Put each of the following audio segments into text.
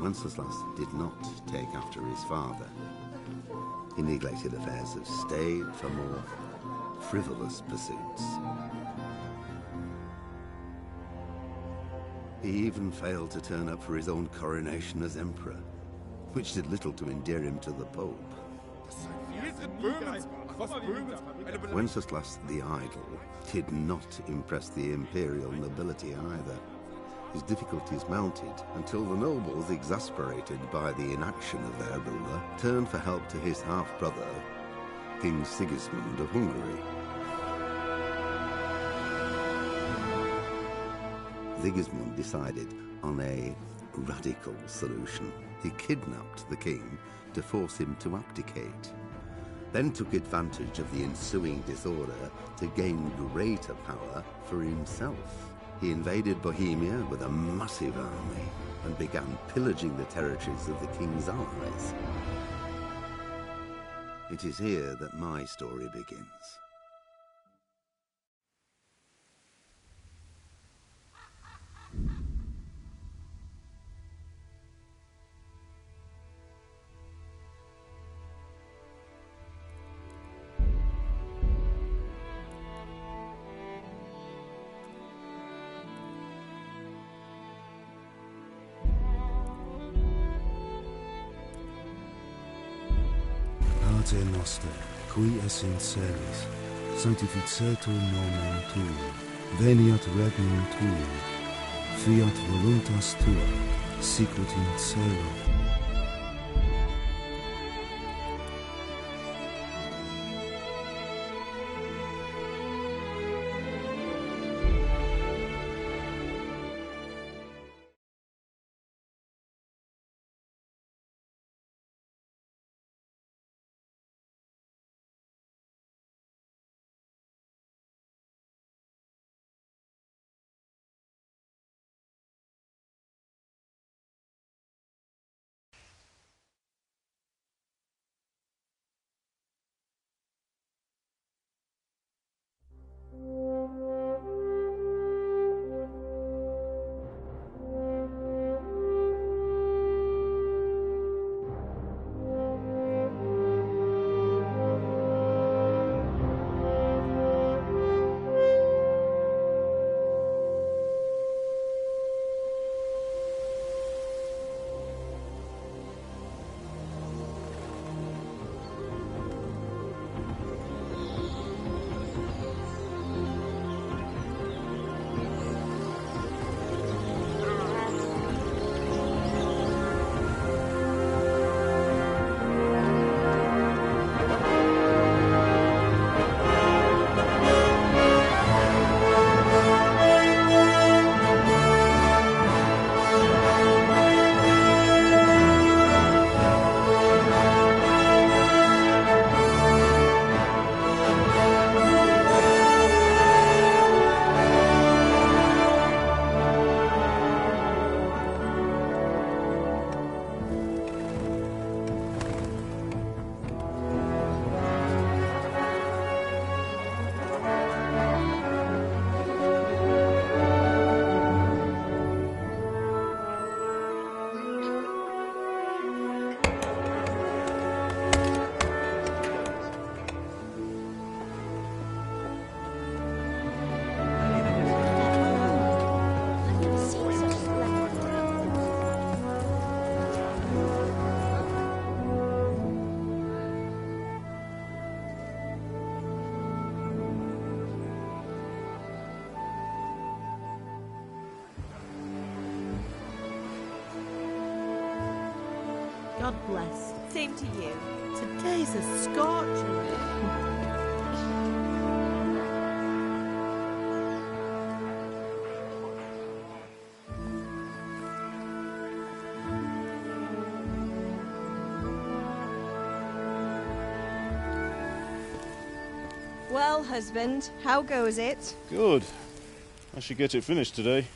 Wenceslas did not take after his father. He neglected affairs of state for more frivolous pursuits. He even failed to turn up for his own coronation as emperor, which did little to endear him to the Pope. Wenceslas the Idle did not impress the imperial nobility either. His difficulties mounted until the nobles, exasperated by the inaction of their ruler, turned for help to his half-brother, King Sigismund of Hungary. Sigismund decided on a radical solution. He kidnapped the king to force him to abdicate, then took advantage of the ensuing disorder to gain greater power for himself. He invaded Bohemia with a massive army and began pillaging the territories of the king's allies. It is here that my story begins. Pater noster, qui es in celis, sanctificetur nomen tuum, veniat regnum tuum, fiat voluntas tua, sicut in cielo. God bless. Same to you. Today's a scorcher. Well, husband, how goes it? Good. I should get it finished today.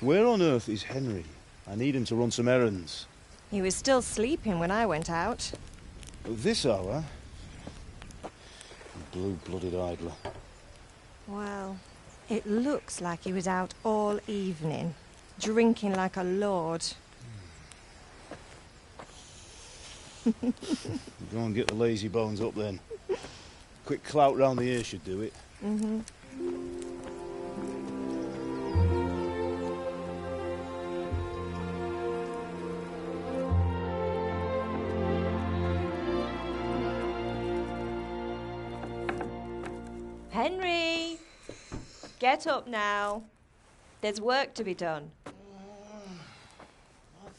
Where on earth is Henry? I need him to run some errands. He was still sleeping when I went out. At this hour? Blue-blooded idler. Well, it looks like he was out all evening, drinking like a lord. Go and get the lazy bones up then. Quick clout round the ear should do it. Mm-hmm. Henry! Get up now. There's work to be done.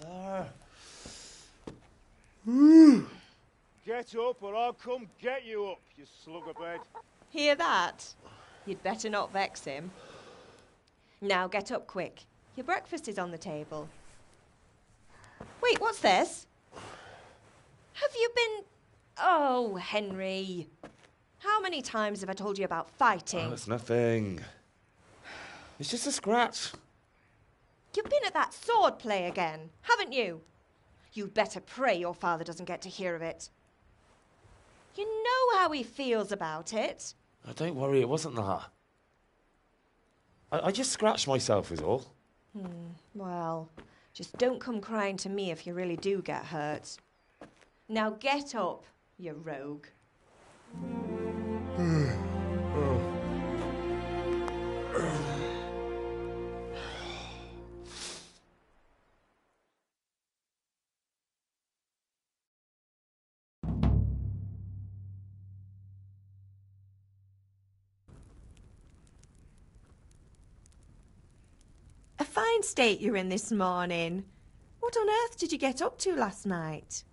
Mother. Get up or I'll come get you up, you slug of bed. Hear that? You'd better not vex him. Now get up quick. Your breakfast is on the table. Wait, what's this? Have you been... Oh, Henry. How many times have I told you about fighting? Oh, it's nothing. It's just a scratch. You've been at that sword play again, haven't you? You'd better pray your father doesn't get to hear of it. You know how he feels about it. Oh, don't worry, it wasn't that. I just scratched myself is all. Well, just don't come crying to me if you really do get hurt. Now get up, you rogue. A fine state you're in this morning. What on earth did you get up to last night?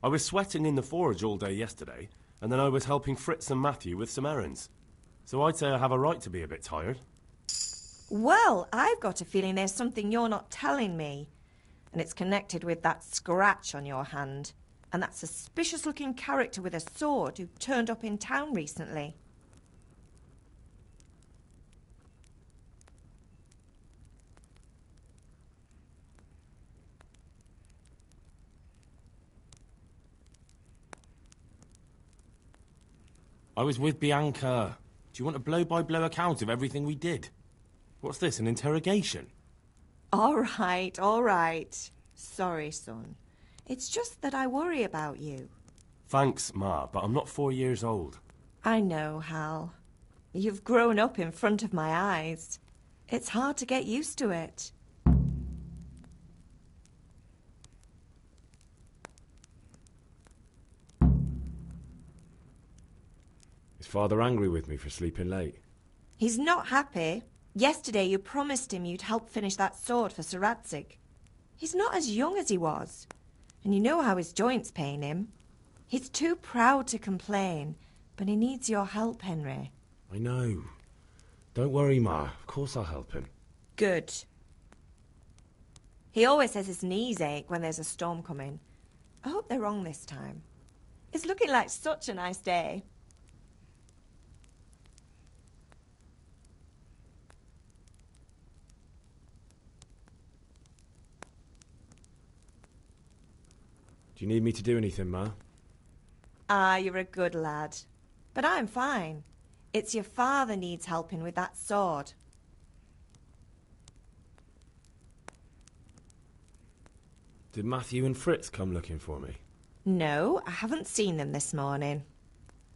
I was sweating in the forge all day yesterday, and then I was helping Fritz and Matthew with some errands. So I'd say I have a right to be a bit tired. Well, I've got a feeling there's something you're not telling me. And it's connected with that scratch on your hand. And that suspicious-looking character with a sword who turned up in town recently. I was with Bianca. Do you want a blow-by-blow account of everything we did? What's this, an interrogation? All right. Sorry, son. It's just that I worry about you. Thanks, Ma, but I'm not 4 years old. I know, Hal. You've grown up in front of my eyes. It's hard to get used to it. Is Father angry with me for sleeping late? He's not happy. Yesterday you promised him you'd help finish that sword for Sir Radzig. He's not as young as he was. And you know how his joints pain him. He's too proud to complain, but he needs your help, Henry. I know. Don't worry, Ma. Of course I'll help him. Good. He always says his knees ache when there's a storm coming. I hope they're wrong this time. It's looking like such a nice day. Do you need me to do anything, Ma? Ah, you're a good lad. But I'm fine. It's your father needs helping with that sword. Did Matthew and Fritz come looking for me? No, I haven't seen them this morning.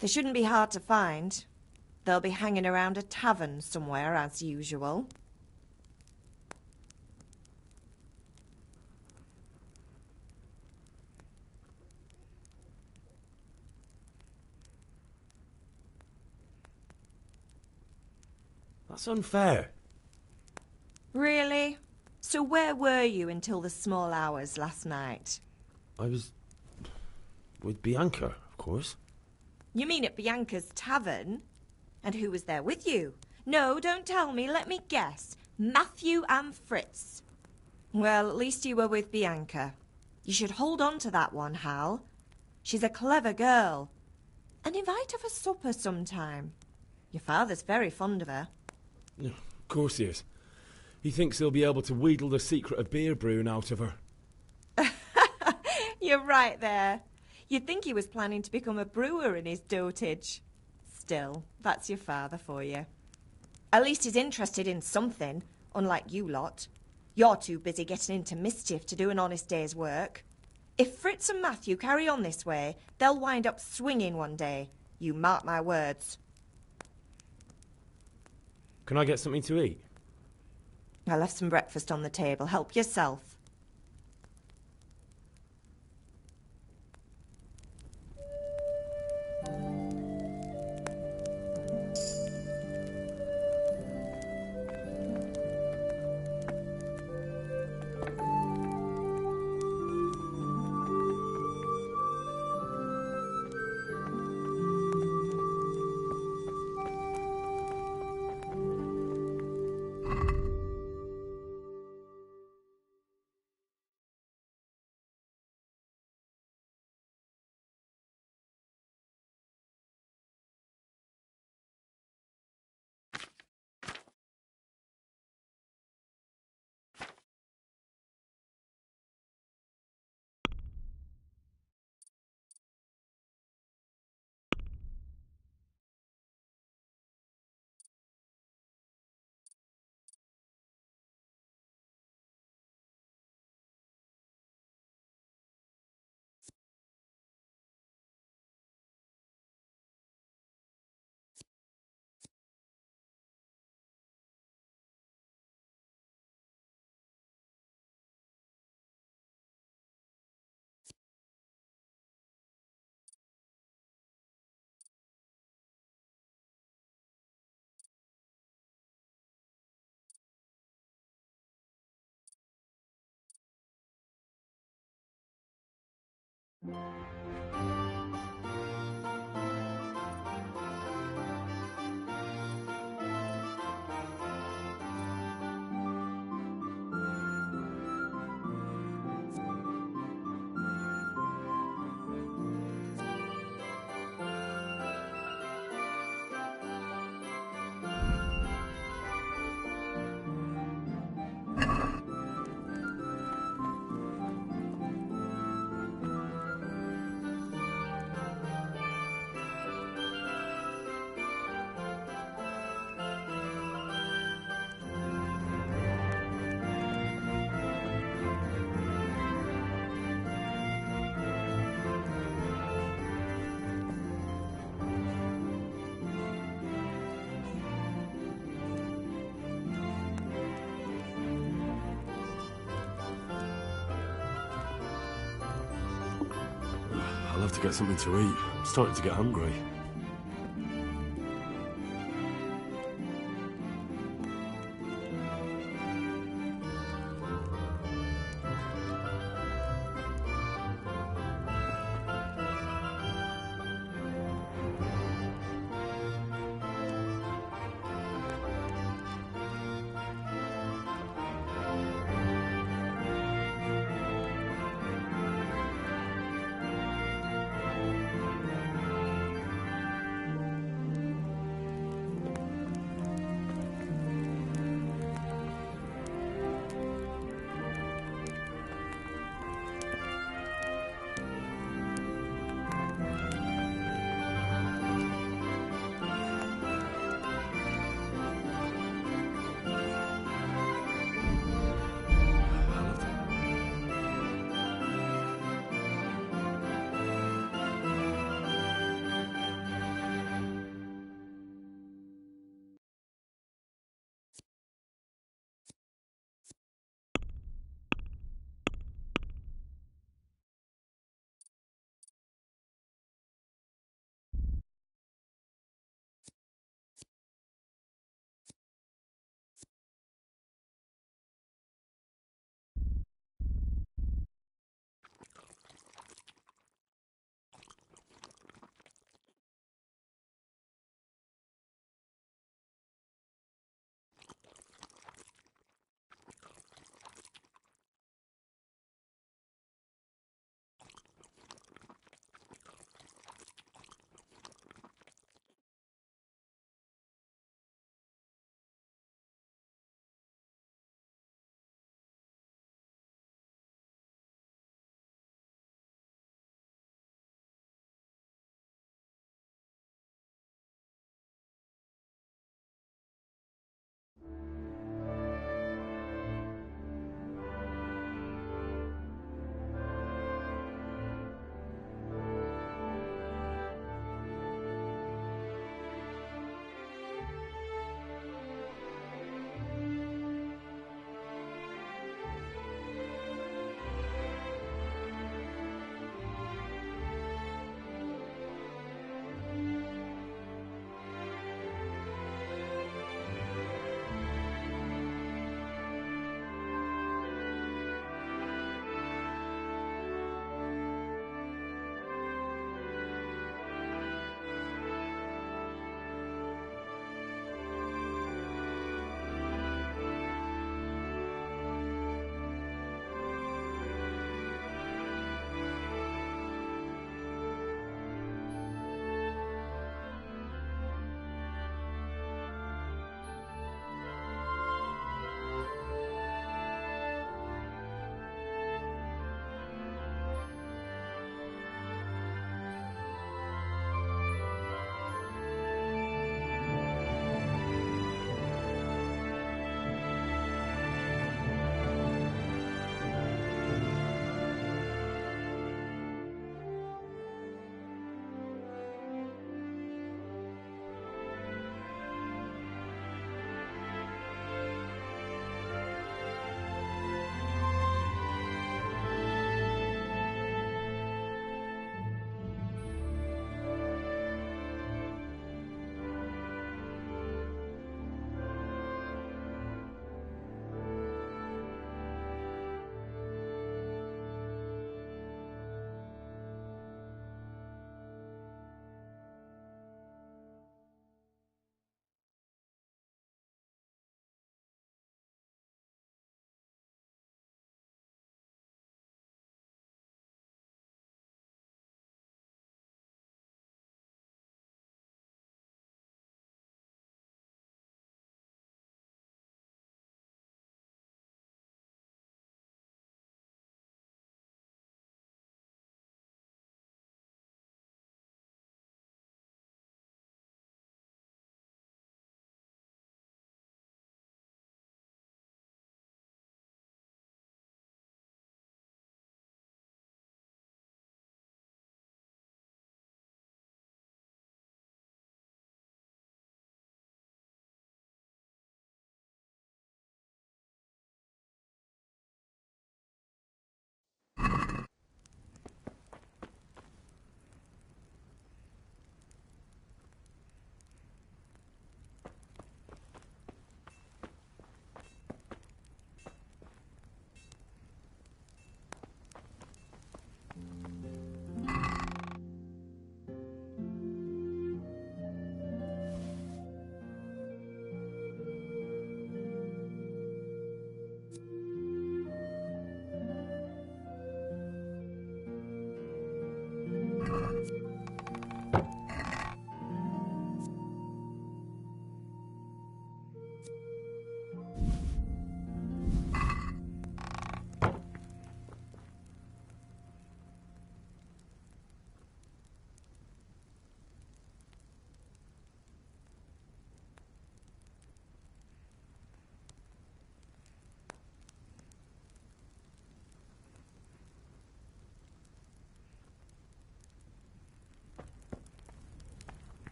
They shouldn't be hard to find. They'll be hanging around a tavern somewhere, as usual. That's unfair. Really? So where were you until the small hours last night? I was... with Bianca, of course. You mean at Bianca's tavern? And who was there with you? No, don't tell me. Let me guess. Matthew and Fritz. Well, at least you were with Bianca. You should hold on to that one, Hal. She's a clever girl. And invite her for supper sometime. Your father's very fond of her. Of course he is. He thinks he'll be able to wheedle the secret of beer brewing out of her. You're right there. You'd think he was planning to become a brewer in his dotage. Still, that's your father for you. At least he's interested in something, unlike you lot. You're too busy getting into mischief to do an honest day's work. If Fritz and Matthew carry on this way, they'll wind up swinging one day. You mark my words. Can I get something to eat? I left some breakfast on the table. Help yourself. I'll have to get something to eat. I'm starting to get hungry.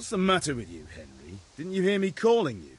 What's the matter with you, Henry? Didn't you hear me calling you?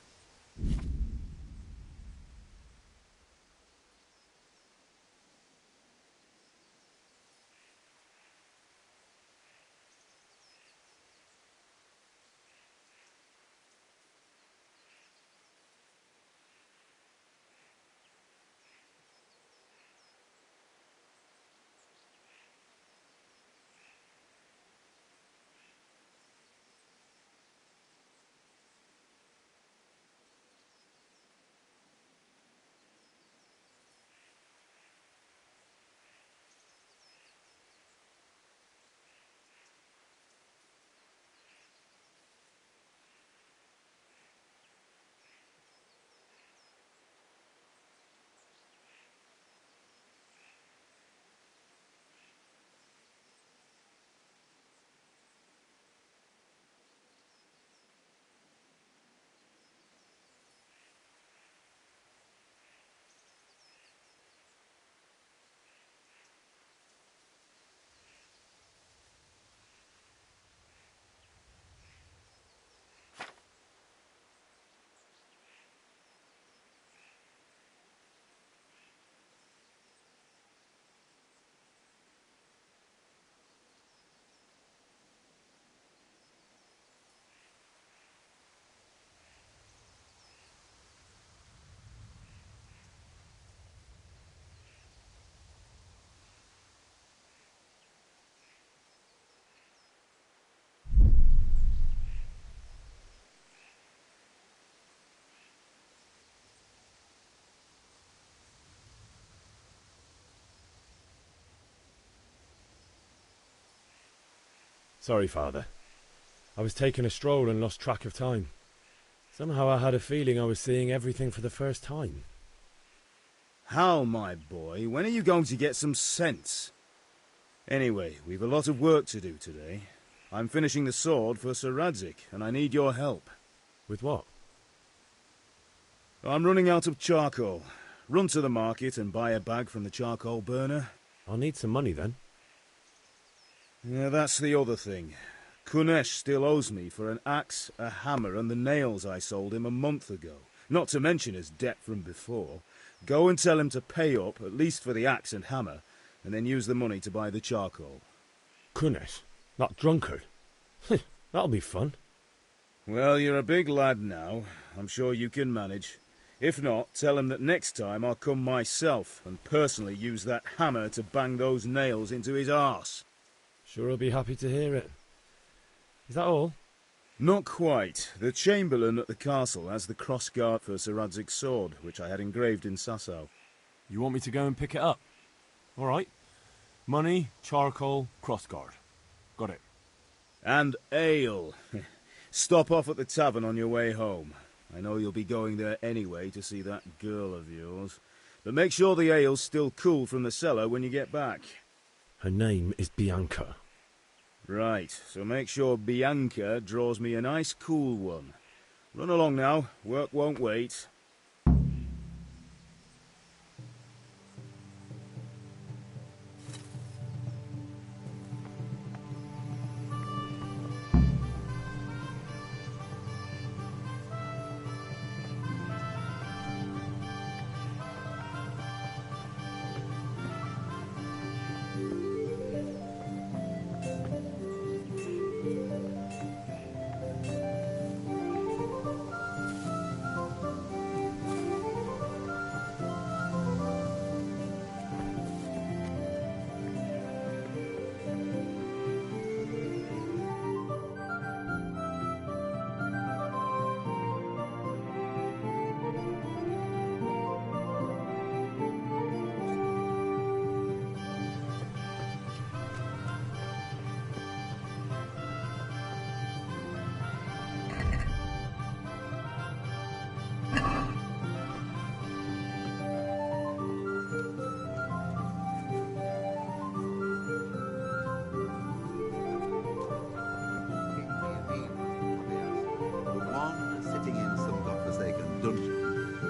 Sorry, Father. I was taking a stroll and lost track of time. Somehow I had a feeling I was seeing everything for the first time. Hal, my boy, when are you going to get some sense? Anyway, we've a lot of work to do today. I'm finishing the sword for Sir Radzig, and I need your help. With what? I'm running out of charcoal. Run to the market and buy a bag from the charcoal burner. I'll need some money then. Yeah, that's the other thing. Kunesh still owes me for an axe, a hammer, and the nails I sold him a month ago. Not to mention his debt from before. Go and tell him to pay up, at least for the axe and hammer, and then use the money to buy the charcoal. Kunesh? That drunkard? That'll be fun. Well, you're a big lad now. I'm sure you can manage. If not, tell him that next time I'll come myself and personally use that hammer to bang those nails into his arse. Sure I'll be happy to hear it. Is that all? Not quite. The Chamberlain at the castle has the crossguard for Sir Radzig's sword, which I had engraved in Sasau. You want me to go and pick it up? All right. Money, charcoal, crossguard. Got it. And ale. Stop off at the tavern on your way home. I know you'll be going there anyway to see that girl of yours. But make sure the ale's still cool from the cellar when you get back. Her name is Bianca. Right, so make sure Bianca draws me a nice cool one. Run along now, work won't wait.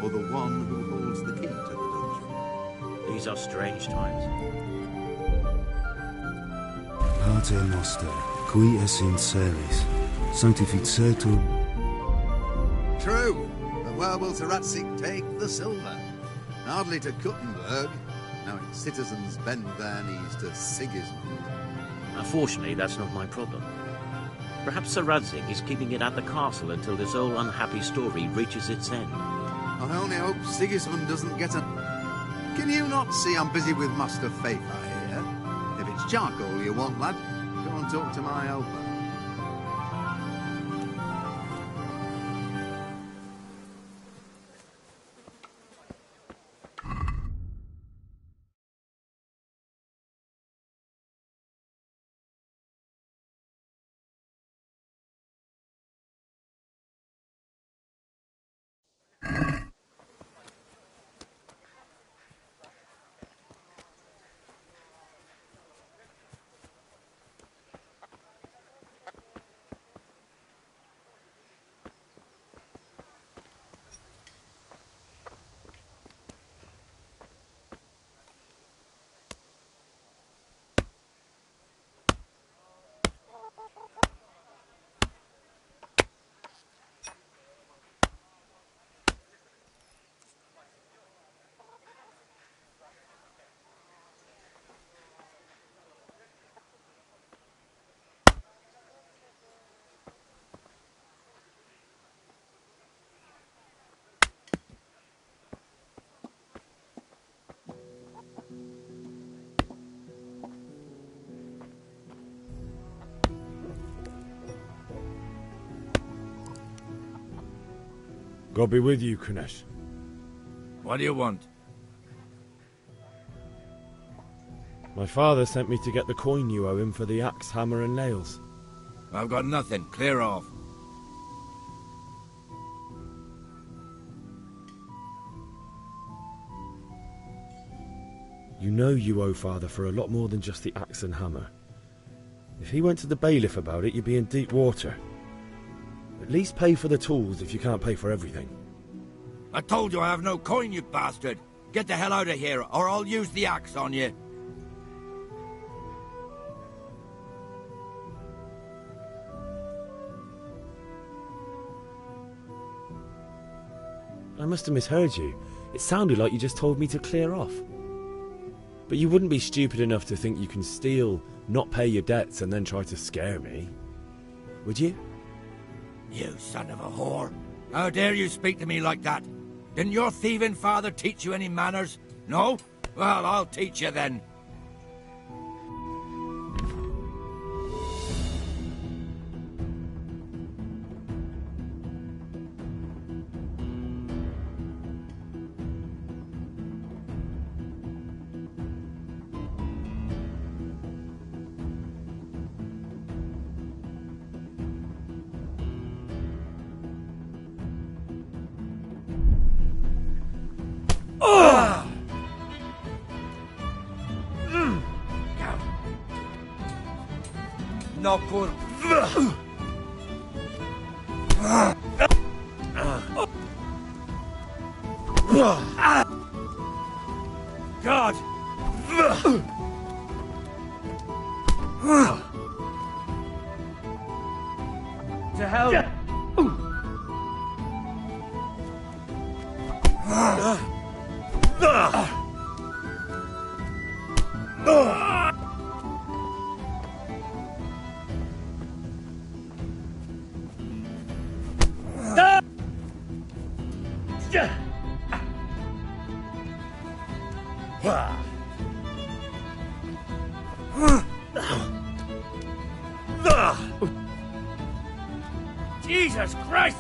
Or the one who holds the key to the dungeon. These are strange times. Pater noster, qui es in celis, Sanctificetur. True. The werewolves of Ratsig take the silver. Hardly to Kuttenberg. Now its citizens bend their knees to Sigismund. Unfortunately, that's not my problem. Perhaps Sir Radzig is keeping it at the castle until this whole unhappy story reaches its end. I only hope Sigismund doesn't get a... Can you not see I'm busy with Master Faithful here? If it's charcoal you want, lad, go and talk to my helper. God be with you, Kunesh. What do you want? My father sent me to get the coin you owe him for the axe, hammer and nails. I've got nothing. Clear off. You know you owe father for a lot more than just the axe and hammer. If he went to the bailiff about it, you'd be in deep water. At least pay for the tools if you can't pay for everything. I told you I have no coin, you bastard. Get the hell out of here, or I'll use the axe on you. I must have misheard you. It sounded like you just told me to clear off. But you wouldn't be stupid enough to think you can steal, not pay your debts, and then try to scare me. Would you? You son of a whore. How dare you speak to me like that? Didn't your thieving father teach you any manners? No? Well, I'll teach you then. No good. God! To hell! Jesus Christ!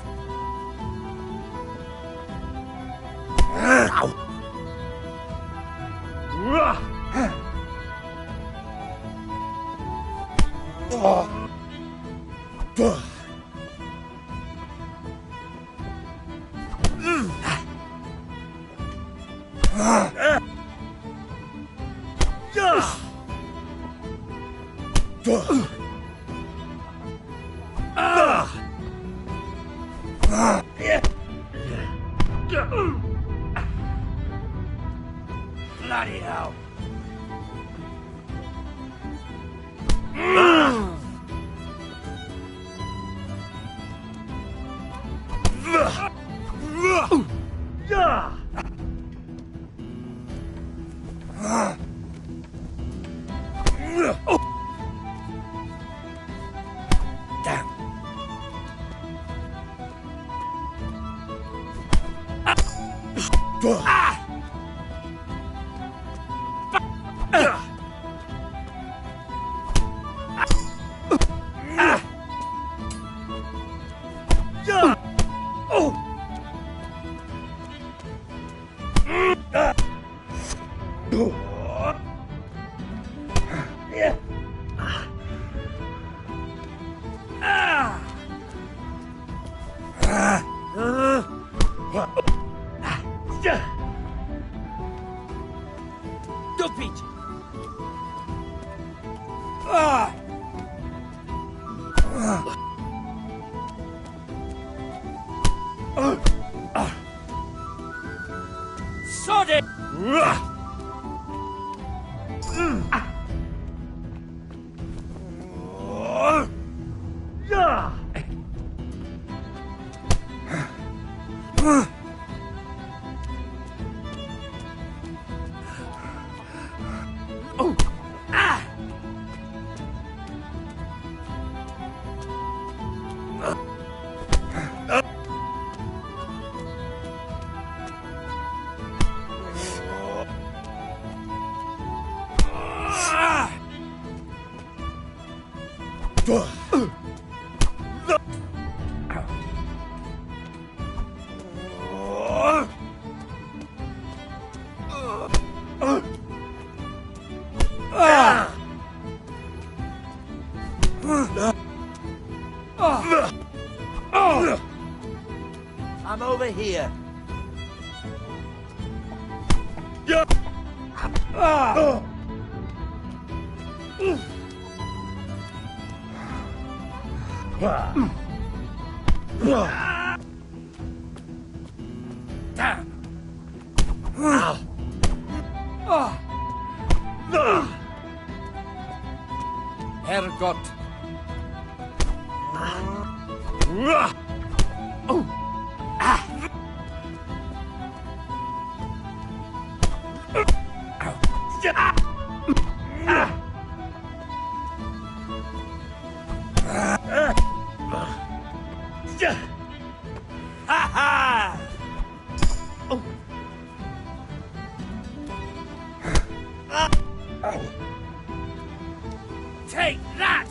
Bloody hell! Damn. Dopić! Sod it! I'm over here. Damn. Herrgott. Take that!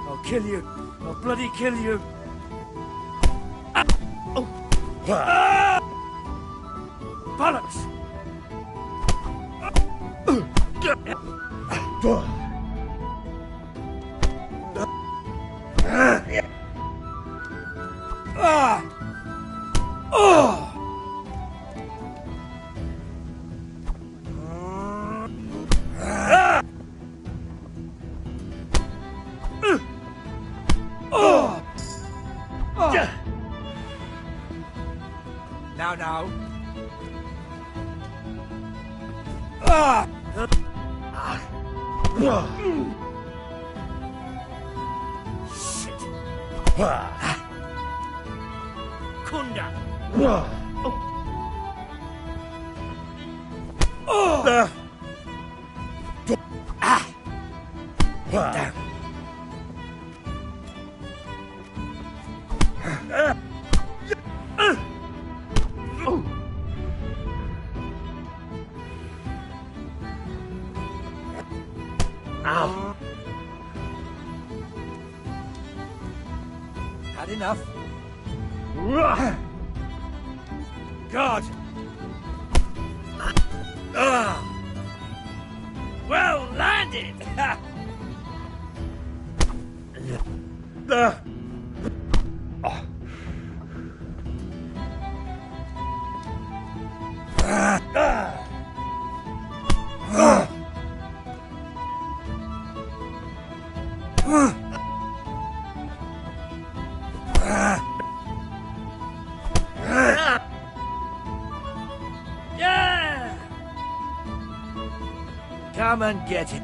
I'll kill you. I'll bloody kill you. Bollocks! Now. Shit. Kunda. Damn. Ow. Had enough? God! Well landed! Yeah! Come and get it.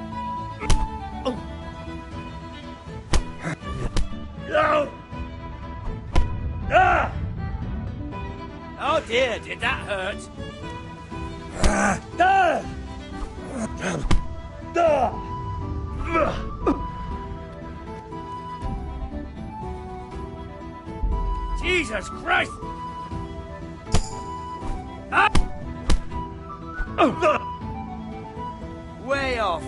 No! Ah! Oh dear, did that hurt? Jesus Christ! Ah! Way off.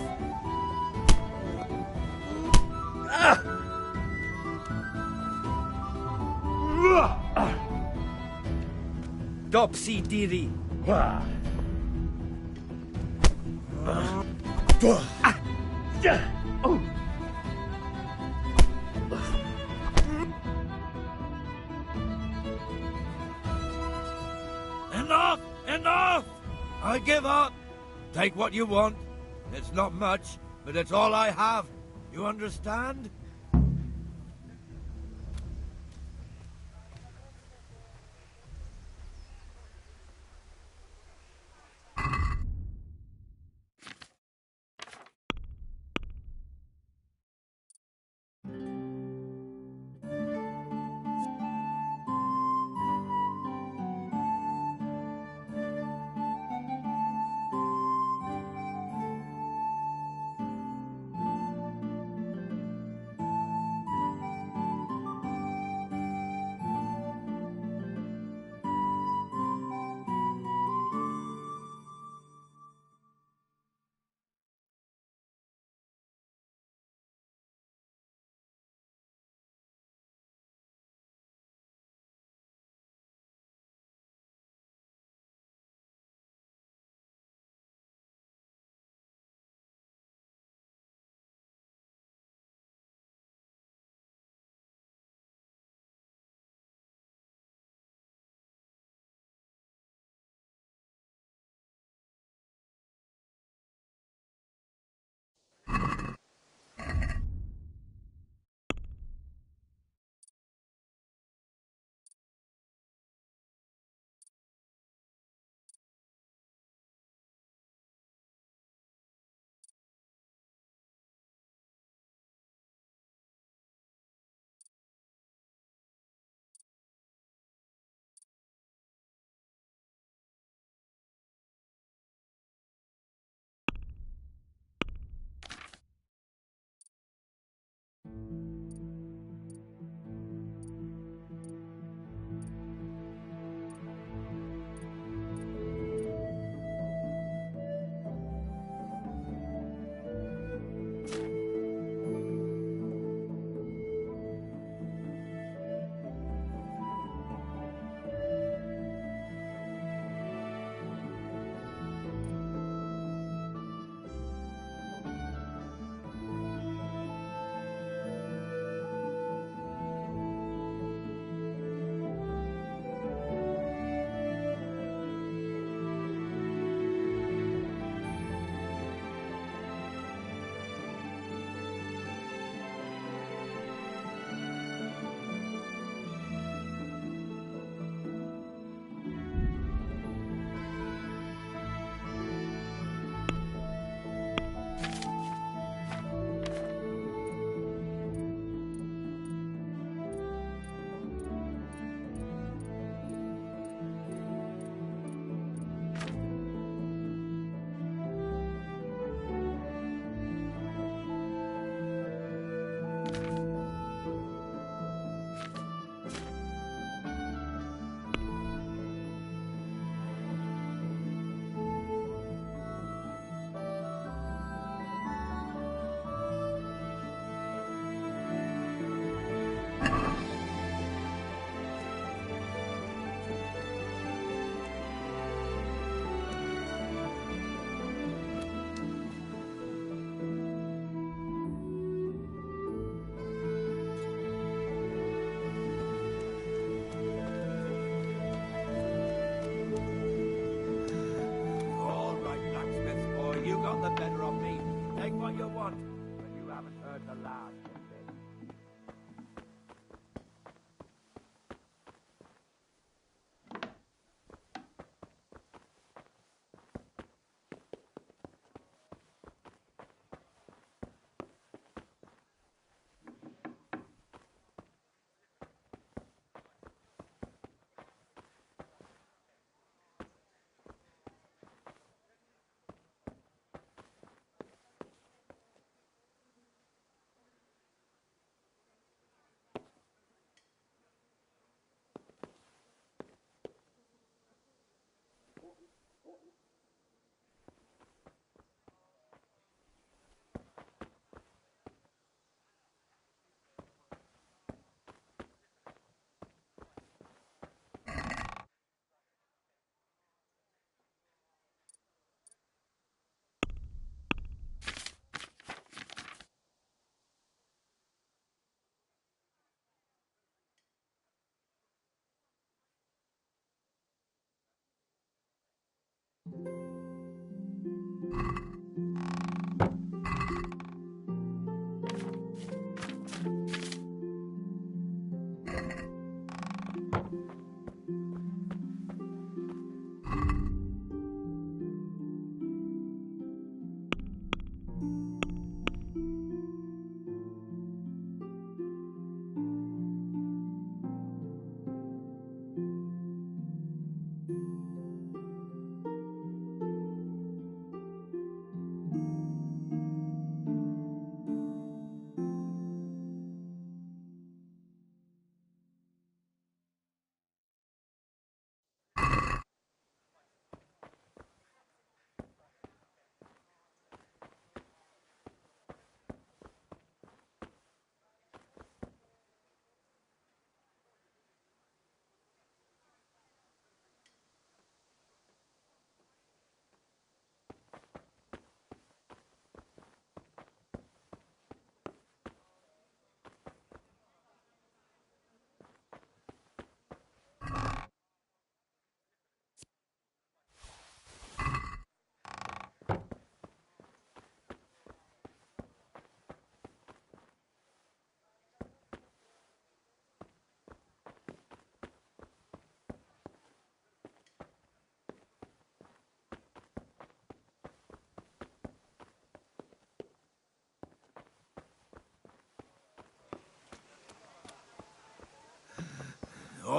Dopsy Diri. Enough! Enough! I give up. Take what you want. It's not much, but it's all I have. You understand?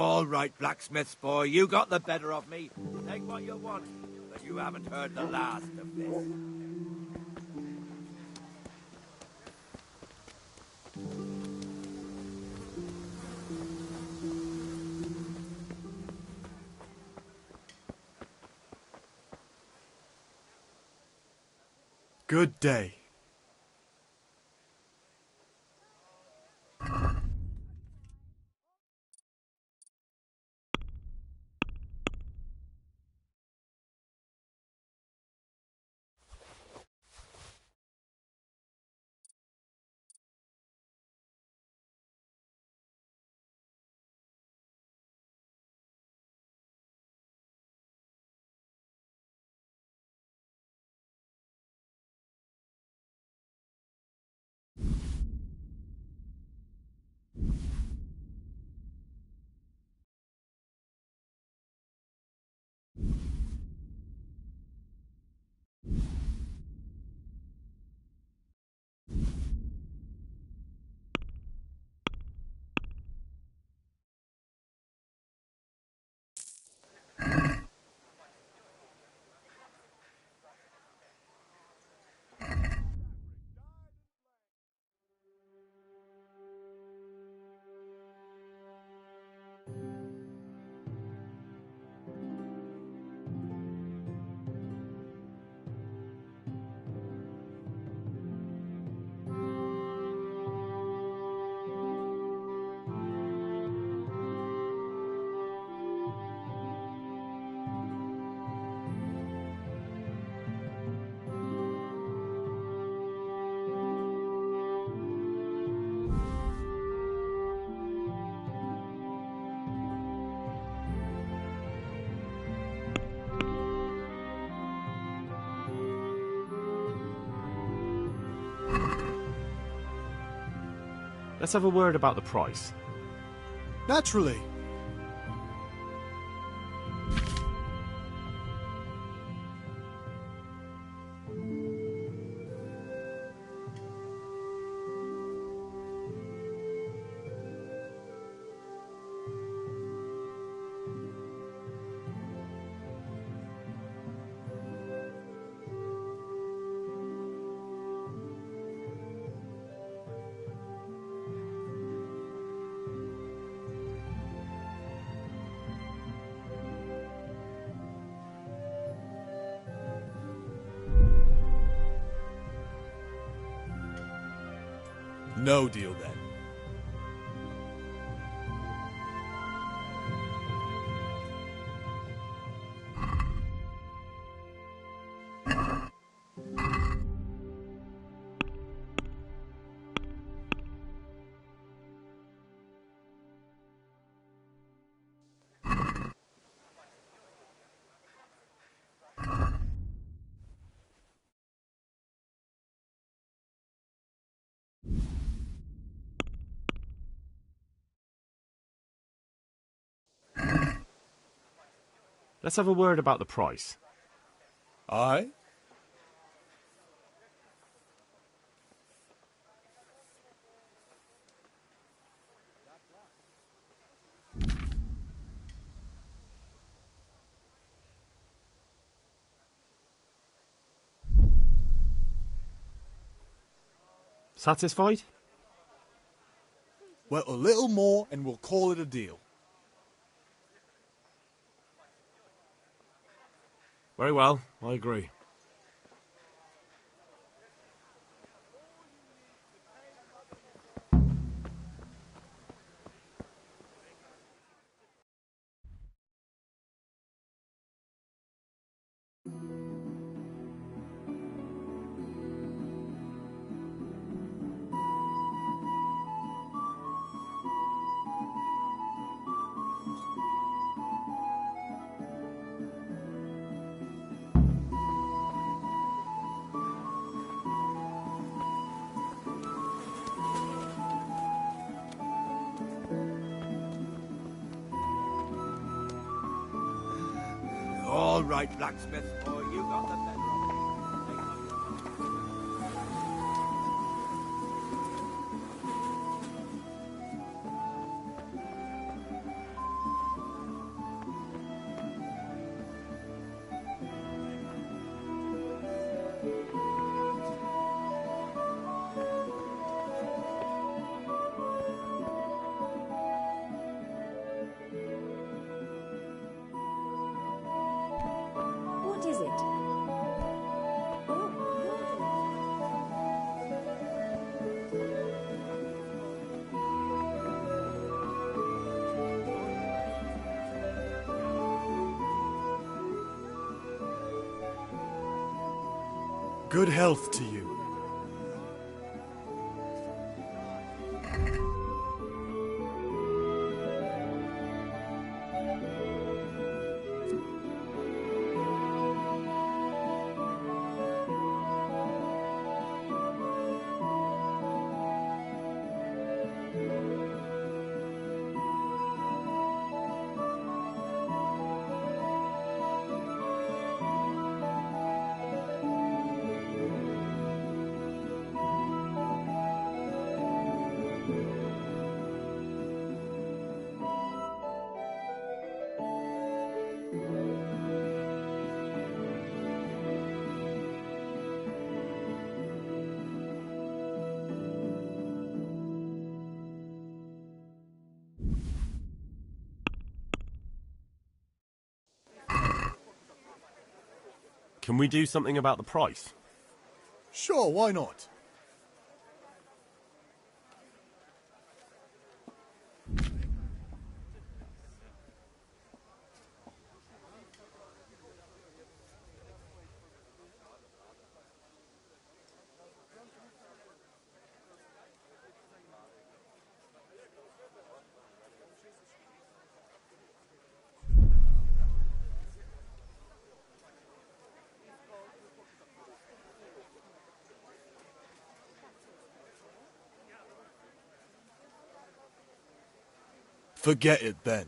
All right, blacksmith's boy, you got the better of me. Take what you want, but you haven't heard the last of this. Good day. Let's have a word about the price. Naturally. No deal then. Let's have a word about the price. Aye? Satisfied? Well, a little more and we'll call it a deal. Very well, I agree. All right, blacksmith boy, you got the better of me. Take what you want. Good health to you. Can we do something about the price? Sure, why not? Forget it then.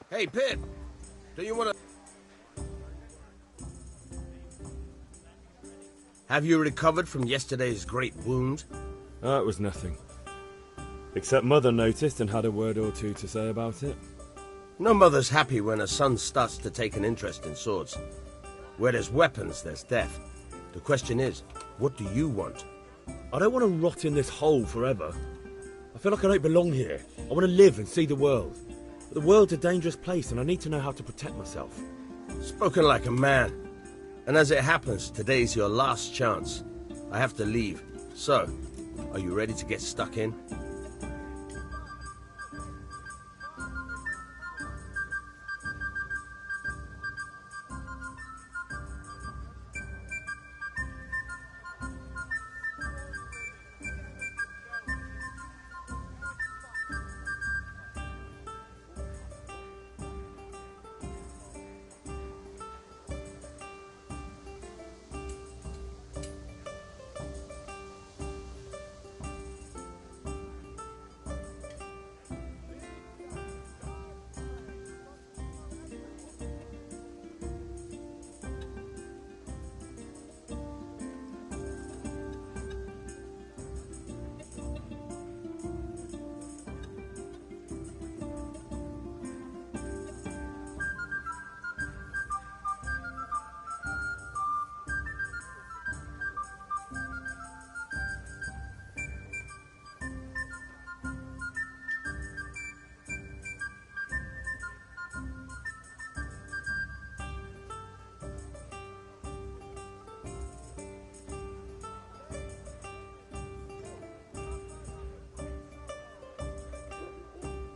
Hey, Pip! Do you want to... Have you recovered from yesterday's great wound? Oh, it was nothing. Except Mother noticed and had a word or two to say about it. No mother's happy when her son starts to take an interest in swords. Where there's weapons, there's death. The question is, what do you want? I don't want to rot in this hole forever. I feel like I don't belong here. I want to live and see the world. But the world's a dangerous place and I need to know how to protect myself. Spoken like a man. And as it happens, today's your last chance. I have to leave. So, are you ready to get stuck in?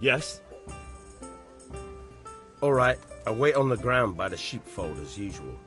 Yes? All right, I wait on the ground by the sheepfold as usual.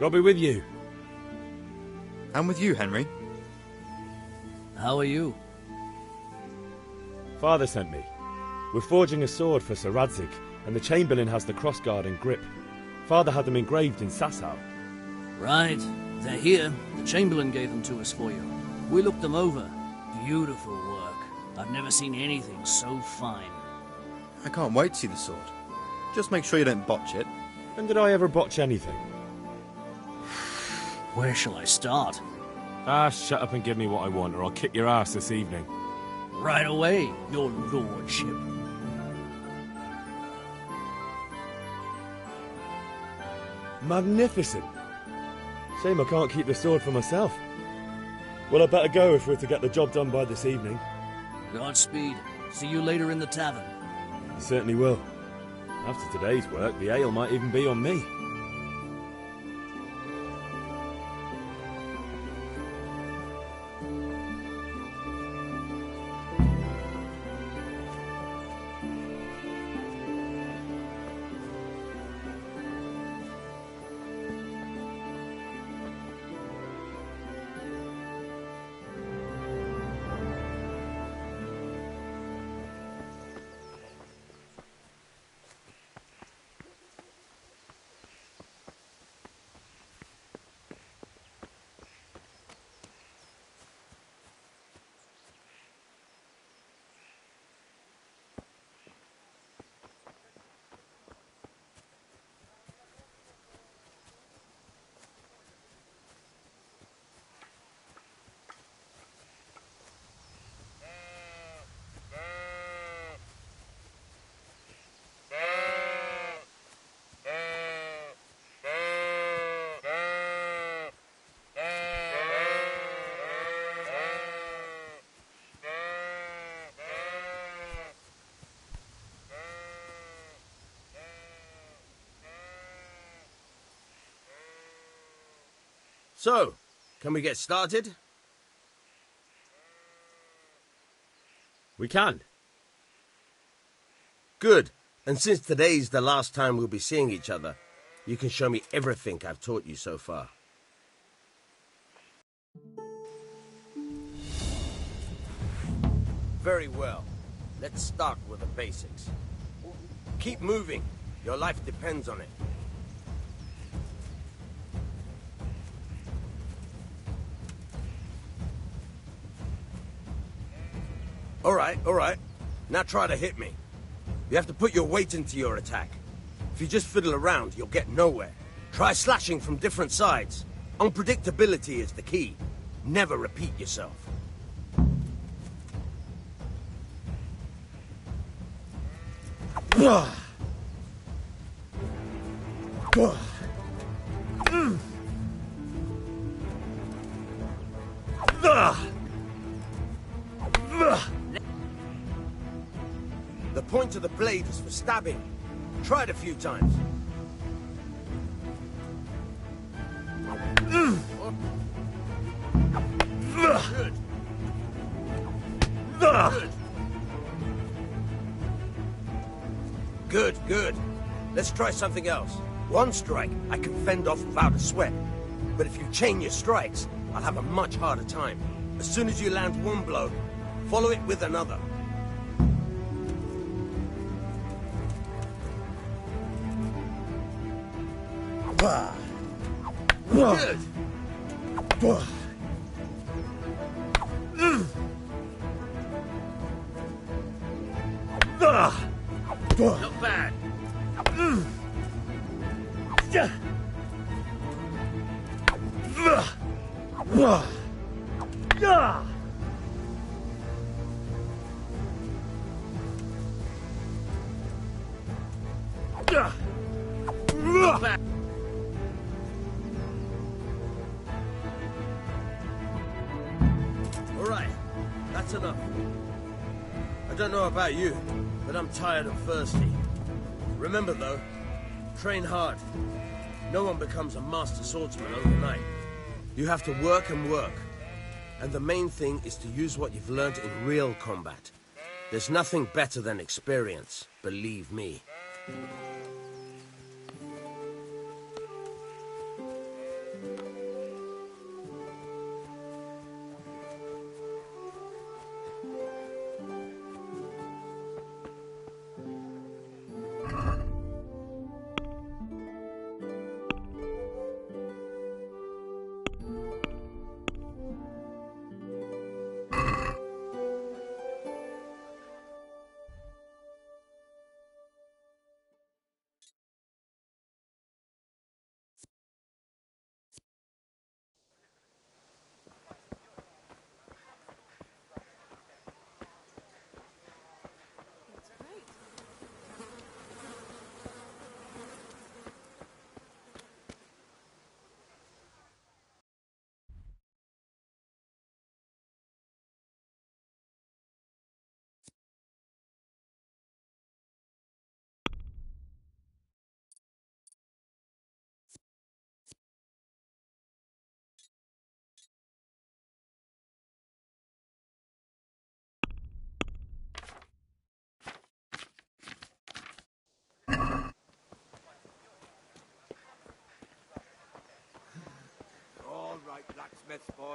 God be with you. And with you, Henry. How are you? Father sent me. We're forging a sword for Sir Radzig, and the Chamberlain has the crossguard and grip. Father had them engraved in Sasau. Right. They're here. The Chamberlain gave them to us for you. We looked them over. Beautiful work. I've never seen anything so fine. I can't wait to see the sword. Just make sure you don't botch it. When did I ever botch anything? Where shall I start? Shut up and give me what I want, or I'll kick your ass this evening. Right away, your lordship. Magnificent. Shame I can't keep the sword for myself. Well, I better go if we're to get the job done by this evening. Godspeed. See you later in the tavern. You certainly will. After today's work, the ale might even be on me. So, can we get started? We can. Good. And since today's the last time we'll be seeing each other, you can show me everything I've taught you so far. Very well. Let's start with the basics. Keep moving. Your life depends on it. All right. Now try to hit me. You have to put your weight into your attack. If you just fiddle around, you'll get nowhere. Try slashing from different sides. Unpredictability is the key. Never repeat yourself. The point of the blade is for stabbing. Try it a few times. Good. Good. Let's try something else. One strike, I can fend off without a sweat. But if you chain your strikes, I'll have a much harder time. As soon as you land one blow, follow it with another. Good. Not bad. All right, that's enough. I don't know about you, but I'm tired and thirsty. Remember though, train hard. No one becomes a master swordsman overnight. You have to work and work. And the main thing is to use what you've learned in real combat. There's nothing better than experience, believe me.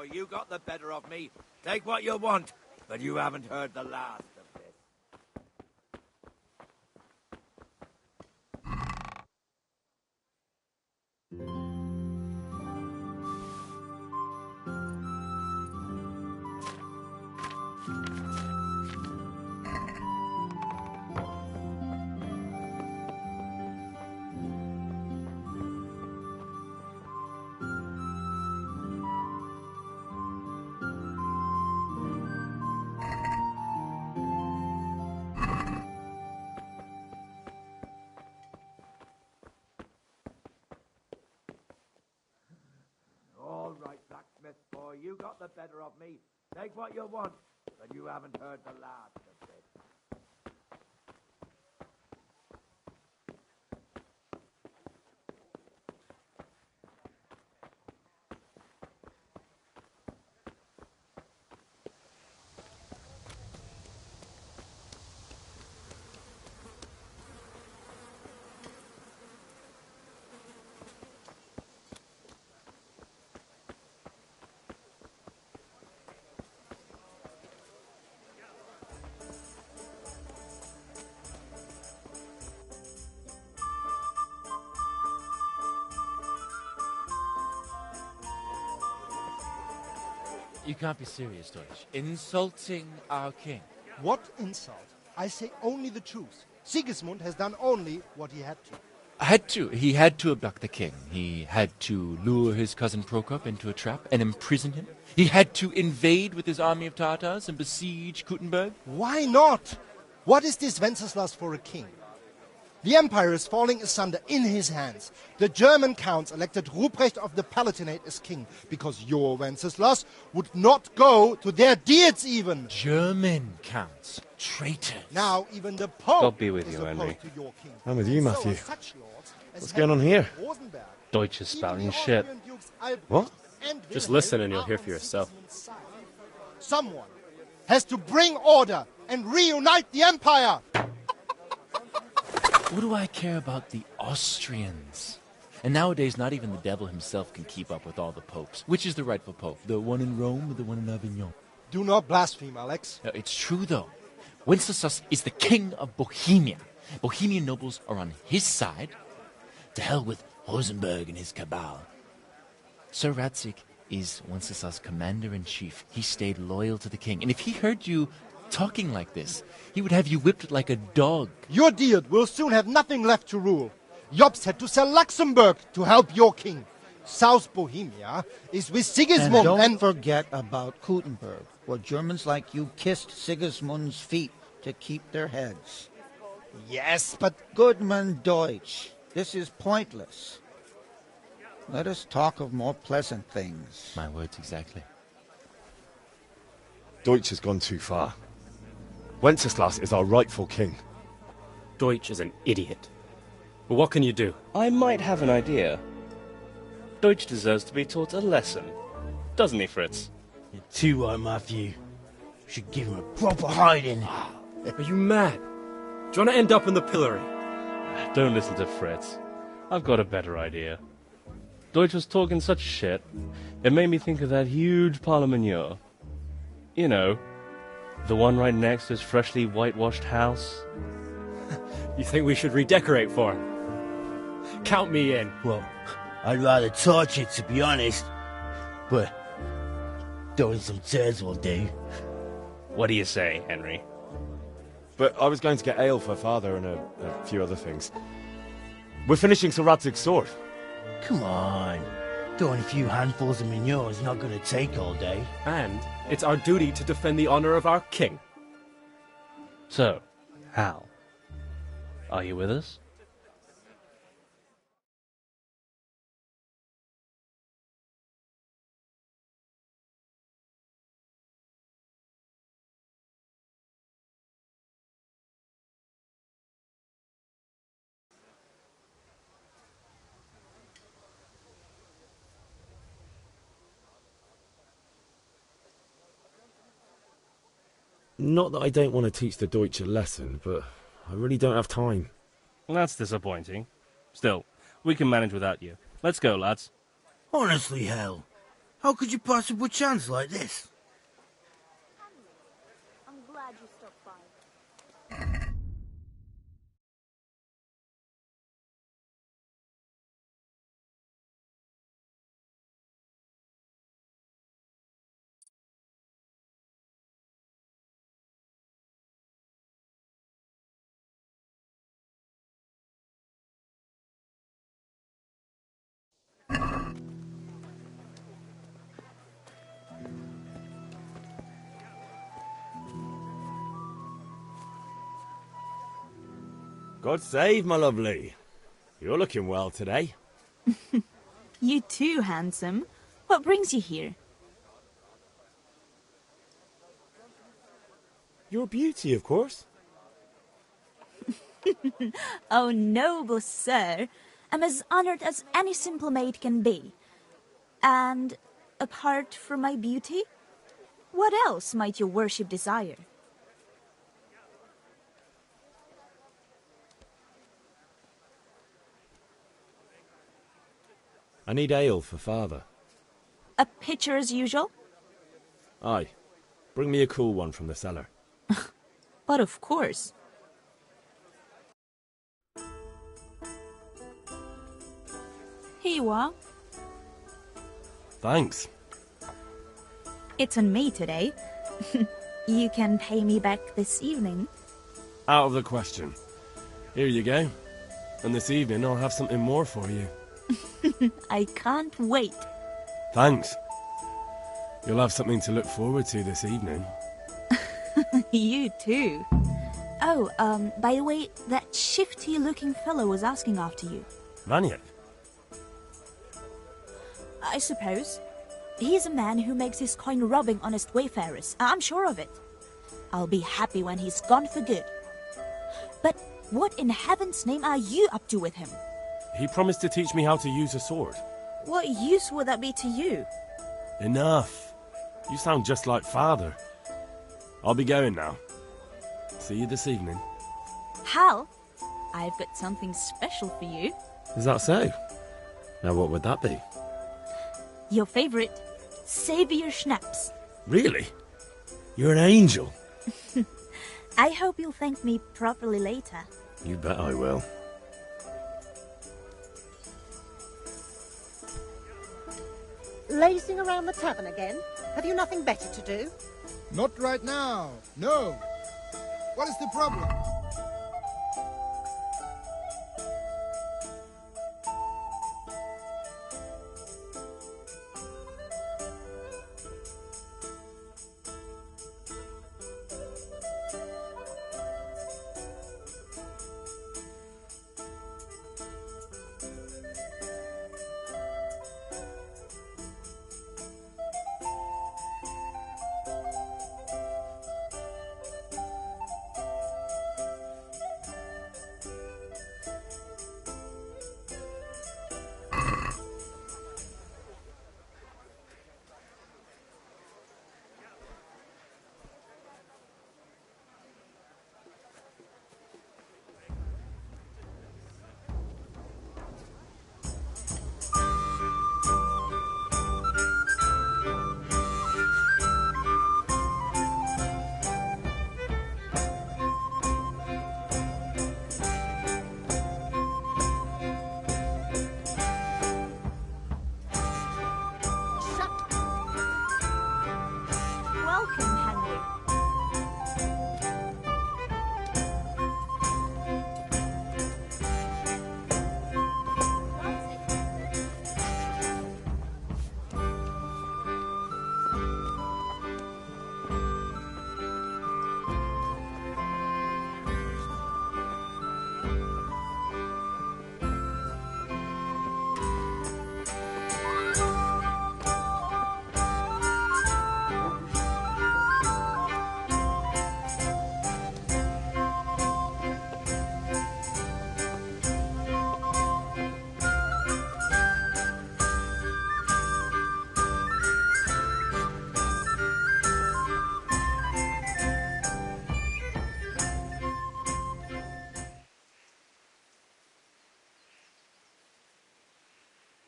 boy. You got the better of me. Take what you want, but you haven't heard the last of it. All right, blacksmith boy, you got the better of me. Take what you want, but you haven't heard the last of it. You can't be serious, Deutsch. Insulting our king. What insult? I say only the truth. Sigismund has done only what he had to. He had to abduct the king. He had to lure his cousin Prokop into a trap and imprison him. He had to invade with his army of Tatars and besiege Kuttenberg. Why not? What is this Wenceslas for a king? The empire is falling asunder in his hands. The German counts elected Ruprecht of the Palatinate as king because your Wenceslas would not go to their deeds even. German counts. Traitors. Now even the Pope God be with is you, opposed Henry. to your king. I'm with you, So Matthew. are such lords as What's going on here? Rosenberg. Deutsch is Even spouting the shit. Austrian dukes Albrecht What? and Just Wilhelm listen and you'll are hear on for yourself. Sigismund's side. Someone has to bring order and reunite the empire. What do I care about the Austrians? And nowadays, not even the devil himself can keep up with all the popes. Which is the rightful pope? The one in Rome or the one in Avignon? Do not blaspheme, Alex. No, it's true, though. Wenceslas is the king of Bohemia. Bohemian nobles are on his side. To hell with Rosenberg and his cabal. Sir Radzig is Wenceslas' commander-in-chief. He stayed loyal to the king. And if he heard you talking like this, he would have you whipped like a dog. Your Diet will soon have nothing left to rule. Jobst had to sell Luxembourg to help your king. South Bohemia is with Sigismund And don't forget about Kuttenberg, where Germans like you kissed Sigismund's feet to keep their heads. Yes, but... Goodman Deutsch, this is pointless. Let us talk of more pleasant things. My words exactly. Deutsch has gone too far. Wenceslas is our rightful king. Deutsch is an idiot. But what can you do? I might have an idea. Deutsch deserves to be taught a lesson. Doesn't he, Fritz? You're too right, Matthew. Should give him a proper hiding. Are you mad? Do you want to end up in the pillory? Don't listen to Fritz. I've got a better idea. Deutsch was talking such shit, it made me think of that huge parliament. You know, the one right next to his freshly whitewashed house. You think we should redecorate for him? Count me in. Well, I'd rather torch it, to be honest. But throwing some turds will do. What do you say, Henry? But I was going to get ale for father and a few other things. We're finishing Sir Radzig's sword. Come on. Throwing a few handfuls of manure is not going to take all day. And it's our duty to defend the honor of our king. So, Hal, are you with us? Not that I don't want to teach the Deutsch a lesson, but I really don't have time. That's disappointing. Still, we can manage without you. Let's go, lads. Honestly, Hal, How could you possibly chance like this? I'm glad you stopped by. God save, my lovely. You're looking well today. You too, handsome. What brings you here? Your beauty, of course. Oh, noble sir. I'm as honored as any simple maid can be. And apart from my beauty, what else might your worship desire? I need ale for father. A pitcher as usual? Aye. Bring me a cool one from the cellar. But of course. Here you are. Thanks. It's on me today. You can pay me back this evening. Out of the question. Here you go. And this evening I'll have something more for you. I can't wait. Thanks. You'll have something to look forward to this evening. You too. Oh, by the way, that shifty-looking fellow was asking after you. Vanier? I suppose. He's a man who makes his coin robbing honest wayfarers. I'm sure of it. I'll be happy when he's gone for good. But what in heaven's name are you up to with him? He promised to teach me how to use a sword. What use would that be to you? Enough. You sound just like father. I'll be going now. See you this evening. Hal, I've got something special for you. Is that so? Now what would that be? Your favorite, Savior Schnapps. Really? You're an angel. I hope you'll thank me properly later. You bet I will. Lazing around the tavern again? Have you nothing better to do? Not right now. No. What is the problem?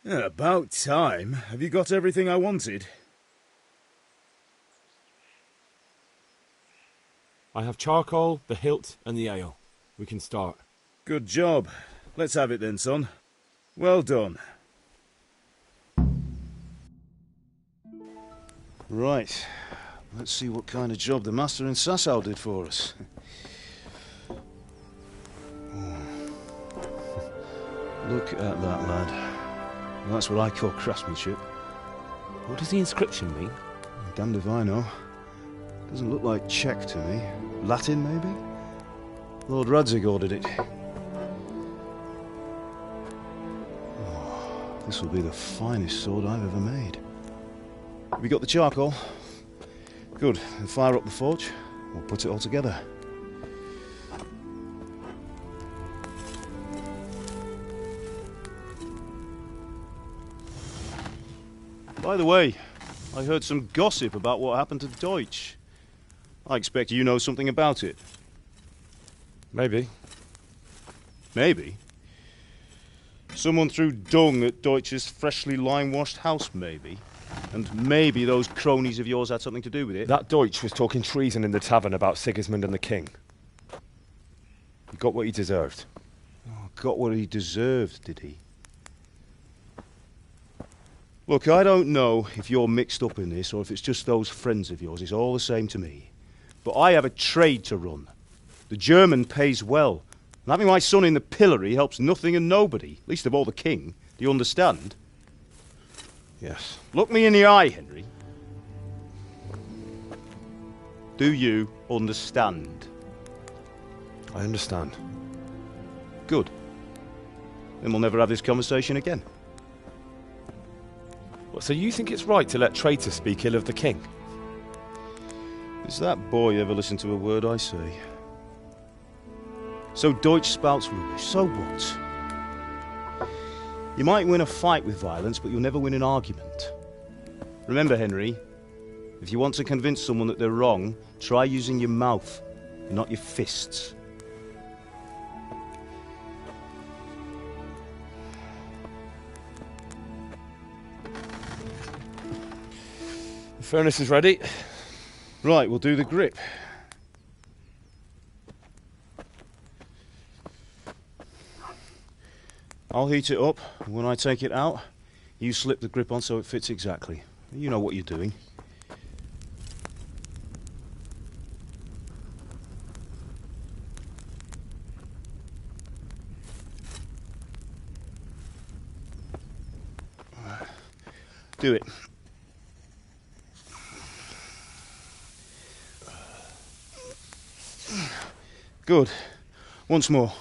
About time. Have you got everything I wanted? I have charcoal, the hilt, and the ale. We can start. Good job. Let's have it then, son. Well done. Right. Let's see what kind of job the master in Sasau did for us. Look at that, lad. Well, that's what I call craftsmanship. What does the inscription mean? Damned if I know. Doesn't look like Czech to me. Latin, maybe? Lord Radzig ordered it. Oh, this will be the finest sword I've ever made. Have you got the charcoal? Good. Then fire up the forge. We'll put it all together. By the way, I heard some gossip about what happened to Deutsch. I expect you know something about it. Maybe. Maybe? Someone threw dung at Deutsch's freshly lime-washed house, maybe? And maybe those cronies of yours had something to do with it? That Deutsch was talking treason in the tavern about Sigismund and the king. He got what he deserved. Oh, got what he deserved, did he? Look, I don't know if you're mixed up in this or if it's just those friends of yours. It's all the same to me. But I have a trade to run. The German pays well. And having my son in the pillory helps nothing and nobody, least of all the king. Do you understand? Yes. Look me in the eye, Henry. Do you understand? I understand. Good. Then we'll never have this conversation again. What, so you think it's right to let traitors speak ill of the king? Does that boy ever listen to a word I say? So Deutsch spouts rubbish. So what? You might win a fight with violence, but you'll never win an argument. Remember, Henry, if you want to convince someone that they're wrong, try using your mouth, and not your fists. The furnace is ready. Right, we'll do the grip. I'll heat it up, and when I take it out, you slip the grip on so it fits exactly. You know what you're doing. Do it. Good. Once more.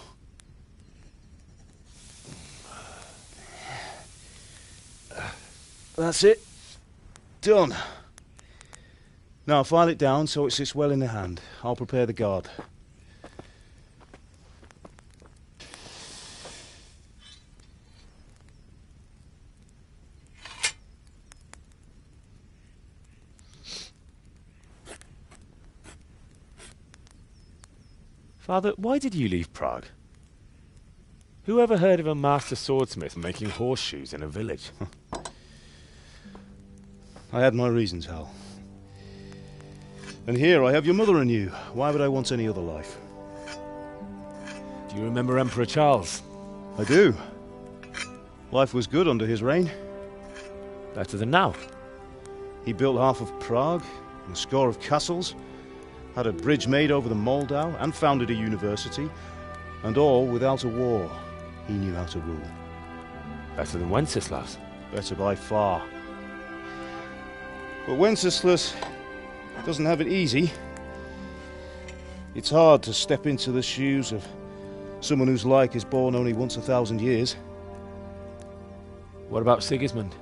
That's it. Done. Now file it down so it sits well in the hand. I'll prepare the guard. Father, why did you leave Prague? Who ever heard of a master swordsmith making horseshoes in a village? I had my reasons, Hal. And here I have your mother and you. Why would I want any other life? Do you remember Emperor Charles? I do. Life was good under his reign. Better than now. He built half of Prague, and a score of castles, had a bridge made over the Moldau, and founded a university, and all without a war. He knew how to rule. Better than Wenceslas. Better by far. But Wenceslas doesn't have it easy. It's hard to step into the shoes of someone whose like is born only once 1,000 years. What about Sigismund?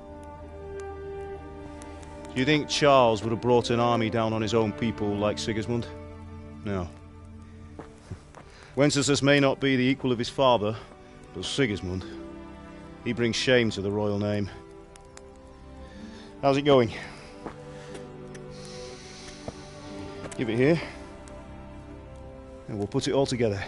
Do you think Charles would have brought an army down on his own people like Sigismund? No. Wenceslas may not be the equal of his father, but Sigismund, he brings shame to the royal name. How's it going? Give it here, and we'll put it all together.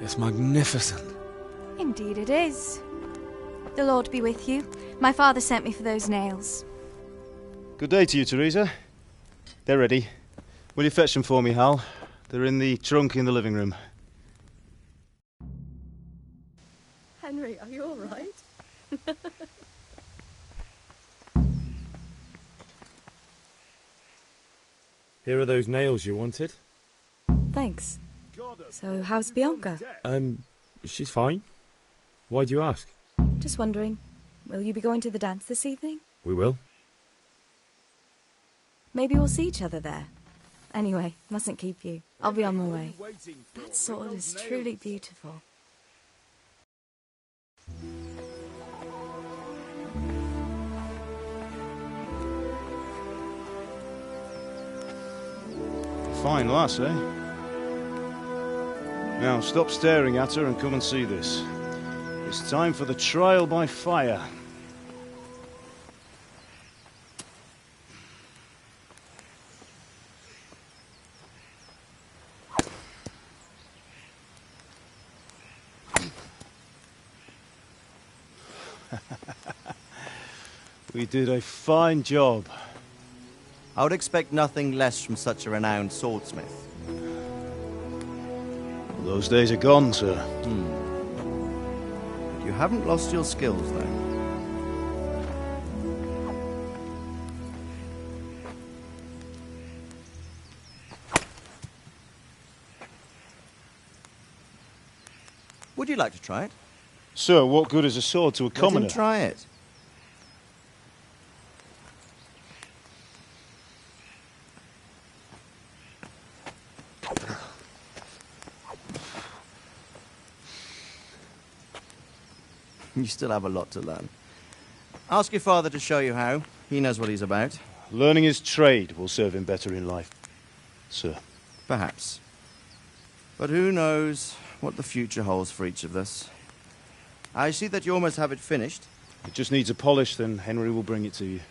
It's magnificent. Indeed it is. The Lord be with you. My father sent me for those nails. Good day to you, Teresa. They're ready. Will you fetch them for me, Hal? They're in the trunk in the living room. Henry, are you all right? Here are those nails you wanted. Thanks. So, how's Bianca? She's fine. Why do you ask? Just wondering, will you be going to the dance this evening? We will. Maybe we'll see each other there. Anyway, mustn't keep you. I'll be on my way. That sword is truly beautiful. Fine lass, eh? Now, stop staring at her and come and see this. It's time for the trial by fire. We did a fine job. I would expect nothing less from such a renowned swordsmith. Those days are gone, sir. You haven't lost your skills, though. Would you like to try it? Sir, what good is a sword to a commoner? Let him try it. You still have a lot to learn. Ask your father to show you how. He knows what he's about. Learning his trade will serve him better in life, sir. Perhaps. But who knows what the future holds for each of us. I see that you almost have it finished. It just needs a polish, then Henry will bring it to you.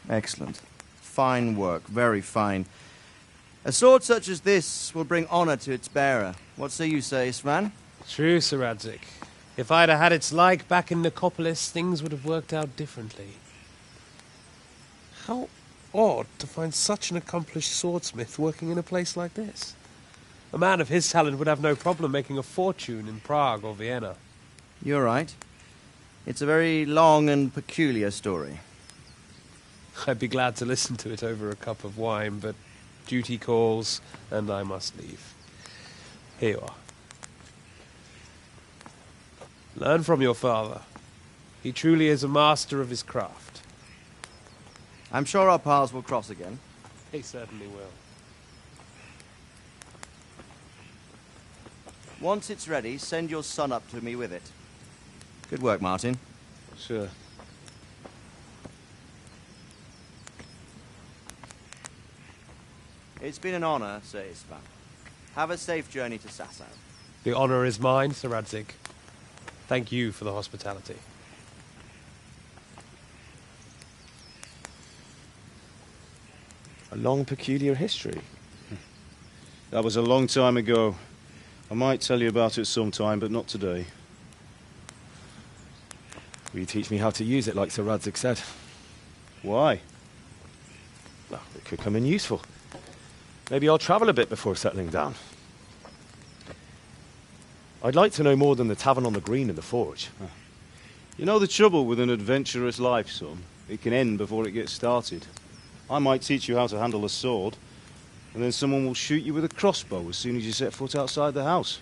Excellent. Fine work, very fine. A sword such as this will bring honour to its bearer. What say you, Svan? True, Sir Radzig. If I'd have had its like back in Nicopolis, things would have worked out differently. How odd to find such an accomplished swordsmith working in a place like this. A man of his talent would have no problem making a fortune in Prague or Vienna. You're right. It's a very long and peculiar story. I'd be glad to listen to it over a cup of wine, but duty calls, and I must leave. Here you are. Learn from your father. He truly is a master of his craft. I'm sure our paths will cross again. He certainly will. Once it's ready, send your son up to me with it. Good work, Martin. Sir. It's been an honour, Sir Istvan. Have a safe journey to Sasau. The honour is mine, Sir Radzig. Thank you for the hospitality. A long, peculiar history. That was a long time ago. I might tell you about it sometime, but not today. Will you teach me how to use it, like Sir Radzig said? Why? Well, it could come in useful. Maybe I'll travel a bit before settling down. I'd like to know more than the tavern on the green and the forge. You know the trouble with an adventurous life, son? It can end before it gets started. I might teach you how to handle a sword, and then someone will shoot you with a crossbow as soon as you set foot outside the house.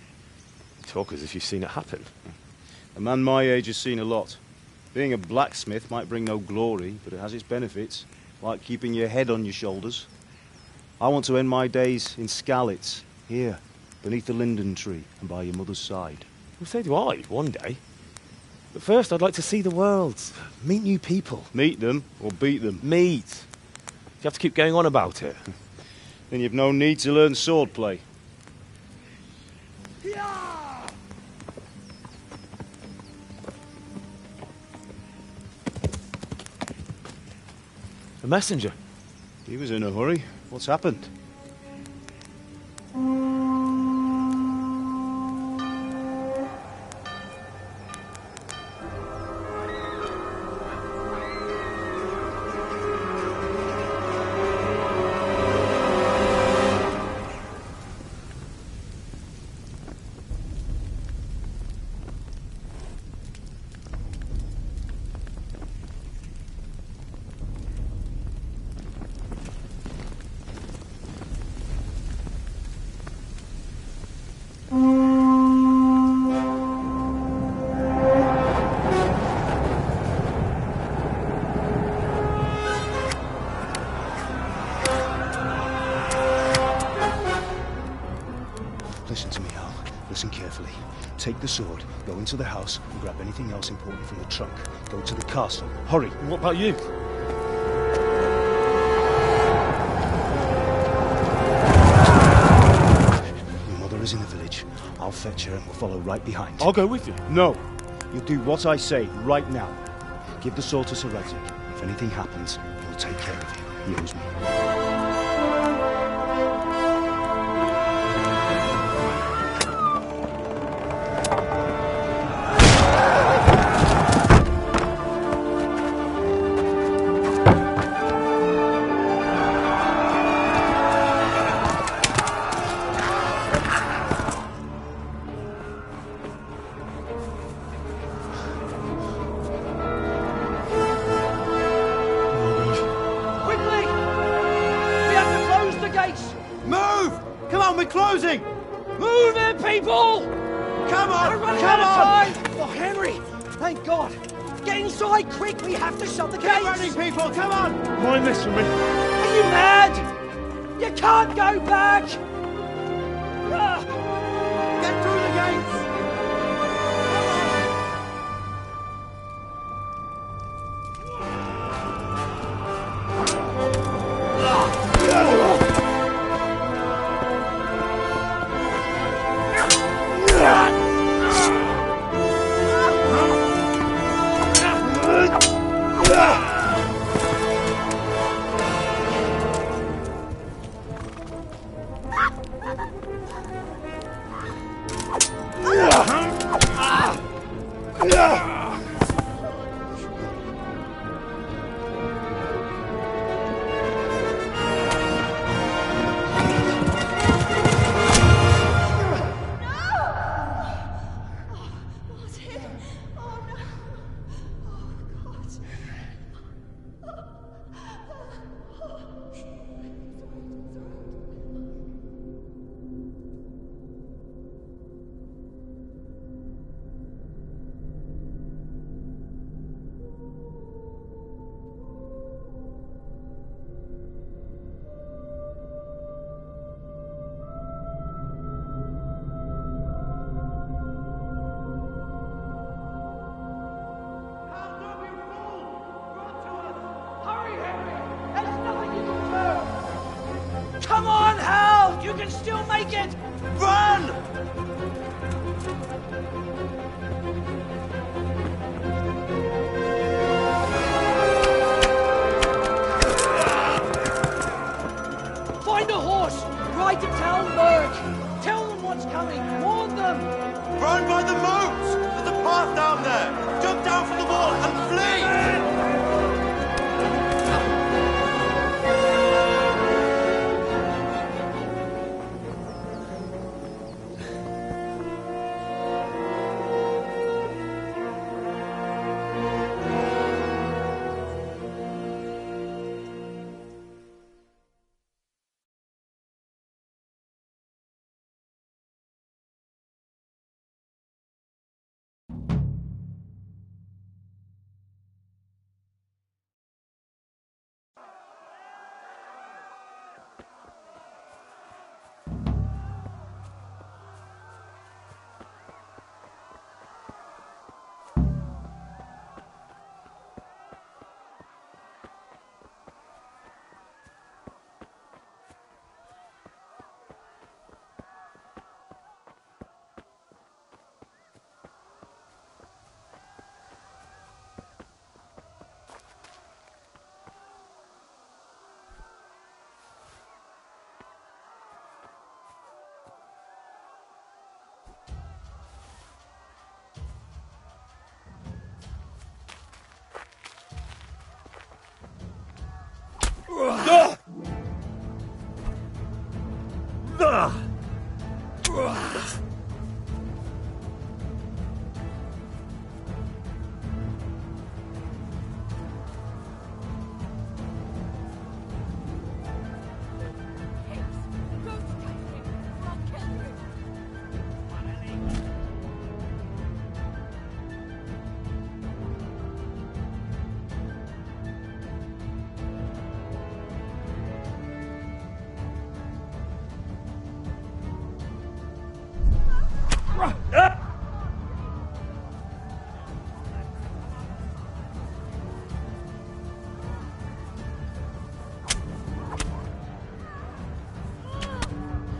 You talk as if you've seen it happen. A man my age has seen a lot. Being a blacksmith might bring no glory, but it has its benefits, like keeping your head on your shoulders. I want to end my days in Skalitz, here, beneath the linden tree and by your mother's side. Well, so do I, one day. But first I'd like to see the world, meet new people. Meet them or beat them? Meet. You have to keep going on about it. Then you've no need to learn swordplay. A messenger. He was in a hurry. What's happened? Listen carefully. Take the sword, go into the house, and grab anything else important from the trunk. Go to the castle. Hurry! What about you? Your mother is in the village. I'll fetch her and we'll follow right behind. I'll go with you. No! You'll do what I say right now. Give the sword to Sir Radzig. If anything happens, he'll take care of you. He owes me.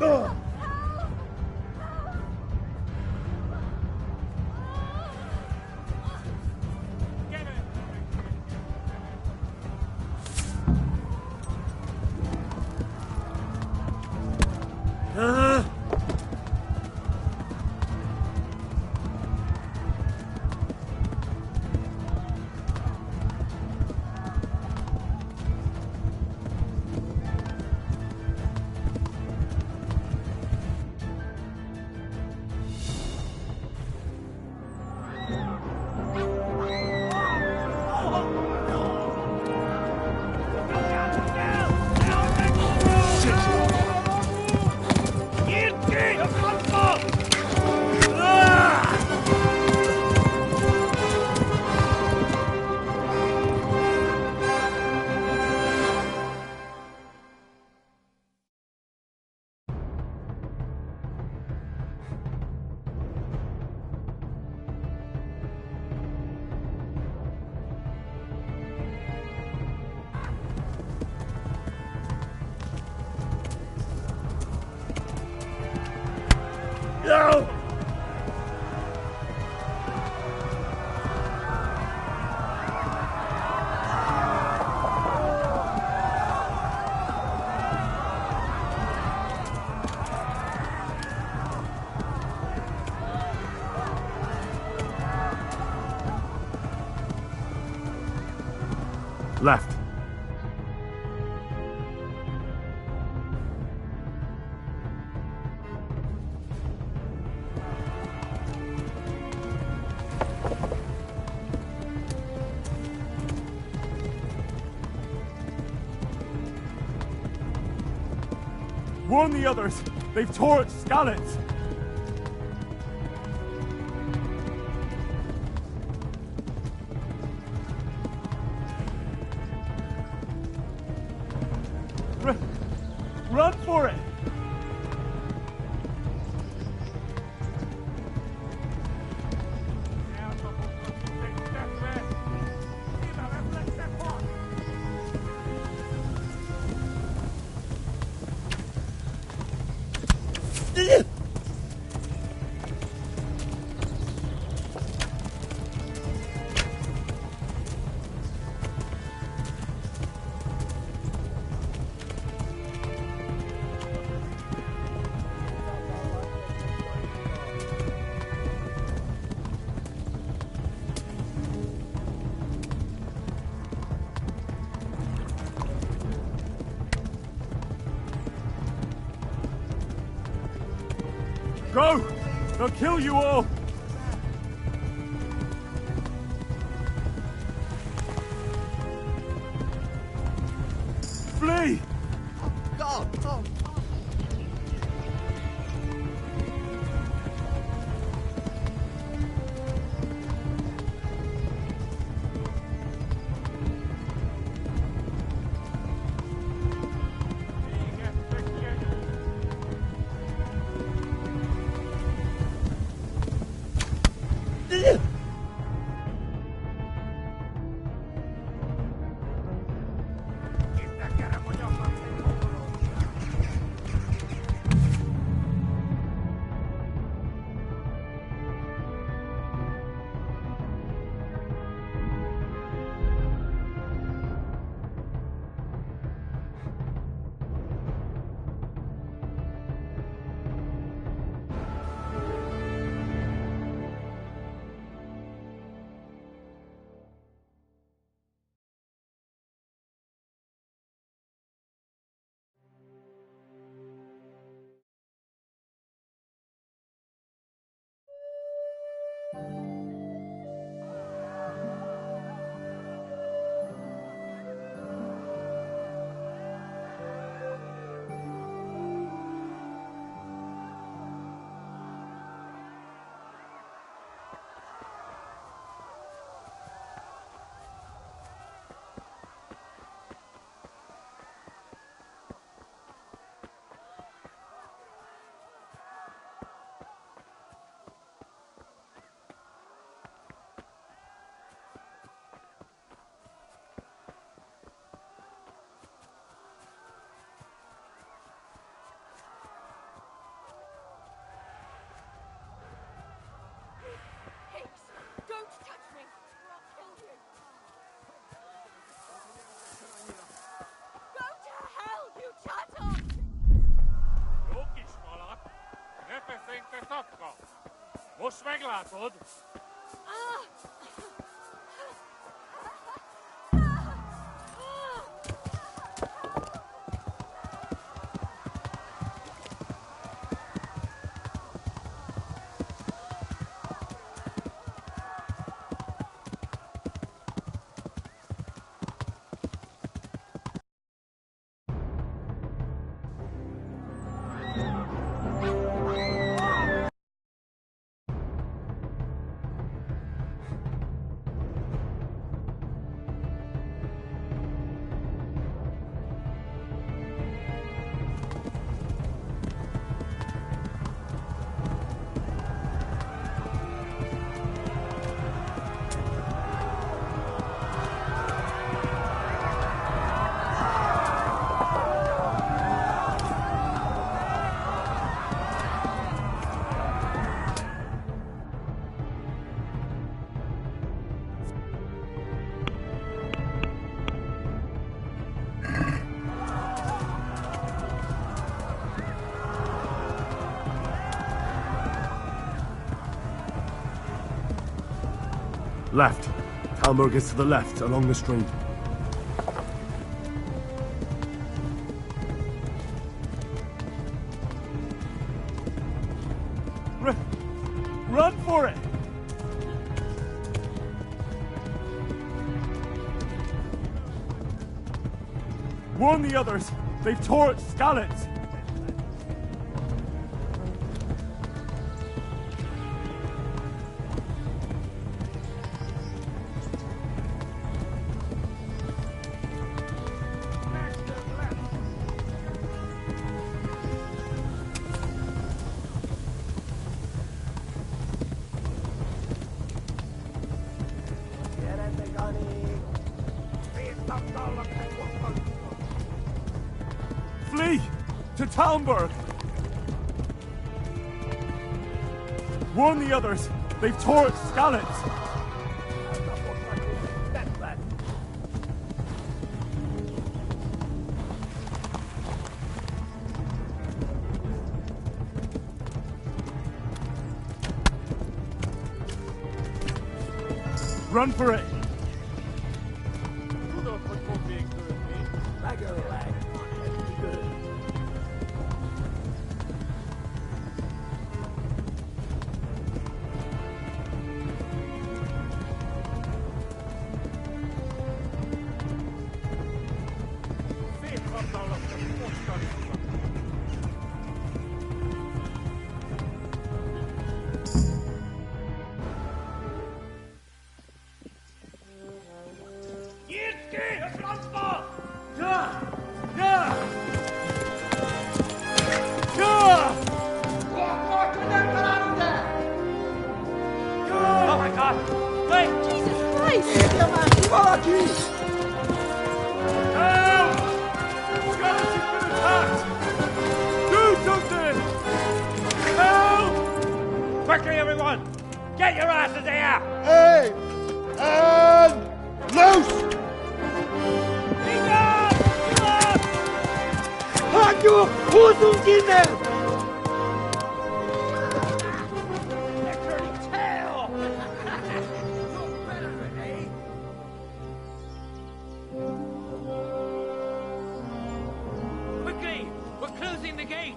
No! Left. Warn the others! They've torched Skalitz! Run for it! Go! They'll kill you all! Flee! God! Oh. smeglad, bud. Left. Talmberg is to the left, along the stream. Run for it! Warn the others! They've tore its scallops! Flee! To Talmberg! Warn the others! They've tore its scallops! Run for it! Oh my God! Wait! Jesus Christ! Help! Skeleton's been attacked! Do something! Help! Quickly, everyone! Get your asses here! Hey! And loose! Hanyo! Hosungine! Quickly! We're closing the gate!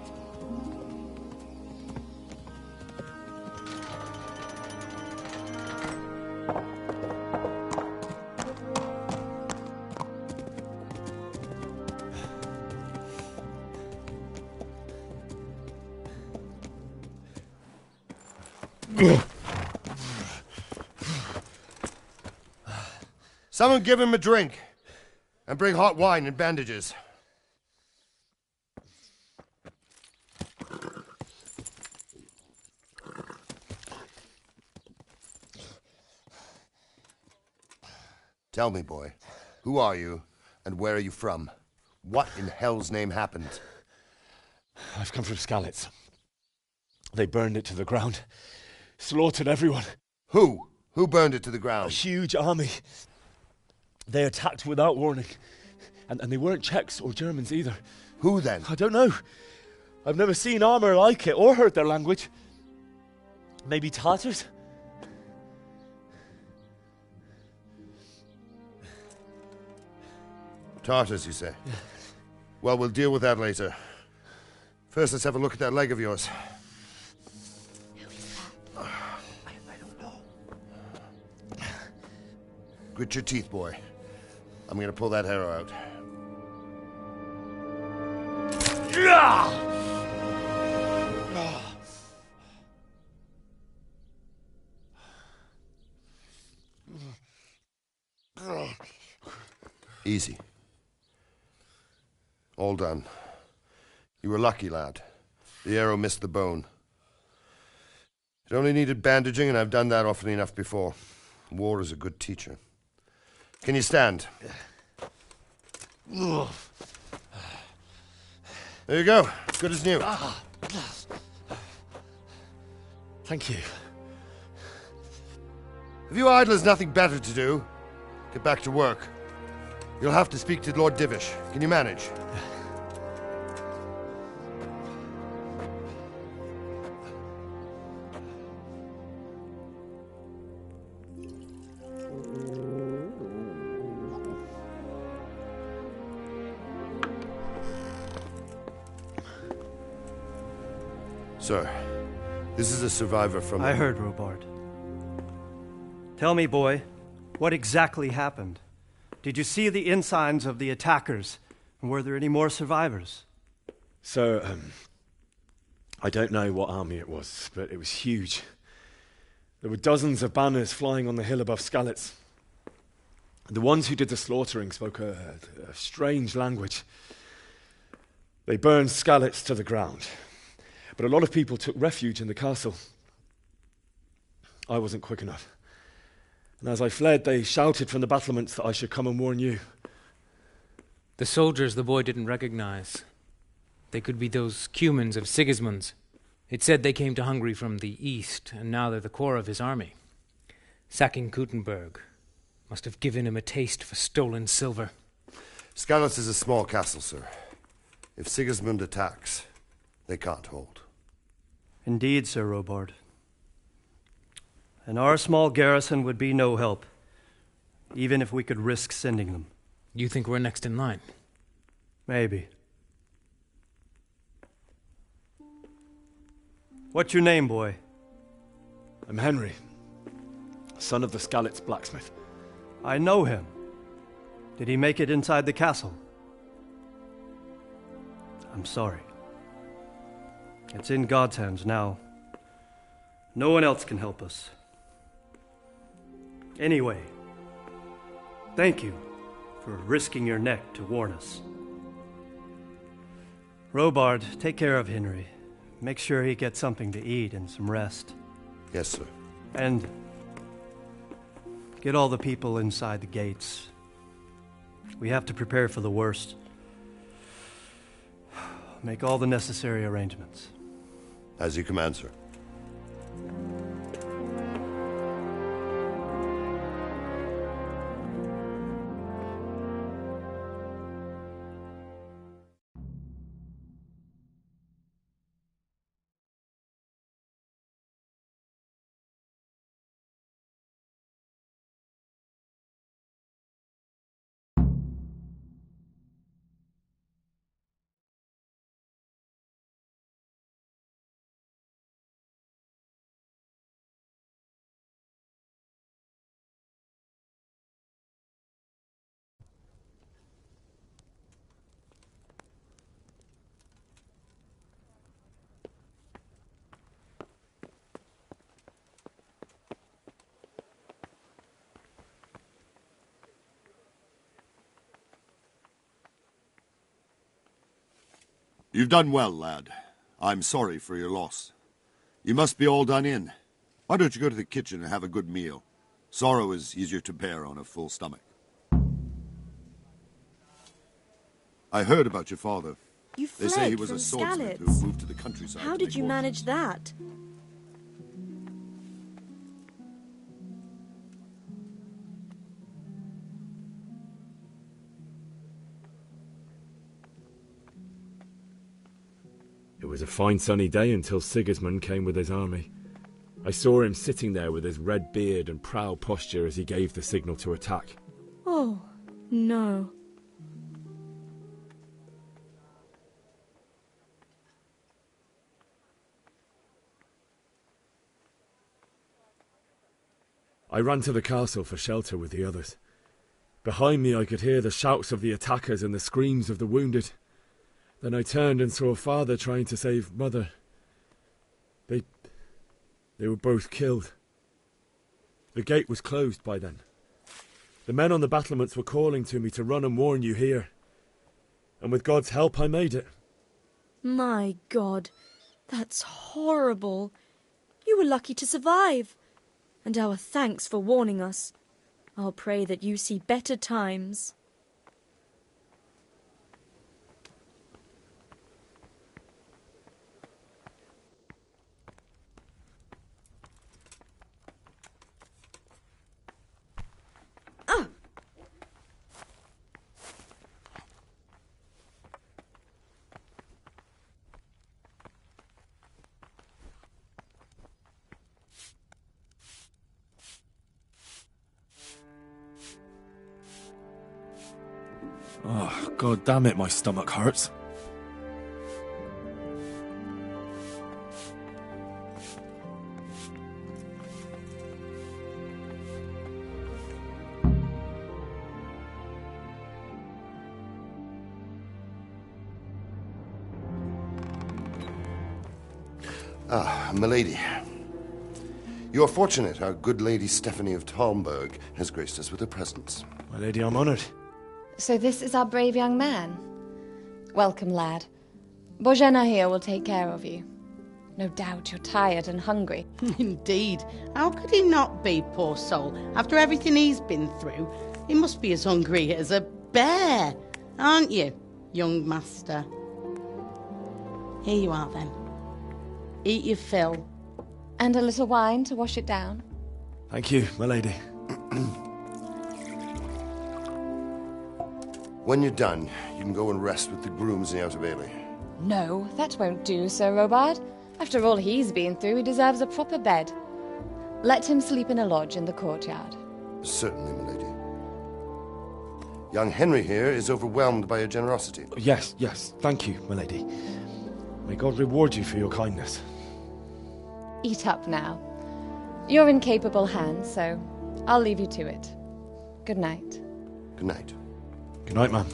Someone give him a drink. And bring hot wine and bandages. Tell me, boy, who are you and where are you from? What in hell's name happened? I've come from Skalitz. They burned it to the ground. Slaughtered everyone. Who? Who burned it to the ground? A huge army. They attacked without warning. And they weren't Czechs or Germans either. Who then? I don't know. I've never seen armor like it or heard their language. Maybe Tartars? Tartars, you say? Well, we'll deal with that later. First, let's have a look at that leg of yours. I don't know. Grit your teeth, boy. I'm gonna pull that arrow out. Easy. All done. You were lucky, lad. The arrow missed the bone. It only needed bandaging, and I've done that often enough before. War is a good teacher. Can you stand? There you go. Good as new. Thank you. Have you idlers nothing better to do? Get back to work. You'll have to speak to Lord Divish. Can you manage? Sir, this is a survivor from... I heard, Robard. Tell me, boy, what exactly happened? Did you see the ensigns of the attackers? And were there any more survivors? So, I don't know what army it was, but it was huge. There were dozens of banners flying on the hill above Skalitz. The ones who did the slaughtering spoke a strange language. They burned Skalitz to the ground, but a lot of people took refuge in the castle. I wasn't quick enough. And as I fled, they shouted from the battlements that I should come and warn you. The soldiers the boy didn't recognize. They could be those Cumans of Sigismund's. It said they came to Hungary from the east, and now they're the core of his army. Sacking Kuttenberg must have given him a taste for stolen silver. Skalitz is a small castle, sir. If Sigismund attacks, they can't hold. Indeed, Sir Robard. And our small garrison would be no help, even if we could risk sending them. You think we're next in line? Maybe. What's your name, boy? I'm Henry, son of the Skalitz blacksmith. I know him. Did he make it inside the castle? I'm sorry. It's in God's hands now. No one else can help us. Anyway, thank you for risking your neck to warn us. Robard, take care of Henry. Make sure he gets something to eat and some rest. Yes, sir. And get all the people inside the gates. We have to prepare for the worst. Make all the necessary arrangements. As you command, sir. You've done well, lad. I'm sorry for your loss. You must be all done in. Why don't you go to the kitchen and have a good meal? Sorrow is easier to bear on a full stomach. I heard about your father. You They fled say he was from a swordsman Skalitz. who moved to the countryside. How to did make you war. manage that? It was a fine sunny day until Sigismund came with his army. I saw him sitting there with his red beard and proud posture as he gave the signal to attack. Oh, no. I ran to the castle for shelter with the others. Behind me I could hear the shouts of the attackers and the screams of the wounded. Then I turned and saw Father trying to save Mother. They were both killed. The gate was closed by then. The men on the battlements were calling to me to run and warn you here. And with God's help I made it. My God, that's horrible. You were lucky to survive. And our thanks for warning us. I'll pray that you see better times. Oh, God damn it, my stomach hurts. Ah, milady. You are fortunate our good lady Stephanie of Talmberg has graced us with her presence. My lady, I'm honoured. So this is our brave young man. Welcome, lad. Bojena here will take care of you. No doubt you're tired and hungry. Indeed. How could he not be, poor soul? After everything he's been through, he must be as hungry as a bear, aren't you, young master? Here you are, then. Eat your fill. And a little wine to wash it down. Thank you, my lady. When you're done, you can go and rest with the grooms in the Outer Bailey. No, that won't do, Sir Robard. After all he's been through, he deserves a proper bed. Let him sleep in a lodge in the courtyard. Certainly, my lady. Young Henry here is overwhelmed by your generosity. Yes, thank you, my lady. May God reward you for your kindness. Eat up now. You're in capable hands, so I'll leave you to it. Good night. Good night. Good night, ma'am.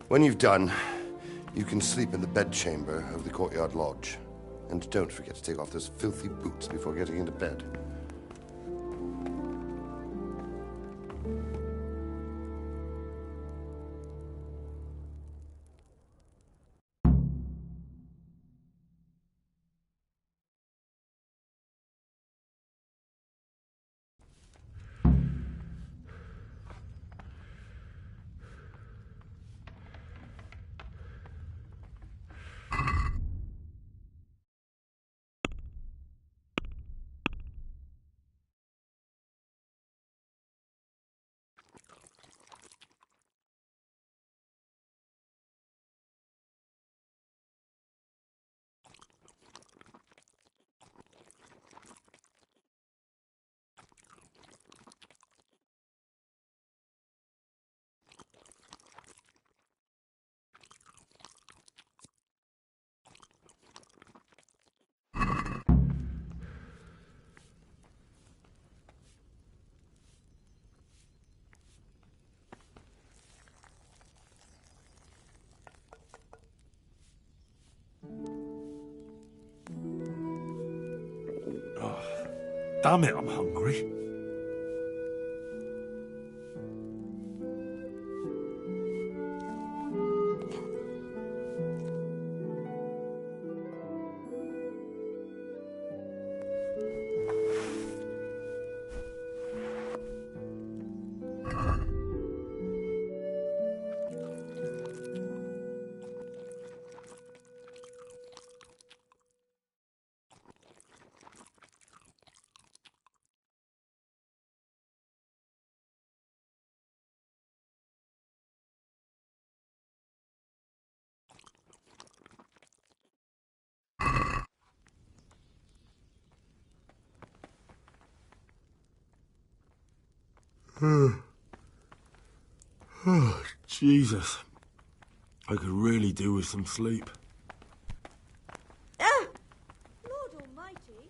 When you've done, you can sleep in the bedchamber of the courtyard lodge. And don't forget to take off those filthy boots before getting into bed. Damn it, I'm hungry. Oh, Jesus. I could really do with some sleep. Ah! Lord Almighty.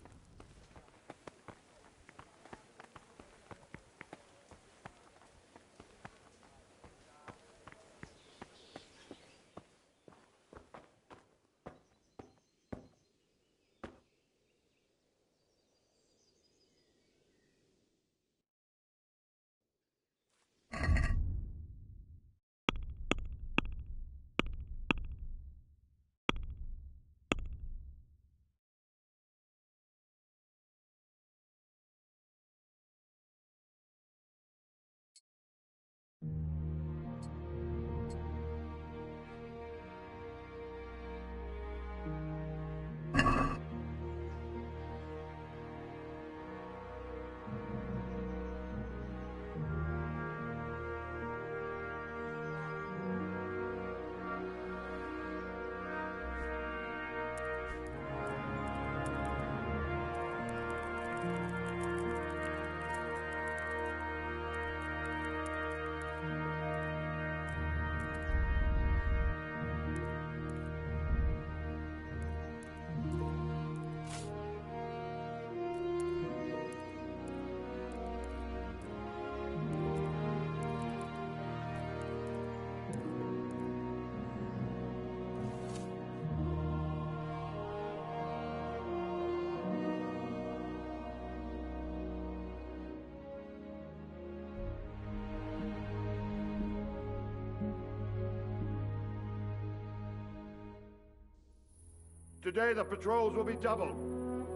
Today the patrols will be doubled.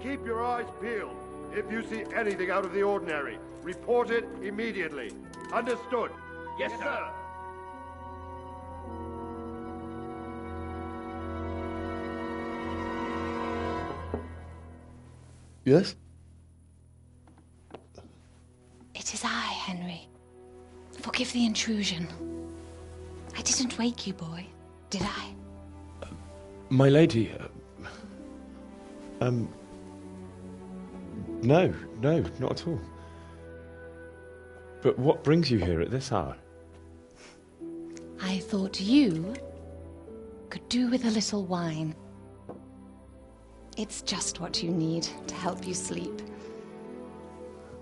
Keep your eyes peeled. If you see anything out of the ordinary, report it immediately. Understood? Yes, sir. Yes? It is I, Henry. Forgive the intrusion. I didn't wake you, boy, did I? My lady, no, not at all. But what brings you here at this hour? I thought you could do with a little wine. It's just what you need to help you sleep.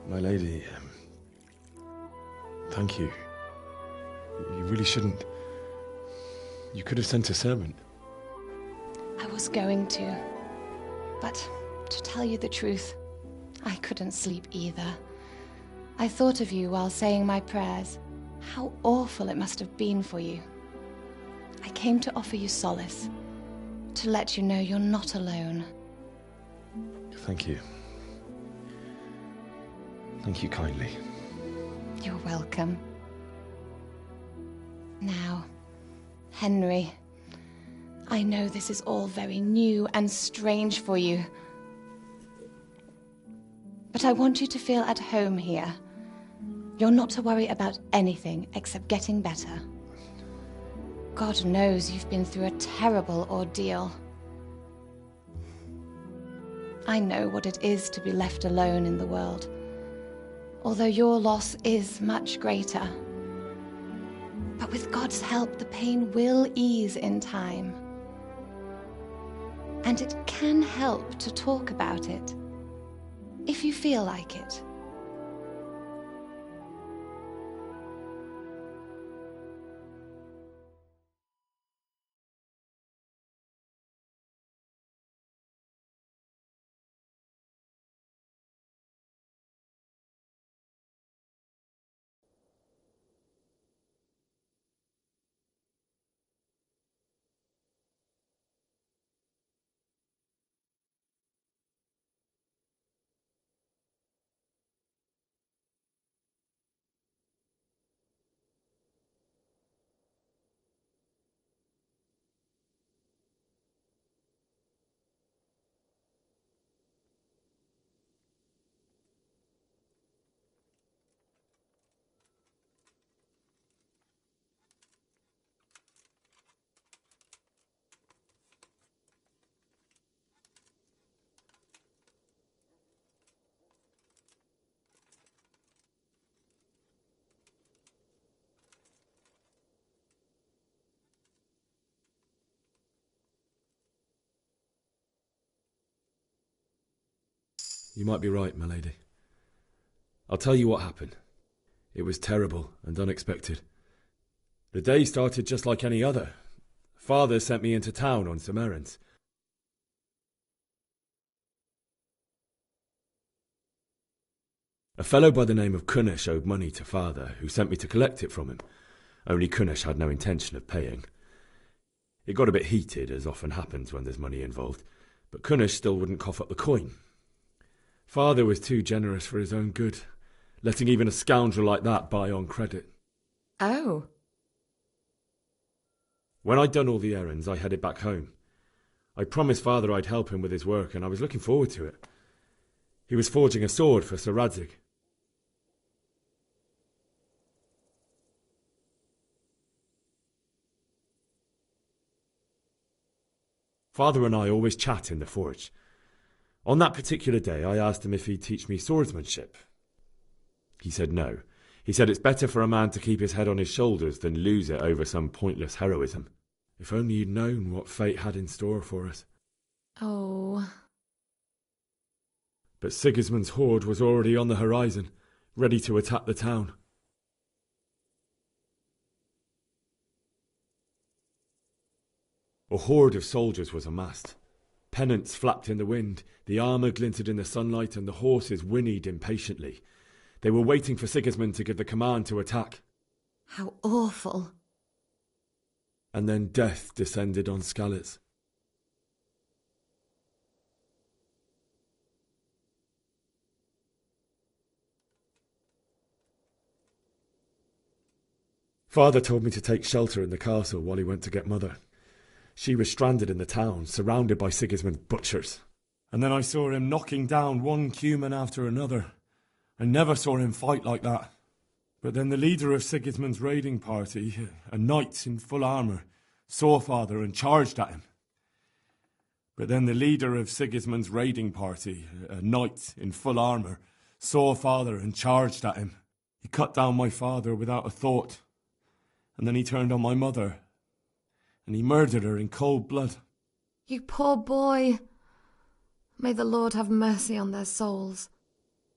My lady, thank you. You really shouldn't. You could have sent a servant. I was going to. But to tell you the truth, I couldn't sleep either. I thought of you while saying my prayers. How awful it must have been for you. I came to offer you solace, to let you know you're not alone. Thank you. Thank you kindly. You're welcome. Now, Henry, I know this is all very new and strange for you. But I want you to feel at home here. You're not to worry about anything except getting better. God knows you've been through a terrible ordeal. I know what it is to be left alone in the world, although your loss is much greater. But with God's help, the pain will ease in time. And it can help to talk about it, if you feel like it. You might be right, my lady. I'll tell you what happened. It was terrible and unexpected. The day started just like any other. Father sent me into town on some errands. A fellow by the name of Kunesh owed money to Father, who sent me to collect it from him. Only Kunesh had no intention of paying. It got a bit heated, as often happens when there's money involved, but Kunesh still wouldn't cough up the coin. Father was too generous for his own good, letting even a scoundrel like that buy on credit. Oh. When I'd done all the errands, I headed back home. I promised Father I'd help him with his work, and I was looking forward to it. He was forging a sword for Sir Radzig. Father and I always chat in the forge. On that particular day, I asked him if he'd teach me swordsmanship. He said no. He said it's better for a man to keep his head on his shoulders than lose it over some pointless heroism. If only you'd known what fate had in store for us. Oh. But Sigismund's horde was already on the horizon, ready to attack the town. A horde of soldiers was amassed. Pennants flapped in the wind, the armour glinted in the sunlight, and the horses whinnied impatiently. They were waiting for Sigismund to give the command to attack. How awful. And then death descended on Skalitz. Father told me to take shelter in the castle while he went to get Mother. She was stranded in the town, surrounded by Sigismund's butchers. And then I saw him knocking down one Cuman after another. I never saw him fight like that. But then the leader of Sigismund's raiding party, a knight in full armour, saw Father and charged at him. But then the leader of Sigismund's raiding party, a knight in full armour, saw Father and charged at him. He cut down my father without a thought. And then he turned on my mother. And he murdered her in cold blood. You poor boy. May the Lord have mercy on their souls.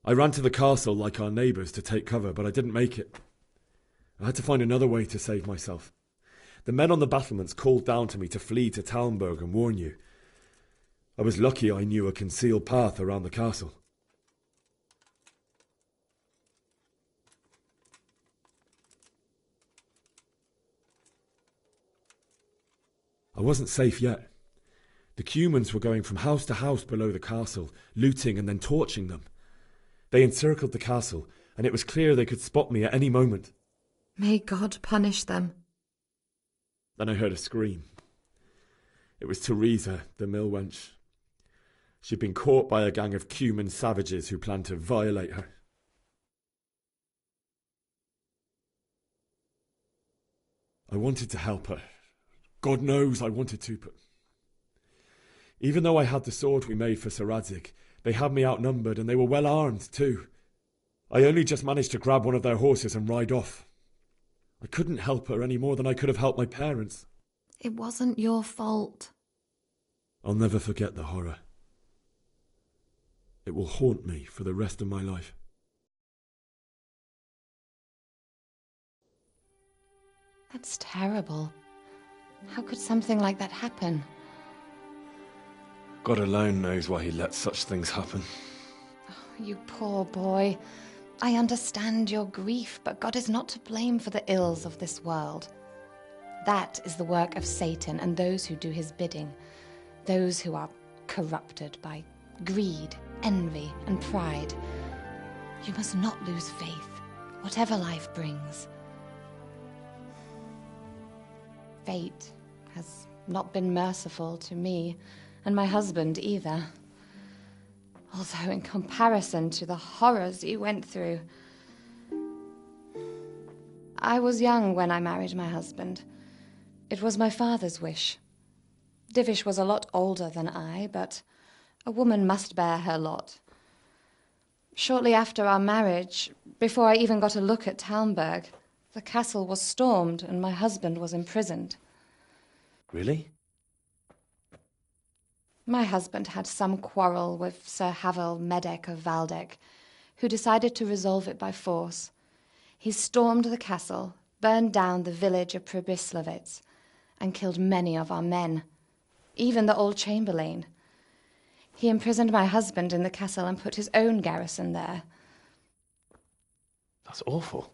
I ran to the castle like our neighbours to take cover, but I didn't make it. I had to find another way to save myself. The men on the battlements called down to me to flee to Talmberg and warn you. I was lucky I knew a concealed path around the castle. I wasn't safe yet. The Cumans were going from house to house below the castle, looting and then torching them. They encircled the castle, and it was clear they could spot me at any moment. May God punish them. Then I heard a scream. It was Teresa, the mill wench. She'd been caught by a gang of Cuman savages who planned to violate her. I wanted to help her. God knows I wanted to, but even though I had the sword we made for Sir Radzig, they had me outnumbered and they were well armed too. I only just managed to grab one of their horses and ride off. I couldn't help her any more than I could have helped my parents. It wasn't your fault. I'll never forget the horror. It will haunt me for the rest of my life. That's terrible. How could something like that happen? God alone knows why he lets such things happen. Oh, you poor boy. I understand your grief, but God is not to blame for the ills of this world. That is the work of Satan and those who do his bidding. Those who are corrupted by greed, envy, and pride. You must not lose faith, whatever life brings. Fate has not been merciful to me, and my husband either. Although in comparison to the horrors you went through. I was young when I married my husband. It was my father's wish. Divish was a lot older than I, but a woman must bear her lot. Shortly after our marriage, before I even got a look at Talmberg, the castle was stormed and my husband was imprisoned. Really? My husband had some quarrel with Sir Havel Medek of Valdek, who decided to resolve it by force. He stormed the castle, burned down the village of Pribyslavitz, and killed many of our men, even the old chamberlain. He imprisoned my husband in the castle and put his own garrison there. That's awful.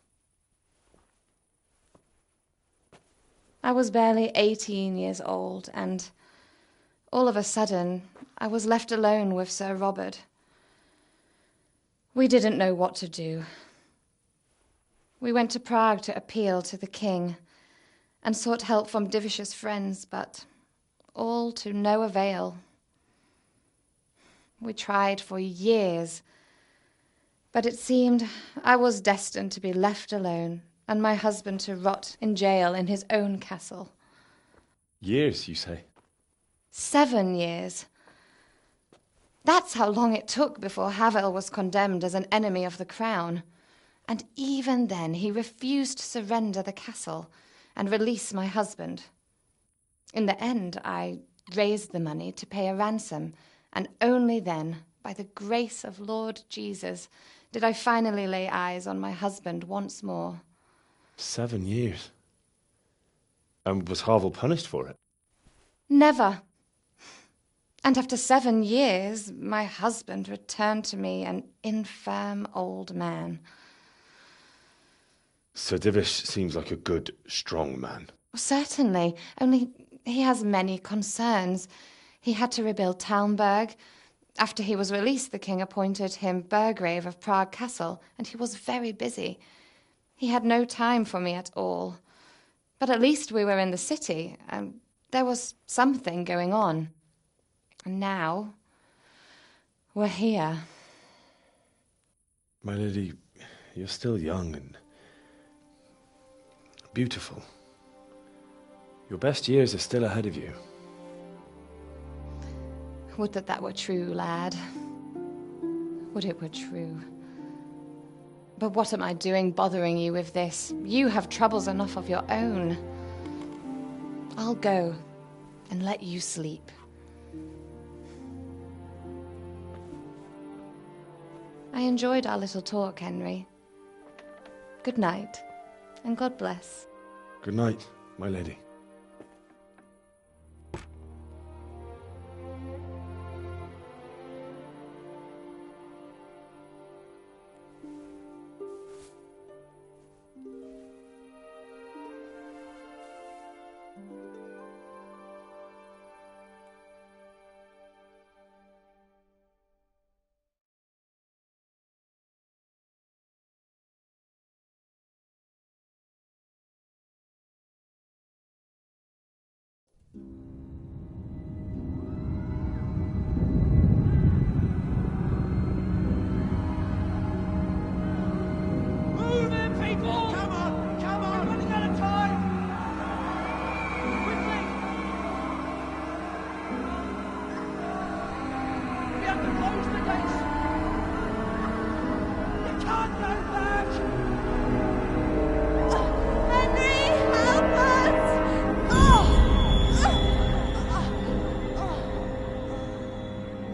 I was barely 18 years old, and all of a sudden, I was left alone with Sir Robert. We didn't know what to do. We went to Prague to appeal to the king and sought help from Divish's friends, but all to no avail. We tried for years, but it seemed I was destined to be left alone and my husband to rot in jail in his own castle. Years, you say? 7 years. That's how long it took before Havel was condemned as an enemy of the crown. And even then he refused to surrender the castle and release my husband. In the end, I raised the money to pay a ransom, and only then, by the grace of Lord Jesus, did I finally lay eyes on my husband once more. 7 years? And was Havel punished for it? Never. And after 7 years, my husband returned to me an infirm old man. Sir Divish seems like a good, strong man. Certainly, only he has many concerns. He had to rebuild Talmberg. After he was released, the king appointed him Burgrave of Prague Castle, and he was very busy. He had no time for me at all. But at least we were in the city, and there was something going on. And now, we're here. My lady, you're still young and beautiful. Your best years are still ahead of you. Would that that were true, lad. Would it were true. But what am I doing bothering you with this? You have troubles enough of your own. I'll go and let you sleep. I enjoyed our little talk, Henry. Good night, and God bless. Good night, my lady. Move in, people! Come on! Come on! We're running out of time! Quickly! We have to close the gates! You can't go back! Henry, help us!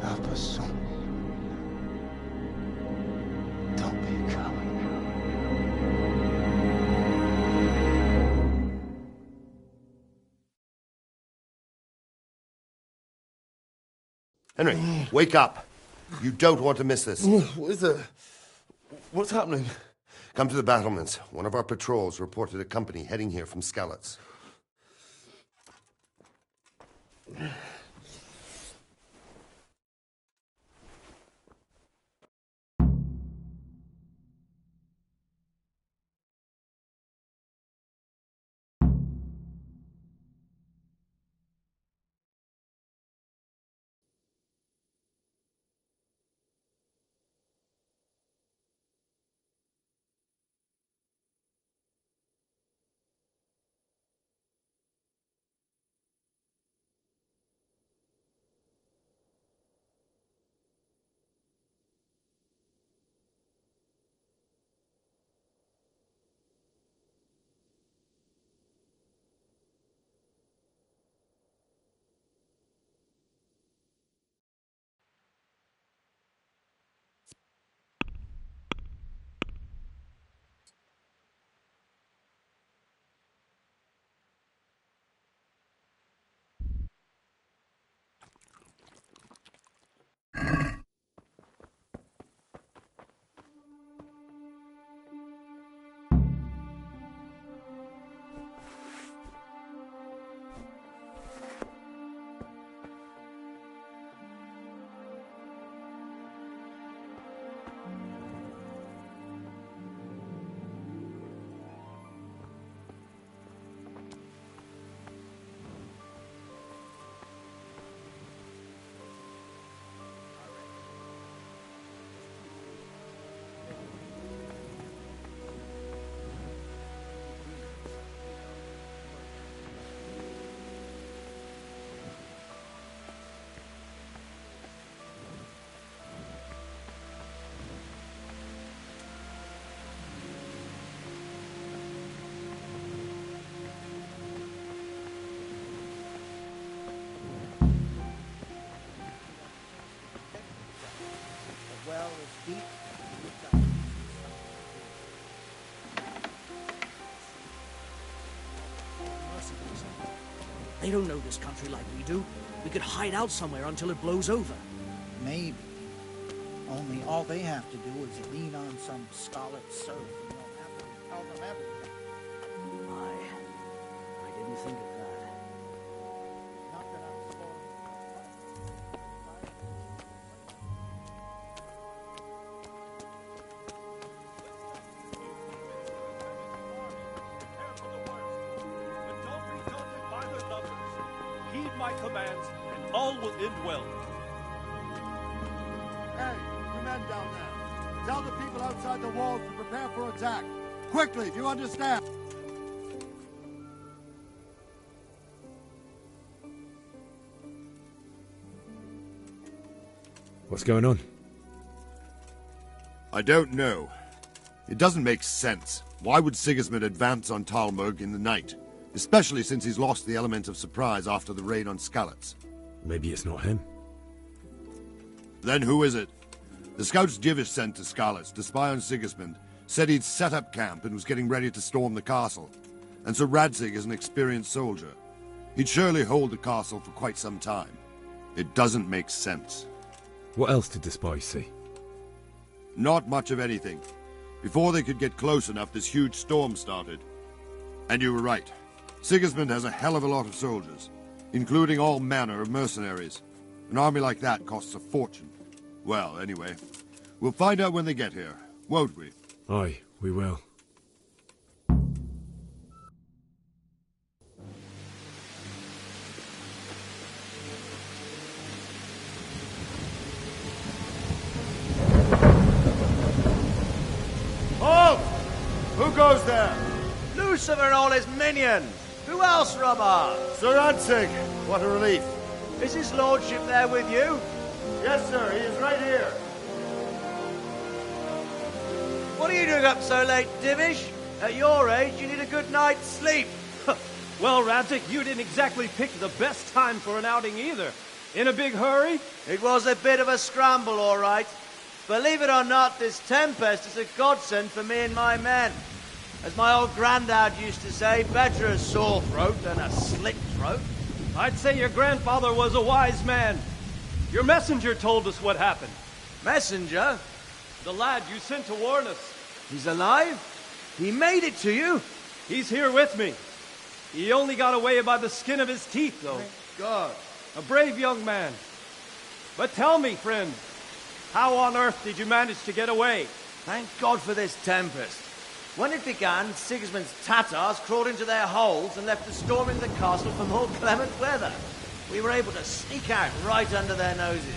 Help us, son. Don't be a coward. Henry, wake up. You don't want to miss this. What is it? What's happening? Come to the battlements. One of our patrols reported a company heading here from Skalitz. They don't know this country like we do. We could hide out somewhere until it blows over. Maybe. Only all they have to do is lean on some scarlet serf. You don't have to tell them everything. I didn't think of that. Not that I'm spoiled. Heed my commands, and all will end well. Hey, the men down there. Tell the people outside the walls to prepare for attack. Quickly, do you understand? What's going on? I don't know. It doesn't make sense. Why would Sigismund advance on Talmberg in the night? Especially since he's lost the element of surprise after the raid on Skalitz. Maybe it's not him. Then who is it? The scouts Divish sent to Skalitz to spy on Sigismund said he'd set up camp and was getting ready to storm the castle. And Sir Radzig is an experienced soldier. He'd surely hold the castle for quite some time. It doesn't make sense. What else did the spies see? Not much of anything. Before they could get close enough, this huge storm started. And you were right. Sigismund has a hell of a lot of soldiers, including all manner of mercenaries. An army like that costs a fortune. Well, anyway, we'll find out when they get here, won't we? Aye, we will. Halt! Who goes there? Lucifer and all his minions! Who else, Robert? Sir Radzig! What a relief. Is his lordship there with you? Yes, sir. He is right here. What are you doing up so late, Divish? At your age, you need a good night's sleep. Well, Radzig, you didn't exactly pick the best time for an outing either. In a big hurry? It was a bit of a scramble, all right. Believe it or not, this tempest is a godsend for me and my men. As my old granddad used to say, better a sore throat than a slit throat. I'd say your grandfather was a wise man. Your messenger told us what happened. Messenger? The lad you sent to warn us. He's alive? He made it to you? He's here with me. He only got away by the skin of his teeth, though. Thank God. A brave young man. But tell me, friend, how on earth did you manage to get away? Thank God for this tempest. When it began, Sigismund's Tatars crawled into their holes and left us storming the castle for more clement weather. We were able to sneak out right under their noses.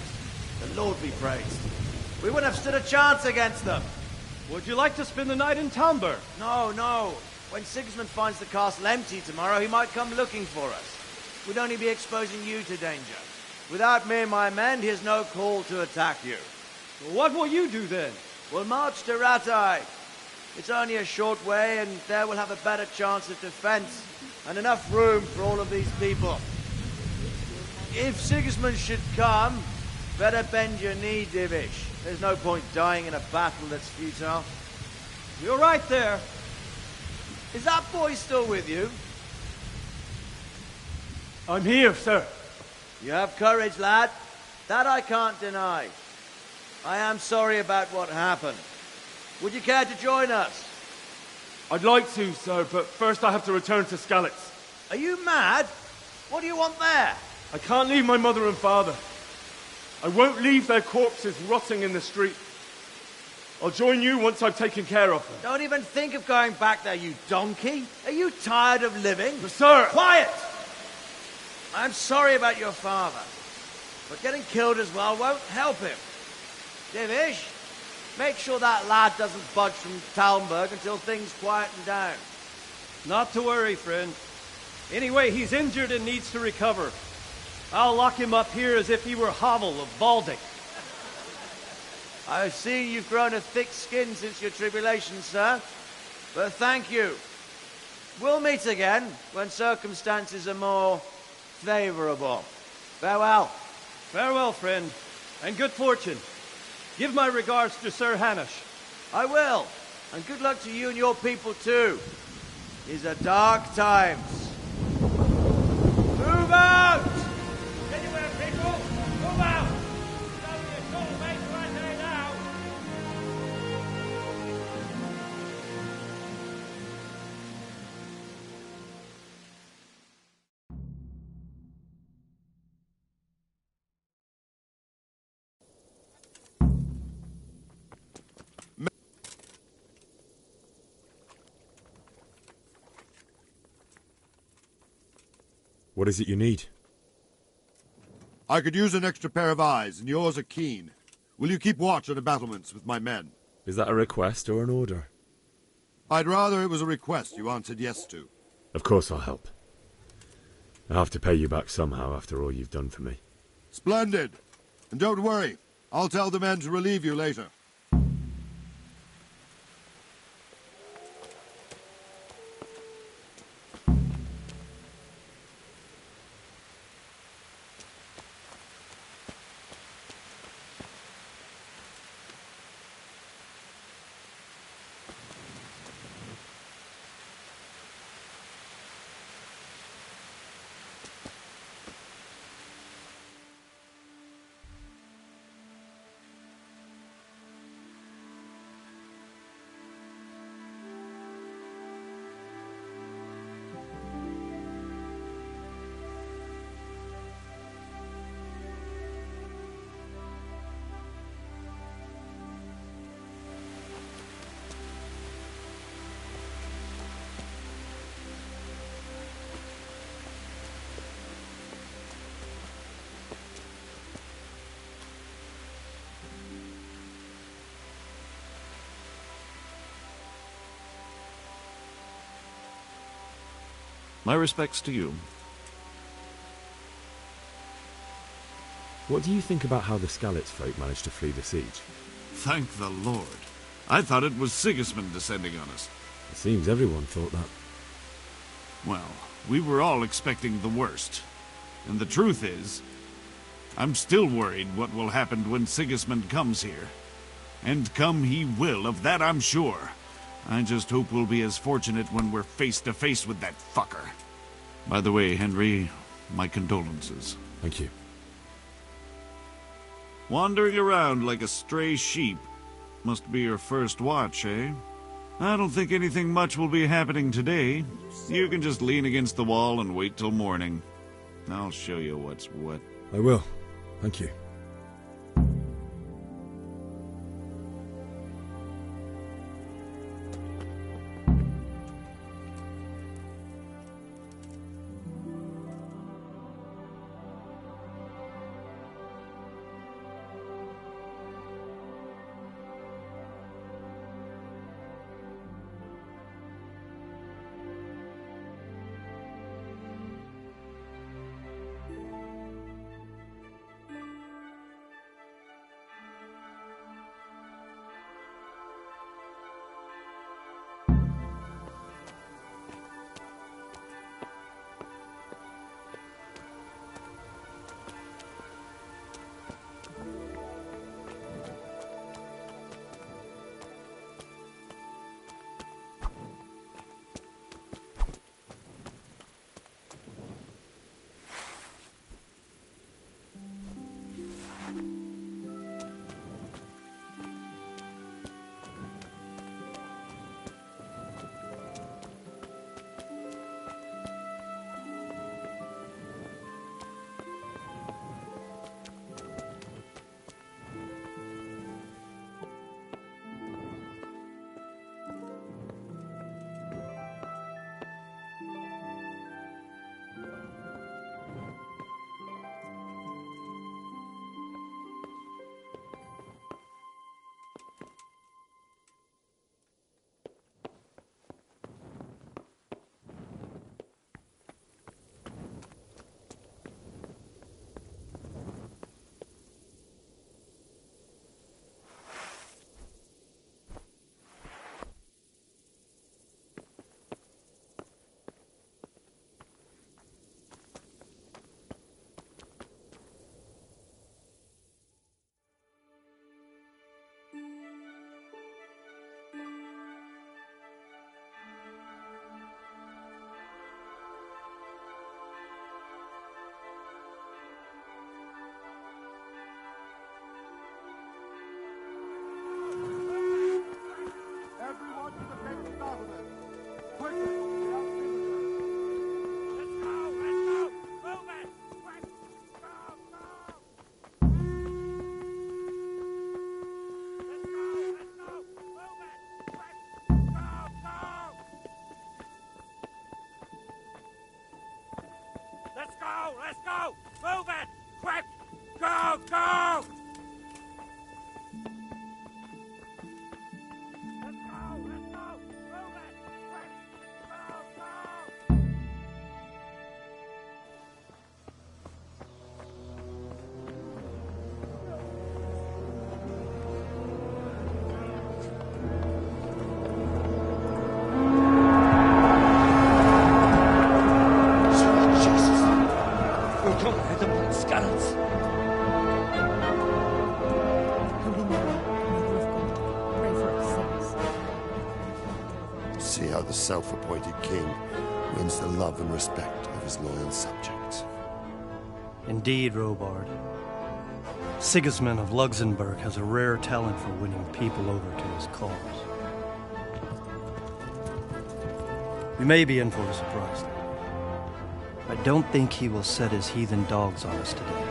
The Lord be praised. We wouldn't have stood a chance against them. Would you like to spend the night in Talmberg? No, no. When Sigismund finds the castle empty tomorrow, he might come looking for us. We'd only be exposing you to danger. Without me and my men, he has no call to attack you. Well, what will you do then? We'll march to Rattay. It's only a short way, and there we'll have a better chance of defense, and enough room for all of these people. If Sigismund should come, better bend your knee, Divish. There's no point dying in a battle that's futile. You're right there. Is that boy still with you? I'm here, sir. You have courage, lad. That I can't deny. I am sorry about what happened. Would you care to join us? I'd like to, sir, but first I have to return to Skalitz. Are you mad? What do you want there? I can't leave my mother and father. I won't leave their corpses rotting in the street. I'll join you once I've taken care of them. Don't even think of going back there, you donkey. Are you tired of living? But sir! Quiet! I'm sorry about your father, but getting killed as well won't help him. Divish, make sure that lad doesn't budge from Talmberg until things quieten down. Not to worry, friend. Anyway, he's injured and needs to recover. I'll lock him up here as if he were Havel of Baldic. I've seen you've grown a thick skin since your tribulation, sir. But thank you. We'll meet again when circumstances are more favorable. Farewell. Farewell, friend, and good fortune. Give my regards to Sir Hanush. I will. And good luck to you and your people, too. These are dark times. Move What is it you need? I could use an extra pair of eyes, and yours are keen. Will you keep watch on the battlements with my men? Is that a request or an order? I'd rather it was a request you answered yes to. Of course I'll help. I have to pay you back somehow after all you've done for me. Splendid! And don't worry, I'll tell the men to relieve you later. My respects to you. What do you think about how the Skalitz folk managed to flee the siege? Thank the Lord. I thought it was Sigismund descending on us. It seems everyone thought that. Well, we were all expecting the worst. And the truth is, I'm still worried what will happen when Sigismund comes here. And come he will, of that I'm sure. I just hope we'll be as fortunate when we're face to face with that fucker. By the way, Henry, my condolences. Thank you. Wandering around like a stray sheep must be your first watch, eh? I don't think anything much will be happening today. You can just lean against the wall and wait till morning. I'll show you what's what. I will. Thank you. Go! Go! See how the self-appointed king wins the love and respect of his loyal subjects. Indeed, Robard. Sigismund of Luxembourg has a rare talent for winning people over to his cause. We may be in for a surprise, though. I don't think he will set his heathen dogs on us today.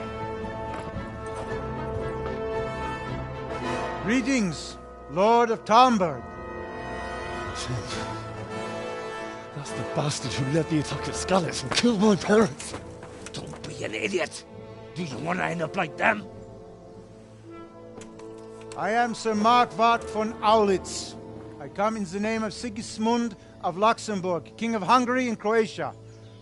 Greetings, Lord of Talmberg. That's the bastard who led the attack at Skalitz and killed my parents. Don't be an idiot. Do you want to end up like them? I am Sir Markwart von Aulitz. I come in the name of Sigismund of Luxembourg, King of Hungary and Croatia,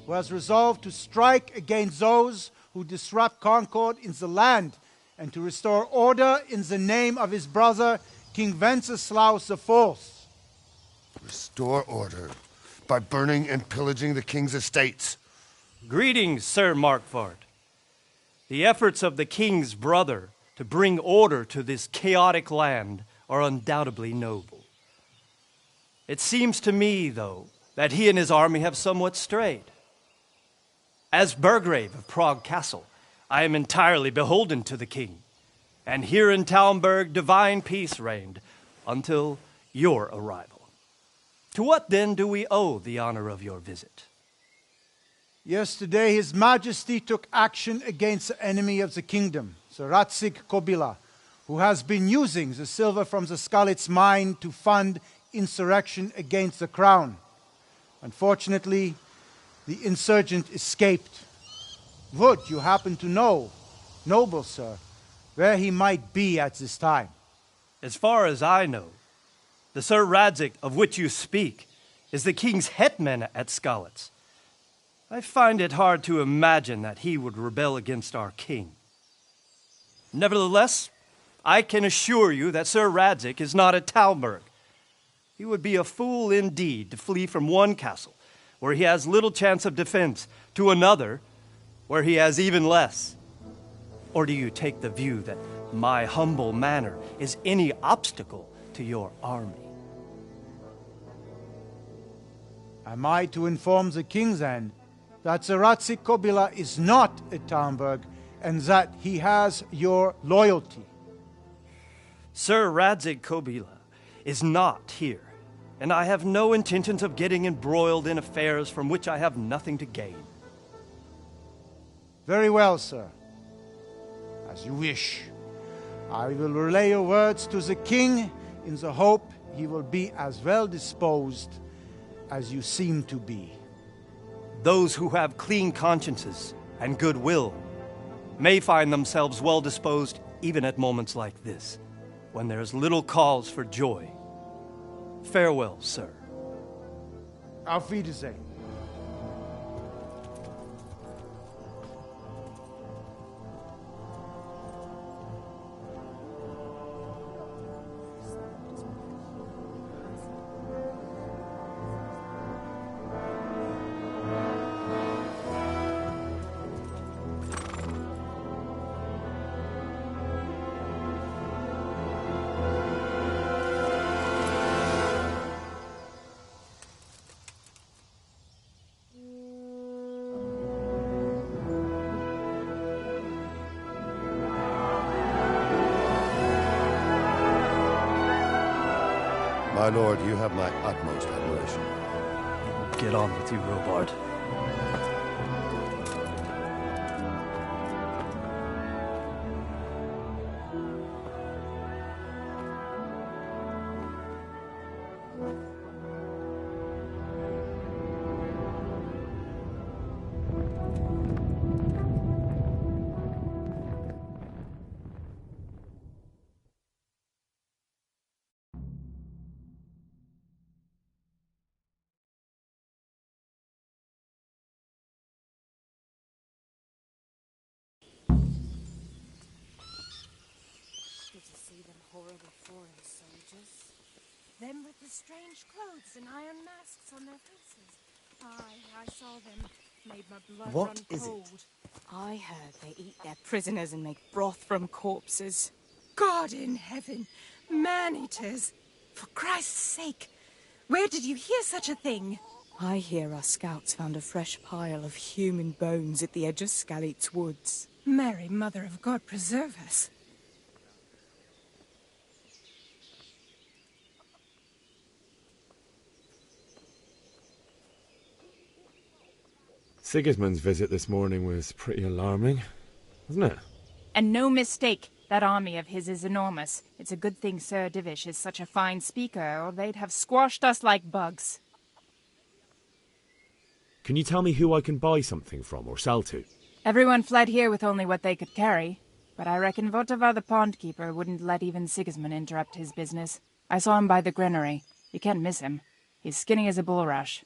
who has resolved to strike against those who disrupt concord in the land and to restore order in the name of his brother, King Wenceslaus IV. Restore order by burning and pillaging the king's estates. Greetings, Sir Markwart. The efforts of the king's brother to bring order to this chaotic land are undoubtedly noble. It seems to me, though, that he and his army have somewhat strayed. As Burgrave of Prague Castle, I am entirely beholden to the king, and here in Talmberg divine peace reigned until your arrival. To what then do we owe the honor of your visit? Yesterday, His Majesty took action against the enemy of the kingdom, Sir Radzig Kobyla, who has been using the silver from the Skalitz mine to fund insurrection against the crown. Unfortunately, the insurgent escaped. Would you happen to know, noble sir, where he might be at this time? As far as I know, the Sir Radzig of which you speak is the king's hetman at Skalitz. I find it hard to imagine that he would rebel against our king. Nevertheless, I can assure you that Sir Radzig is not at Talmberg. He would be a fool indeed to flee from one castle where he has little chance of defense to another where he has even less. Or do you take the view that my humble manner is any obstacle to your army? Am I to inform the king then that Sir Radzig Kobyla is not at Talmberg and that he has your loyalty? Sir Radzig Kobyla is not here, and I have no intentions of getting embroiled in affairs from which I have nothing to gain. Very well, sir. As you wish. I will relay your words to the king in the hope he will be as well disposed as you seem to be. Those who have clean consciences and goodwill may find themselves well disposed even at moments like this, when there is little cause for joy. Farewell, sir. Auf Wiedersehen. My lord, you have my utmost admiration. Get on with you, Robard. Horrible foreign soldiers. Them with the strange clothes and iron masks on their faces. Aye, I saw them. Made my blood What run is cold. it? I heard they eat their prisoners and make broth from corpses. God in heaven! Man-eaters! For Christ's sake! Where did you hear such a thing? I hear our scouts found a fresh pile of human bones at the edge of Skalit's woods. Mary, Mother of God, preserve us. Sigismund's visit this morning was pretty alarming, wasn't it? And no mistake, that army of his is enormous. It's a good thing Sir Divish is such a fine speaker, or they'd have squashed us like bugs. Can you tell me who I can buy something from or sell to? Everyone fled here with only what they could carry, but I reckon Votavar the Pondkeeper wouldn't let even Sigismund interrupt his business. I saw him by the granary. You can't miss him. He's skinny as a bulrush.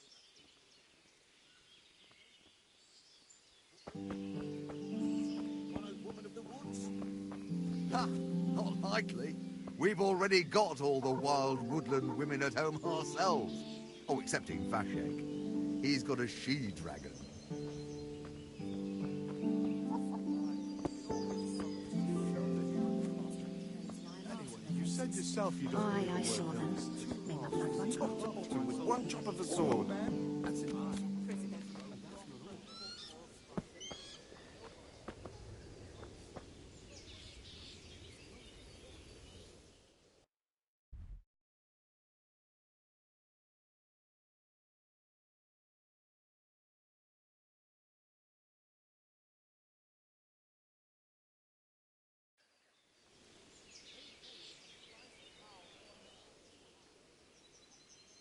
Ha! Not likely. We've already got all the wild woodland women at home ourselves. Oh, excepting Vashek. He's got a she-dragon. You said yourself you don't. Aye, I saw them. With one chop of the sword. That's it.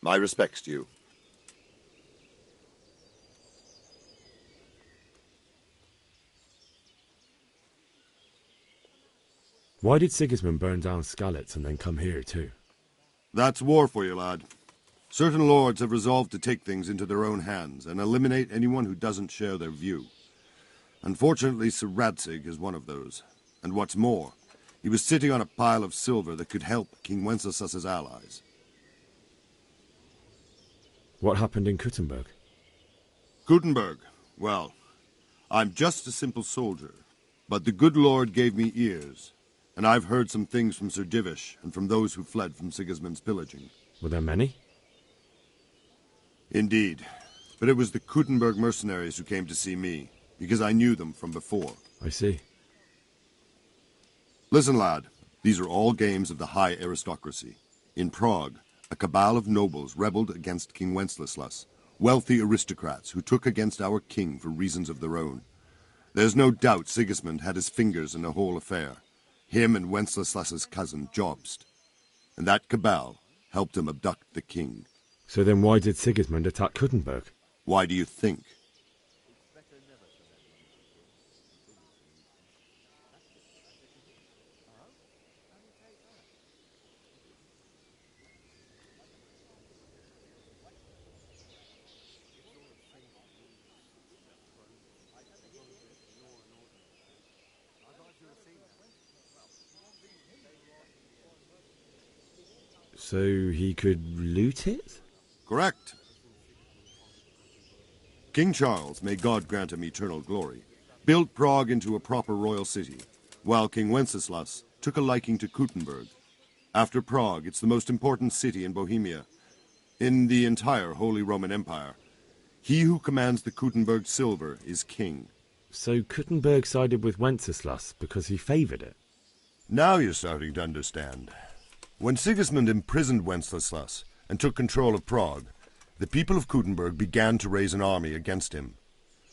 My respects to you. Why did Sigismund burn down Skalitz and then come here too? That's war for you, lad. Certain lords have resolved to take things into their own hands and eliminate anyone who doesn't share their view. Unfortunately, Sir Radzig is one of those. And what's more, he was sitting on a pile of silver that could help King Wenceslas's allies. What happened in Kuttenberg? Kuttenberg? Well, I'm just a simple soldier, but the good Lord gave me ears, and I've heard some things from Sir Divish and from those who fled from Sigismund's pillaging. Were there many? Indeed, but it was the Kuttenberg mercenaries who came to see me, because I knew them from before. I see. Listen, lad, these are all games of the high aristocracy. In Prague, a cabal of nobles rebelled against King Wenceslas, wealthy aristocrats who took against our king for reasons of their own. There's no doubt Sigismund had his fingers in the whole affair, him and Wenceslas's cousin Jobst. And that cabal helped him abduct the king. So then why did Sigismund attack Kuttenberg? Why do you think? So he could loot it? Correct. King Charles, may God grant him eternal glory, built Prague into a proper royal city, while King Wenceslas took a liking to Kuttenberg. After Prague, it's the most important city in Bohemia, in the entire Holy Roman Empire. He who commands the Kuttenberg silver is king. So Kuttenberg sided with Wenceslas because he favoured it? Now you're starting to understand. When Sigismund imprisoned Wenceslas and took control of Prague, the people of Kuttenberg began to raise an army against him.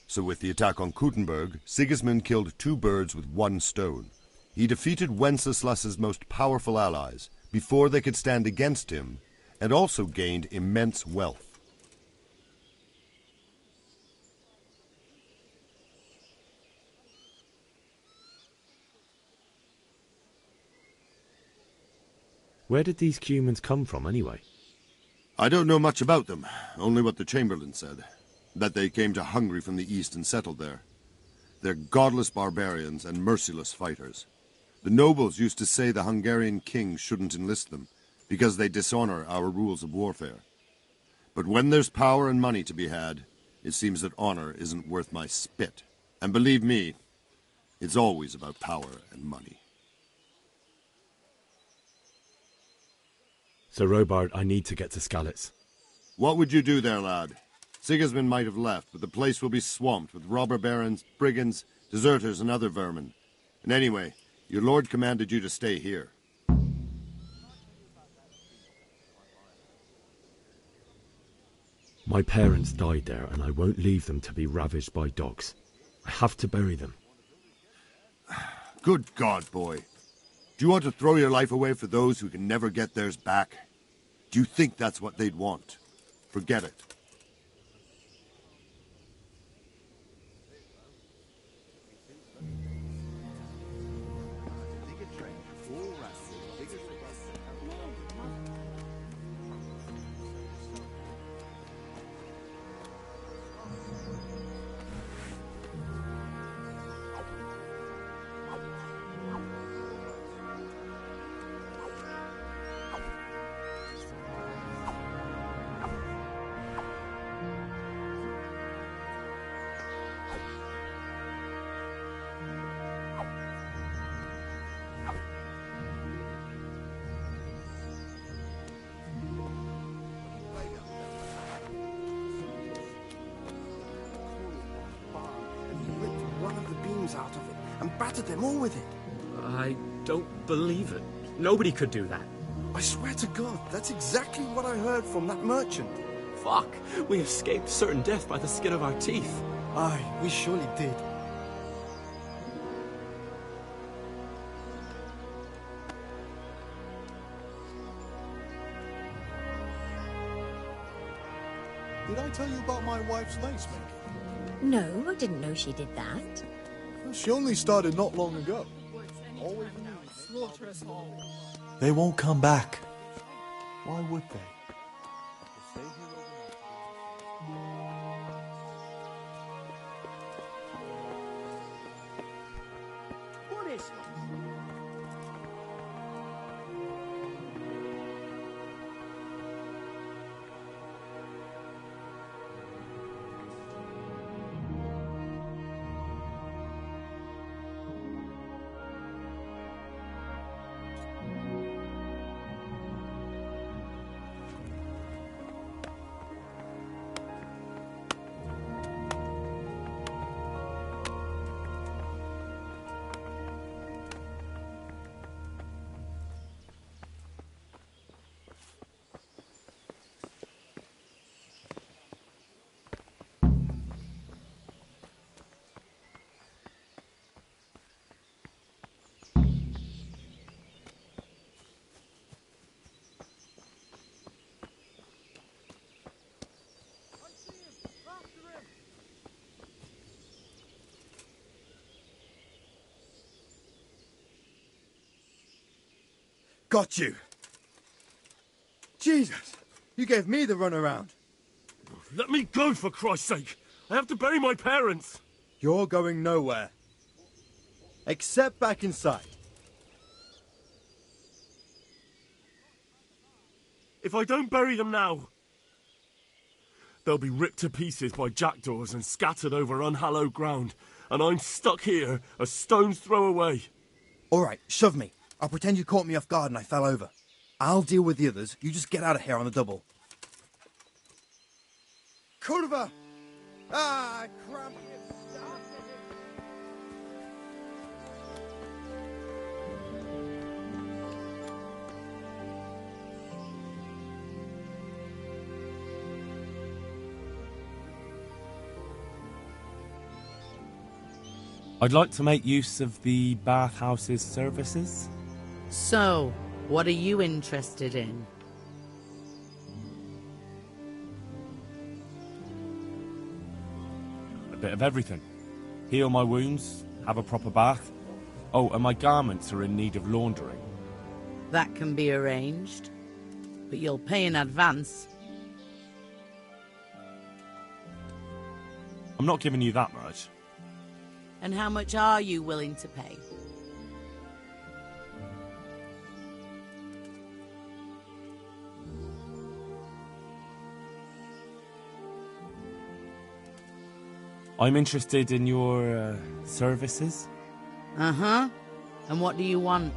So with the attack on Kuttenberg, Sigismund killed two birds with one stone. He defeated Wenceslas's most powerful allies before they could stand against him, and also gained immense wealth. Where did these Cumans come from, anyway? I don't know much about them, only what the Chamberlain said, that they came to Hungary from the east and settled there. They're godless barbarians and merciless fighters. The nobles used to say the Hungarian king shouldn't enlist them, because they dishonor our rules of warfare. But when there's power and money to be had, it seems that honor isn't worth my spit. And believe me, it's always about power and money. Sir Robard, I need to get to Skalitz. What would you do there, lad? Sigismund might have left, but the place will be swamped with robber barons, brigands, deserters, and other vermin. And anyway, your lord commanded you to stay here. My parents died there, and I won't leave them to be ravaged by dogs. I have to bury them. Good God, boy. Do you want to throw your life away for those who can never get theirs back? Do you think that's what they'd want? Forget it. Out of it and battered them all with it. I don't believe it. Nobody could do that. I swear to God, that's exactly what I heard from that merchant. Fuck! We escaped certain death by the skin of our teeth. Aye, we surely did. Did I tell you about my wife's lace making? No, I didn't know she did that. She only started not long ago. They won't come back. Why would they? What is it? Got you. Jesus, you gave me the runaround. Let me go, for Christ's sake. I have to bury my parents. You're going nowhere. Except back inside. If I don't bury them now, they'll be ripped to pieces by jackdaws and scattered over unhallowed ground, and I'm stuck here a stone's throw away. All right, shove me. I'll pretend you caught me off guard and I fell over. I'll deal with the others. You just get out of here on the double. Kurva! Ah, cramp! I'd like to make use of the bathhouse's services. So, what are you interested in? A bit of everything. Heal my wounds, have a proper bath. Oh, and my garments are in need of laundering. That can be arranged, but you'll pay in advance. I'm not giving you that much. And how much are you willing to pay? I'm interested in your services. Uh-huh. And what do you want?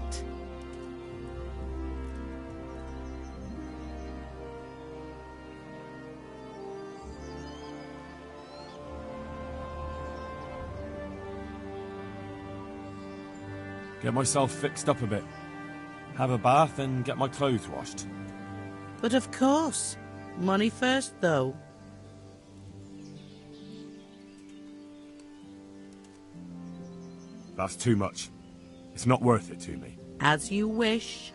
Get myself fixed up a bit. Have a bath and get my clothes washed. But of course. Money first, though. That's too much. It's not worth it to me. As you wish.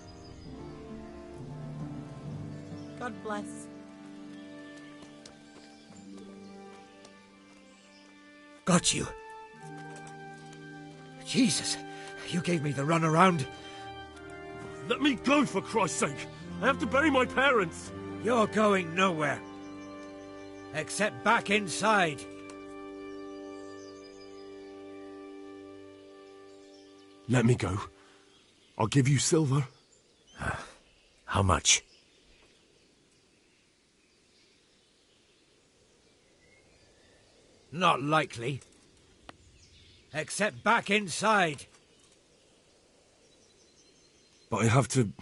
God bless. Got you. Jesus, you gave me the runaround. Let me go, for Christ's sake! I have to bury my parents! You're going nowhere. Except back inside. Let me go. I'll give you silver. How much? Not likely. Except back inside. But I have to...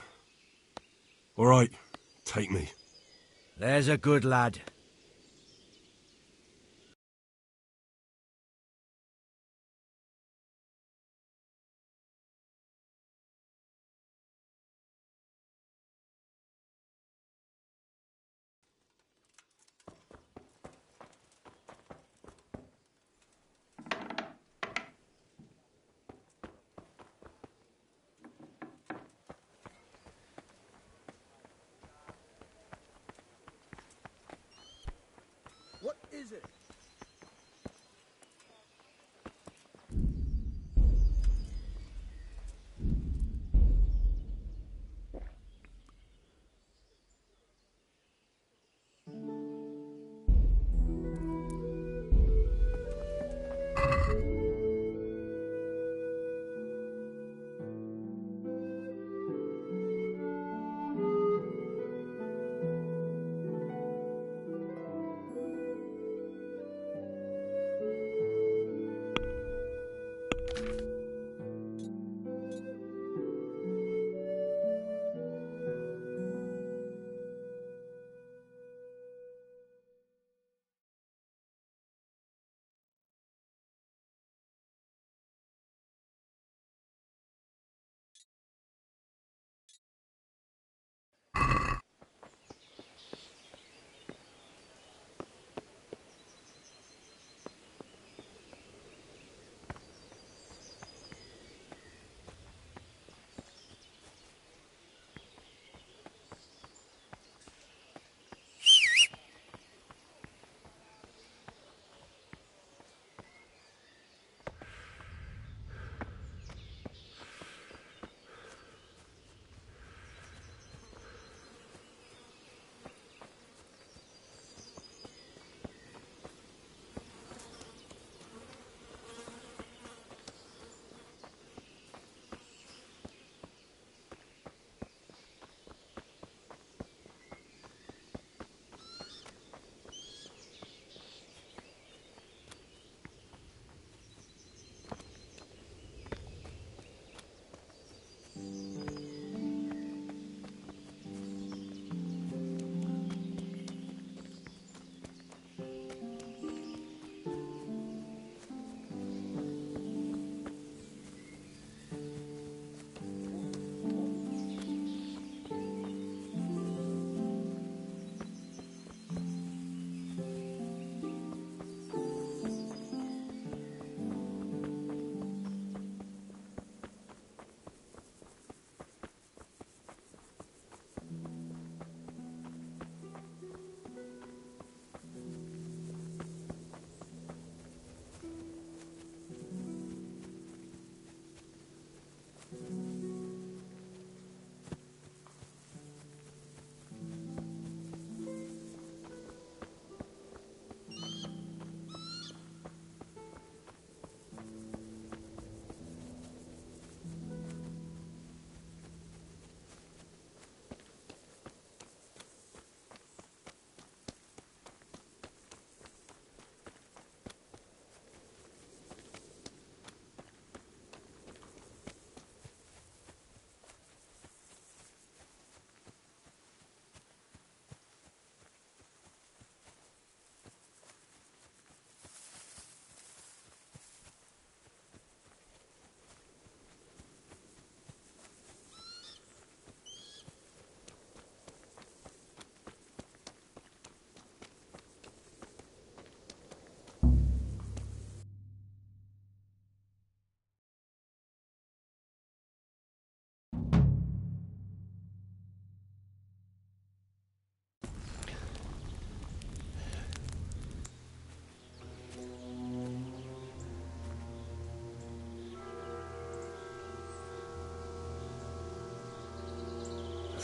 All right, take me. There's a good lad.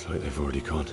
Looks like they've already gone.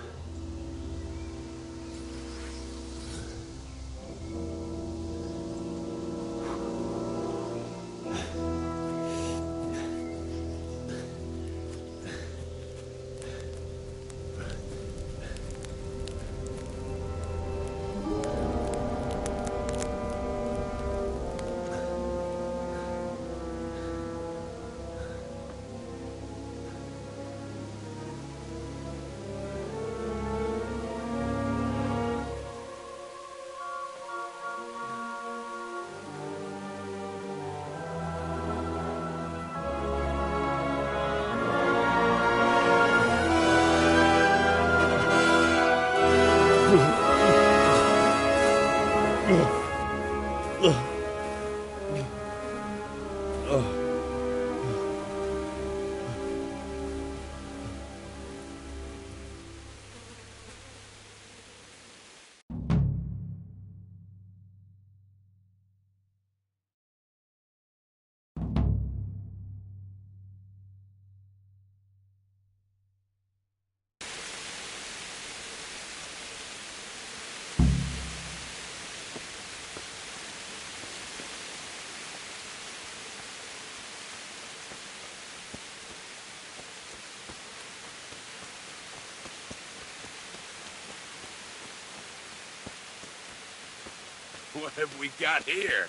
What have we got here?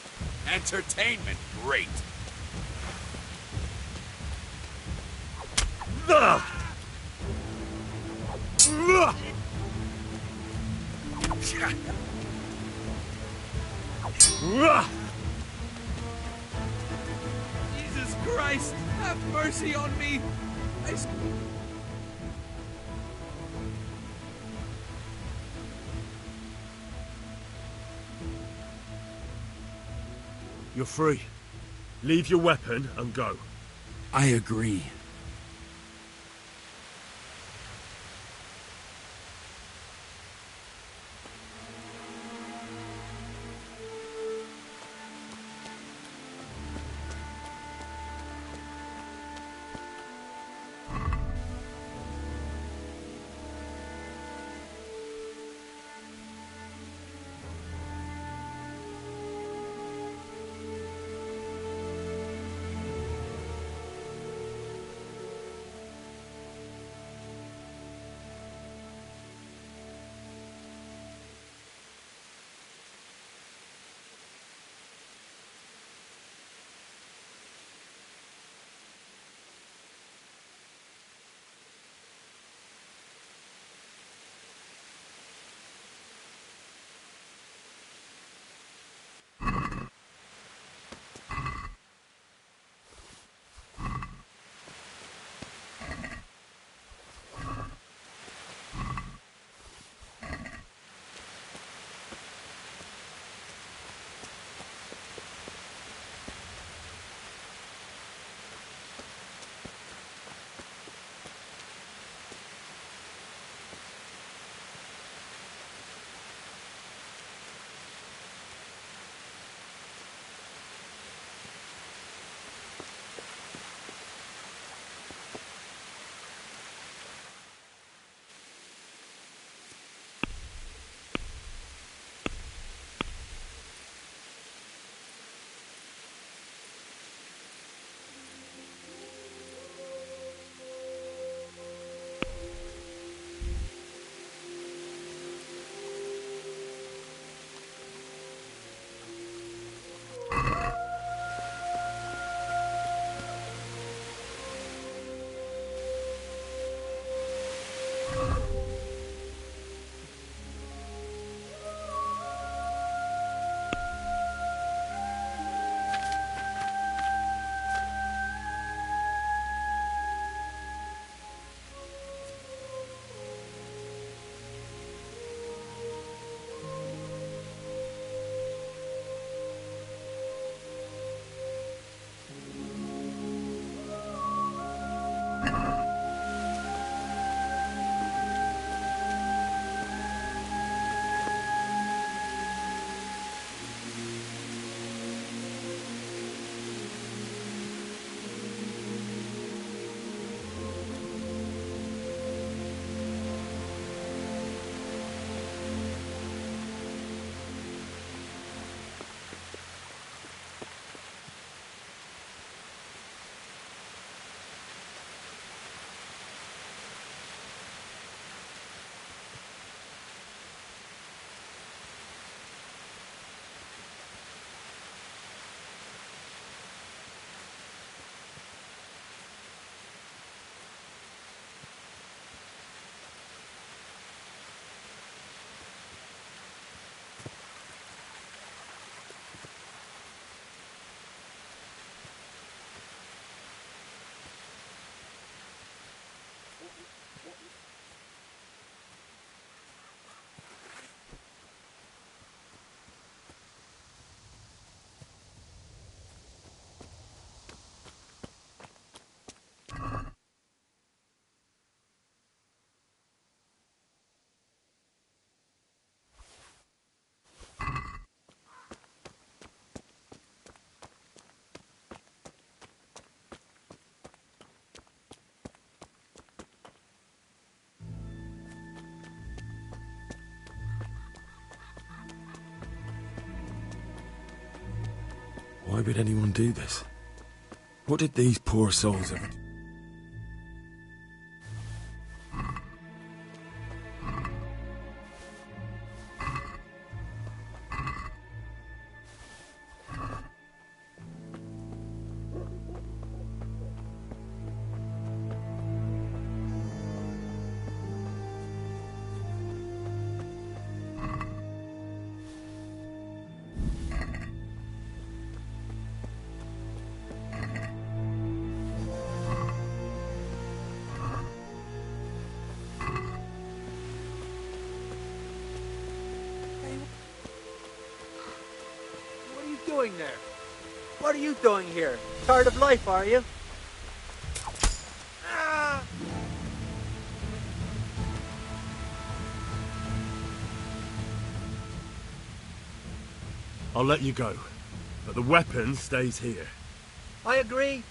Entertainment, great. Jesus Christ, have mercy on me! You're free. Leave your weapon and go. I agree. would anyone do this? What did these poor souls ever do? Doing there? What are you doing here? Tired of life, are you? I'll let you go, but the weapon stays here. I agree.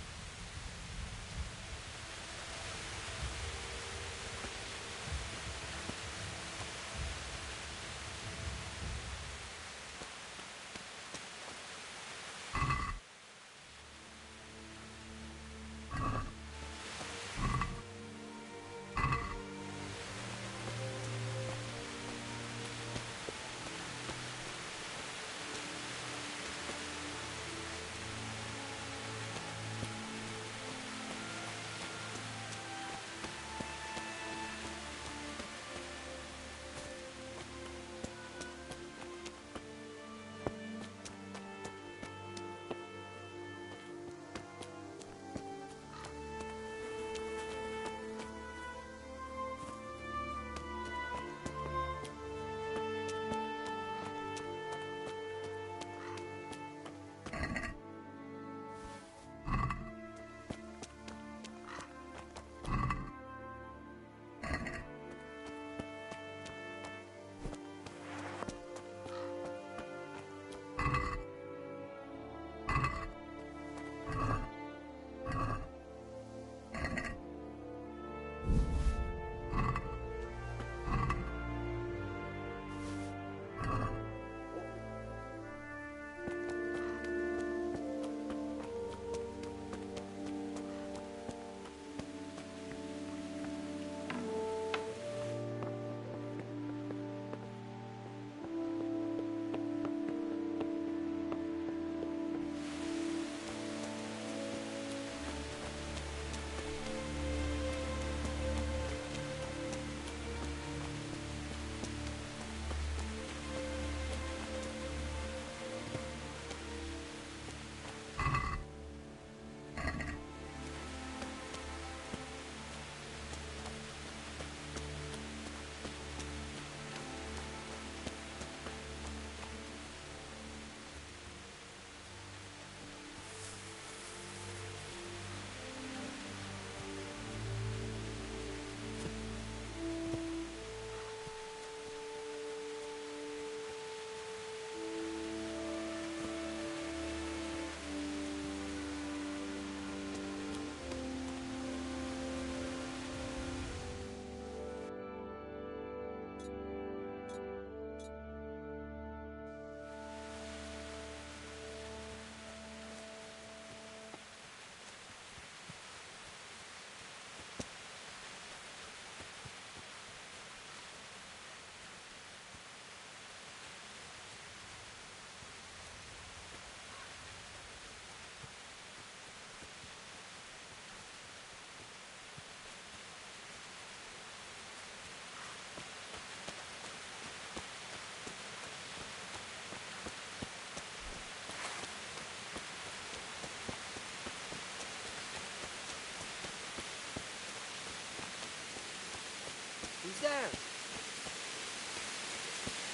There.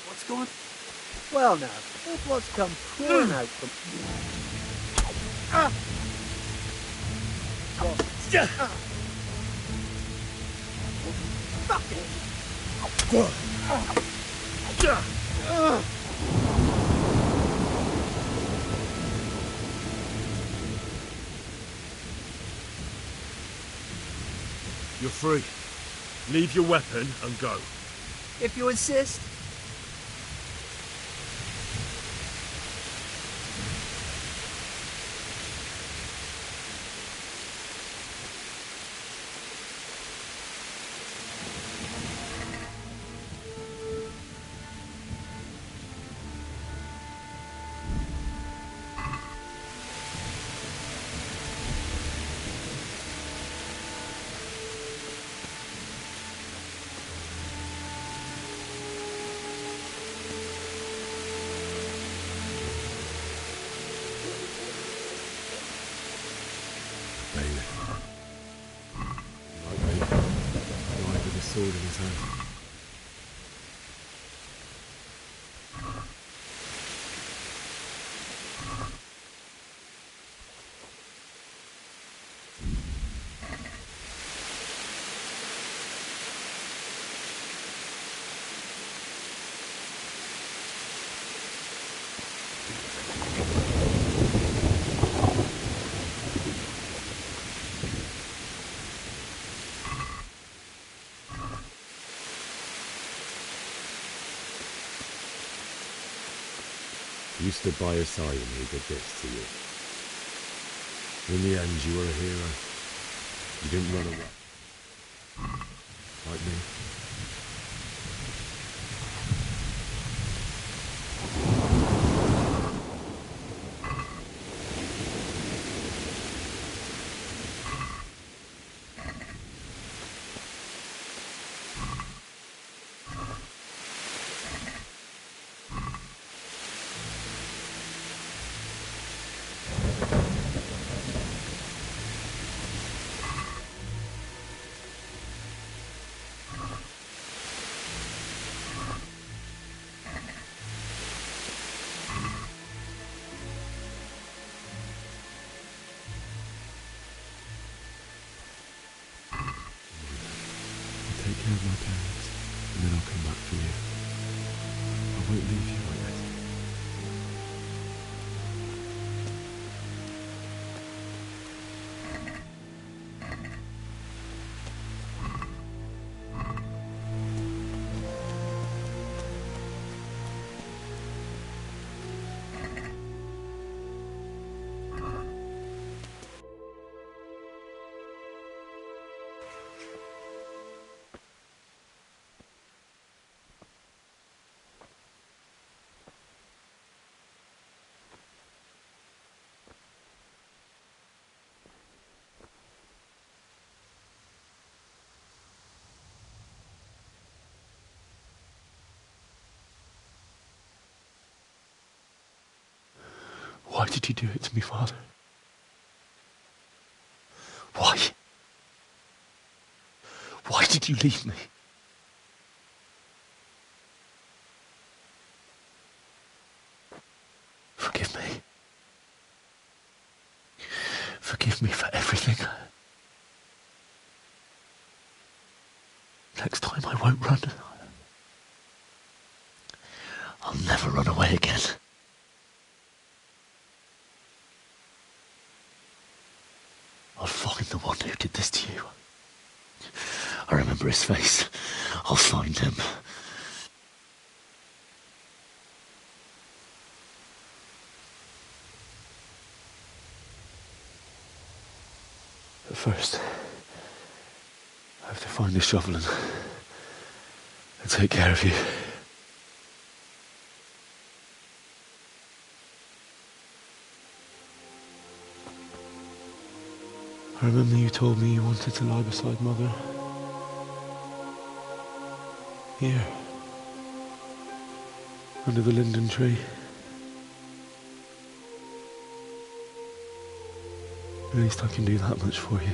What's going? Well, now, look what's come pouring out from. You're free. Leave your weapon and go. If you insist. sword in his hand. You stood by his side when he did this to you. In the end, you were a hero. You didn't run away. Like me. Take care of my parents, and then I'll come back for you. I won't leave you like this. Why did you do it to me, Father? Why? Why did you leave me? Forgive me. Forgive me for everything. Next time I won't run. I'll never run away again. I'll find the one who did this to you. I remember his face. I'll find him. But first, I have to find a shovel and take care of you. I remember you told me you wanted to lie beside Mother. Here. Under the linden tree. At least I can do that much for you.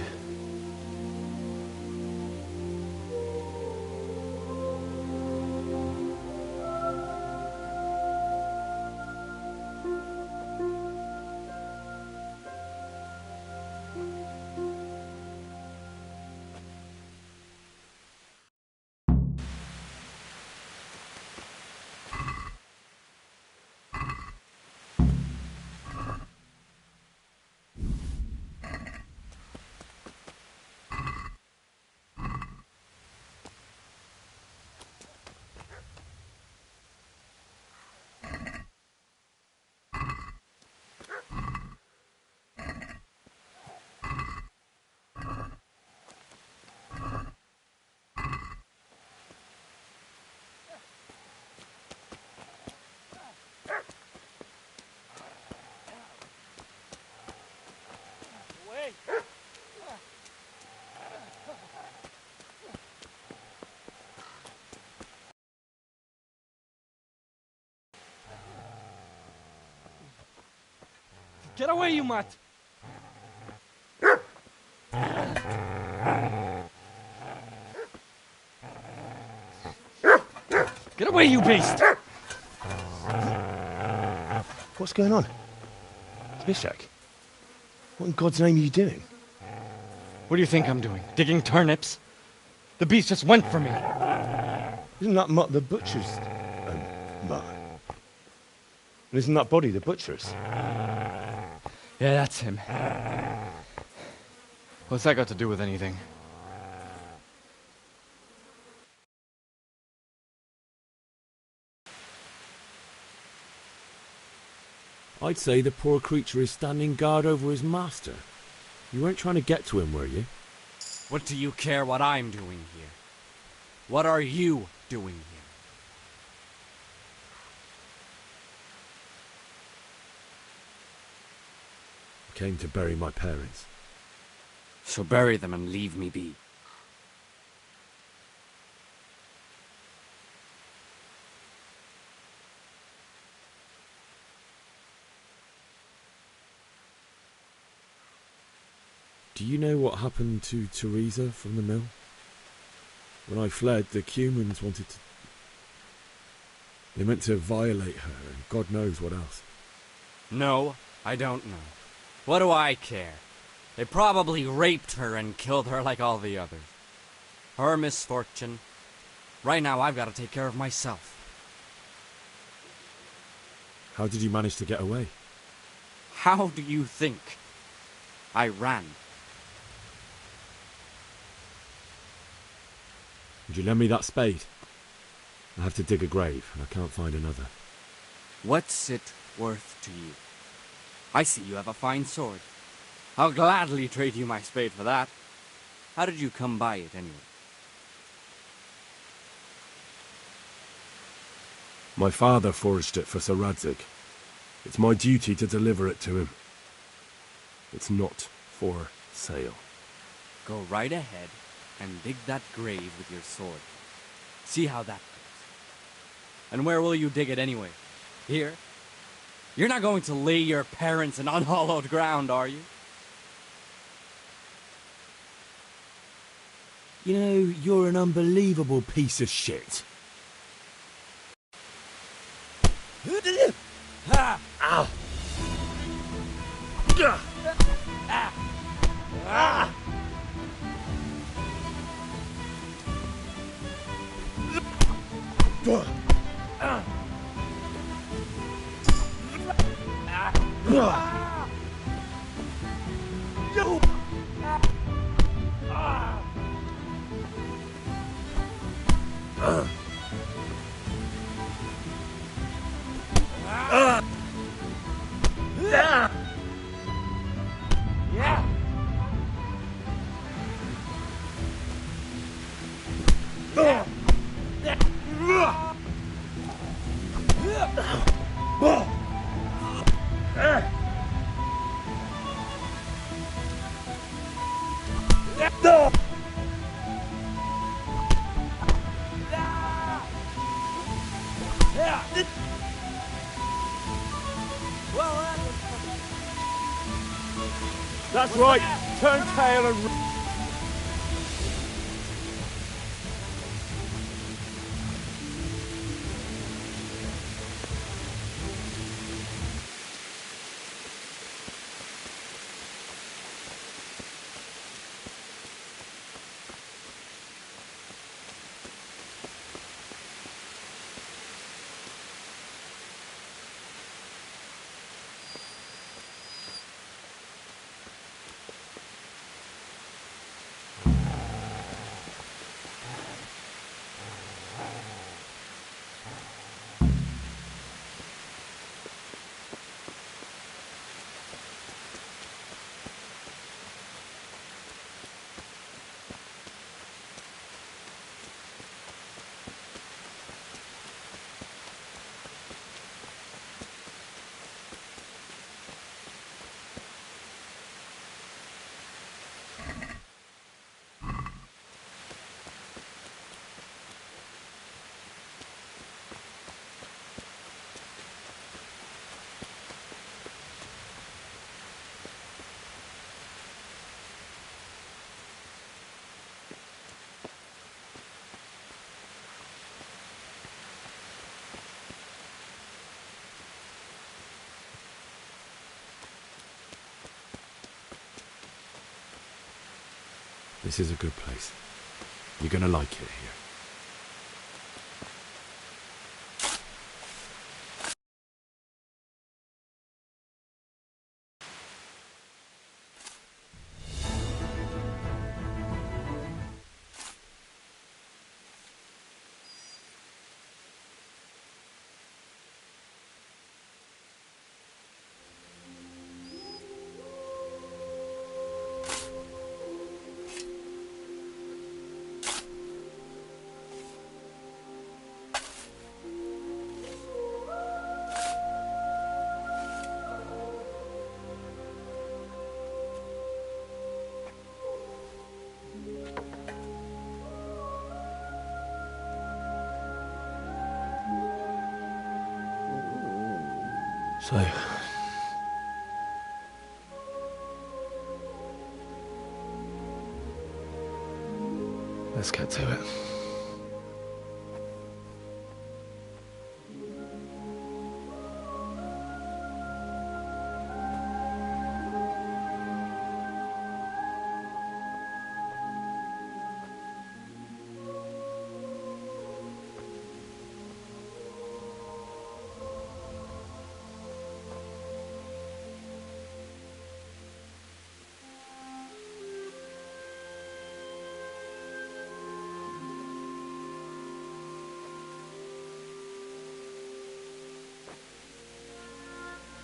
Get away, you mutt! Get away, you beast! What's going on? Zbyszek, what in God's name are you doing? What do you think I'm doing? Digging turnips? The beast just went for me. Isn't that Mutt the butcher's Mutt? And isn't that body the butcher's? Yeah, that's him. What's that got to do with anything? I'd say the poor creature is standing guard over his master. You weren't trying to get to him, were you? What do you care what I'm doing here? What are you doing here? I came to bury my parents. So bury them and leave me be. Do you know what happened to Teresa from the mill? When I fled, the Cumans wanted to... They meant to violate her, and God knows what else. No, I don't know. What do I care? They probably raped her and killed her like all the others. Her misfortune. Right now, I've got to take care of myself. How did you manage to get away? How do you think? I ran. Would you lend me that spade? I have to dig a grave, and I can't find another. What's it worth to you? I see you have a fine sword. I'll gladly trade you my spade for that. How did you come by it, anyway? My father forged it for Sir Radzig. It's my duty to deliver it to him. It's not for sale. Go right ahead and dig that grave with your sword. See how that goes. And where will you dig it anyway? Here? You're not going to lay your parents in unhallowed ground, are you? You know, you're an unbelievable piece of shit. Ow! That's right. Turn tail and... This is a good place. You're gonna like it here. So, let's get to it.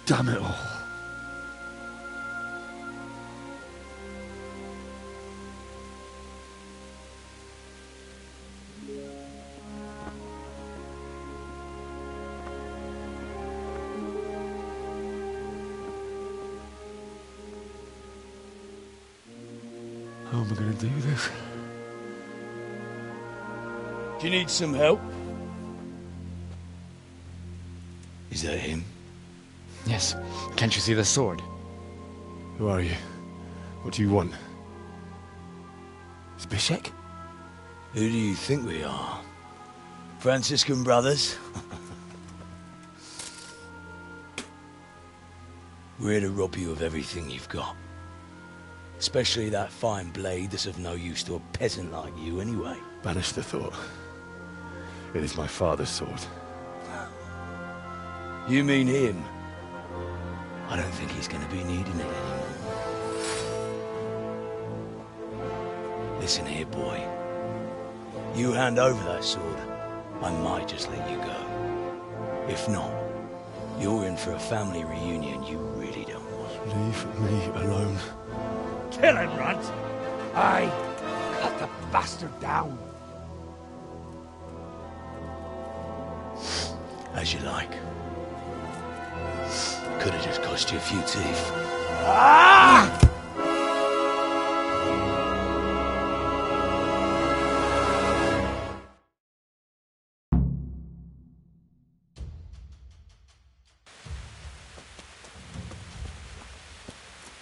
Damn it all. How am I going to do this? Do you need some help? Is that him? Yes. Can't you see the sword? Who are you? What do you want? Zbyszek? Who do you think we are? Franciscan brothers? We're here to rob you of everything you've got. Especially that fine blade that's of no use to a peasant like you anyway. Banish the thought. It is my father's sword. You mean him? I don't think he's going to be needing it anymore. Listen here, boy. You hand over that sword, I might just let you go. If not, you're in for a family reunion you really don't want. Leave me alone. Kill him, Runt! Aye, cut the bastard down. As you like. Could have just cost you a few teeth. Ah!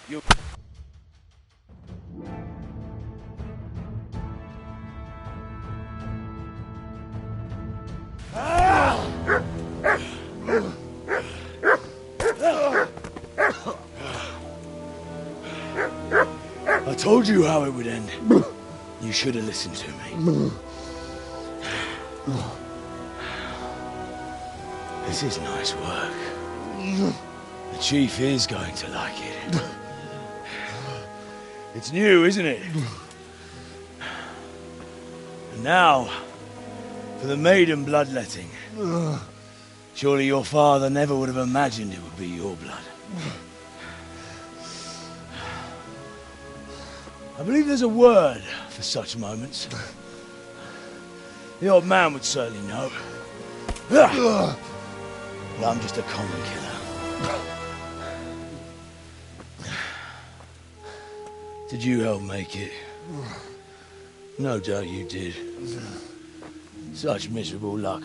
You. I told you how it would end. You should have listened to me. This is nice work. The chief is going to like it. It's new, isn't it? And now, for the maiden bloodletting. Surely your father never would have imagined it would be your blood. I believe there's a word for such moments. The old man would certainly know. But I'm just a common killer. Did you help make it? No doubt you did. Such miserable luck.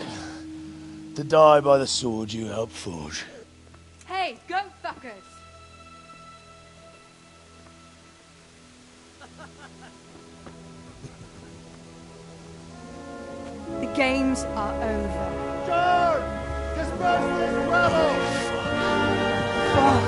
To die by the sword you helped forge. Hey, go fuckers! The games are over. George! Disperse this rebel! Fuck!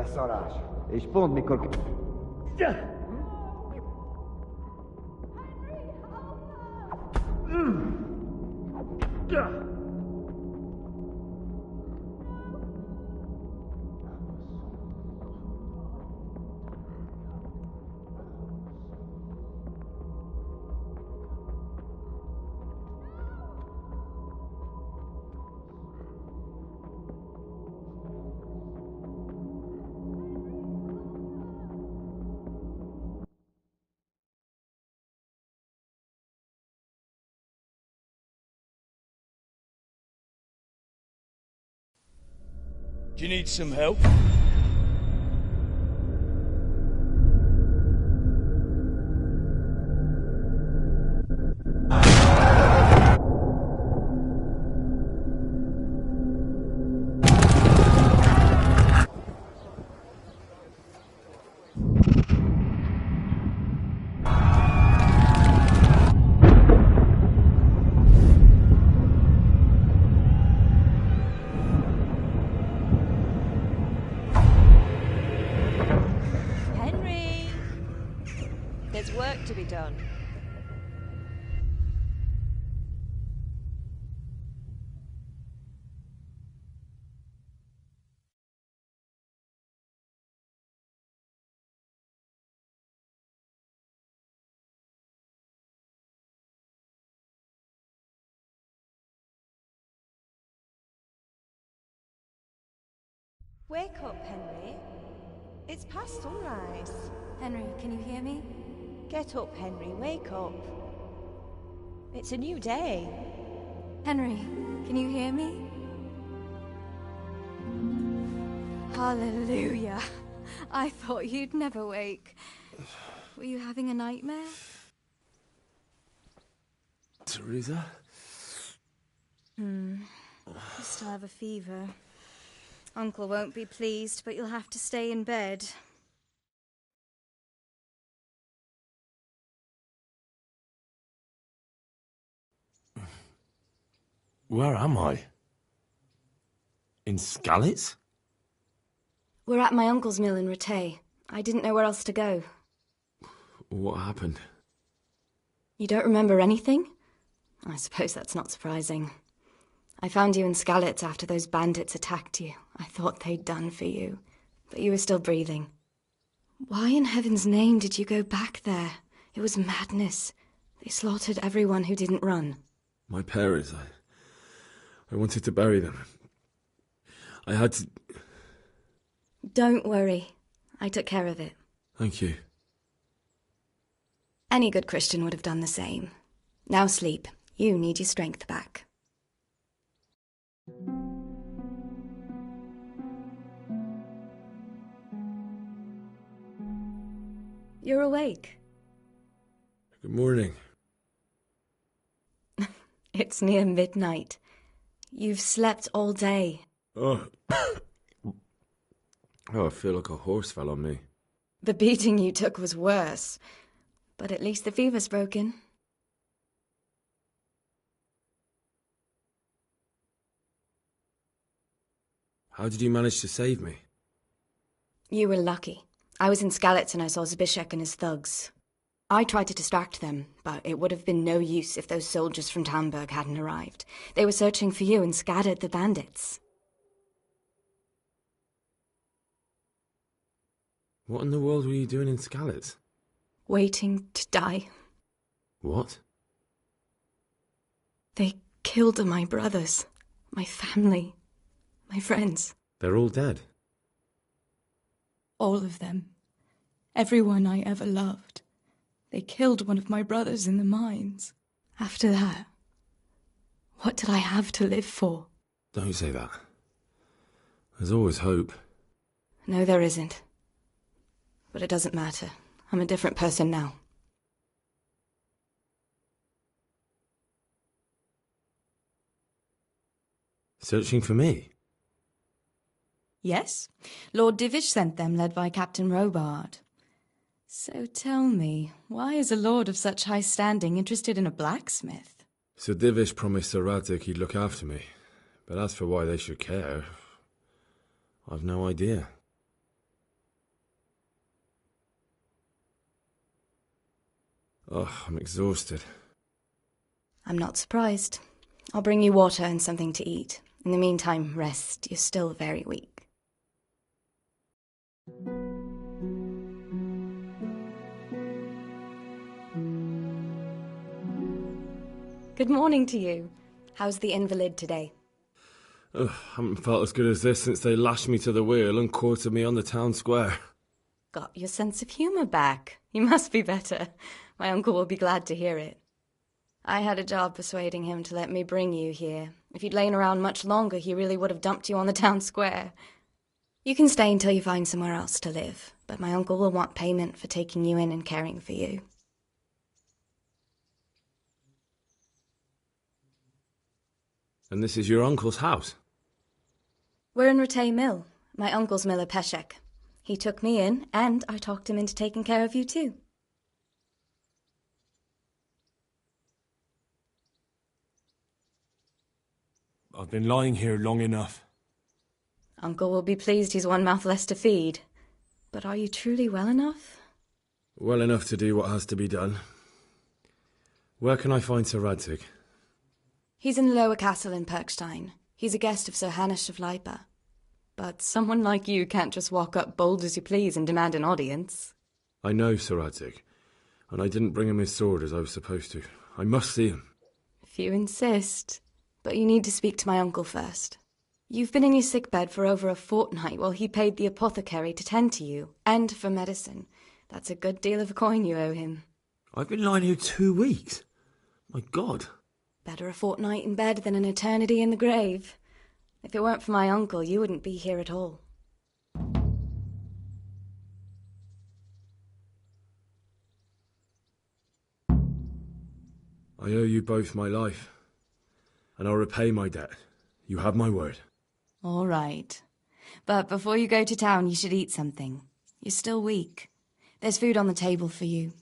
leszarás. És pont mikor... Do you need some help? There's work to be done. Wake up, Henry. It's past sunrise. Henry, can you hear me? Get up, Henry. Wake up. It's a new day. Henry, can you hear me? Hallelujah. I thought you'd never wake. Were you having a nightmare? Teresa? You still have a fever. Uncle won't be pleased, but you'll have to stay in bed. Where am I? In Skalitz? We're at my uncle's mill in Rattay. I didn't know where else to go. What happened? You don't remember anything? I suppose that's not surprising. I found you in Skalitz after those bandits attacked you. I thought they'd done for you, but you were still breathing. Why in heaven's name did you go back there? It was madness. They slaughtered everyone who didn't run. My parents, I wanted to bury them. I had to... Don't worry. I took care of it. Thank you. Any good Christian would have done the same. Now sleep. You need your strength back. You're awake. Good morning. It's near midnight. You've slept all day. Oh. I feel like a horse fell on me. The beating you took was worse. But at least the fever's broken. How did you manage to save me? You were lucky. I was in Skalitz and I saw Zbyszek and his thugs. I tried to distract them, but it would have been no use if those soldiers from Tamburg hadn't arrived. They were searching for you and scattered the bandits. What in the world were you doing in Skalitz? Waiting to die. What? They killed my brothers, my family, my friends. They're all dead. All of them. Everyone I ever loved. They killed one of my brothers in the mines. After that, what did I have to live for? Don't say that. There's always hope. No, there isn't. But it doesn't matter. I'm a different person now. Searching for me? Yes. Lord Divish sent them, led by Captain Robard. So tell me, why is a lord of such high standing interested in a blacksmith? Sir Divish promised Sir Radzig he'd look after me. But as for why they should care, I've no idea. Oh, I'm exhausted. I'm not surprised. I'll bring you water and something to eat. In the meantime, rest. You're still very weak. Good morning to you. How's the invalid today? Ugh, haven't felt as good as this since they lashed me to the wheel and quartered me on the town square. Got your sense of humour back. You must be better. My uncle will be glad to hear it. I had a job persuading him to let me bring you here. If you'd lain around much longer, he really would have dumped you on the town square. You can stay until you find somewhere else to live, but my uncle will want payment for taking you in and caring for you. And this is your uncle's house? We're in Rattay Mill. My uncle's miller Peshek. He took me in, and I talked him into taking care of you too. I've been lying here long enough. Uncle will be pleased he's one mouth less to feed. But are you truly well enough? Well enough to do what has to be done. Where can I find Sir Radzig? He's in the Lower Castle in Perkstein. He's a guest of Sir Hanush of Leipa. But someone like you can't just walk up bold as you please and demand an audience. I know Sir Radzig, and I didn't bring him his sword as I was supposed to. I must see him. If you insist. But you need to speak to my uncle first. You've been in your sickbed for over a fortnight while he paid the apothecary to tend to you, and for medicine. That's a good deal of coin you owe him. I've been lying here 2 weeks. My God. Better a fortnight in bed than an eternity in the grave. If it weren't for my uncle, you wouldn't be here at all. I owe you both my life, and I'll repay my debt. You have my word. All right. But before you go to town, you should eat something. You're still weak. There's food on the table for you.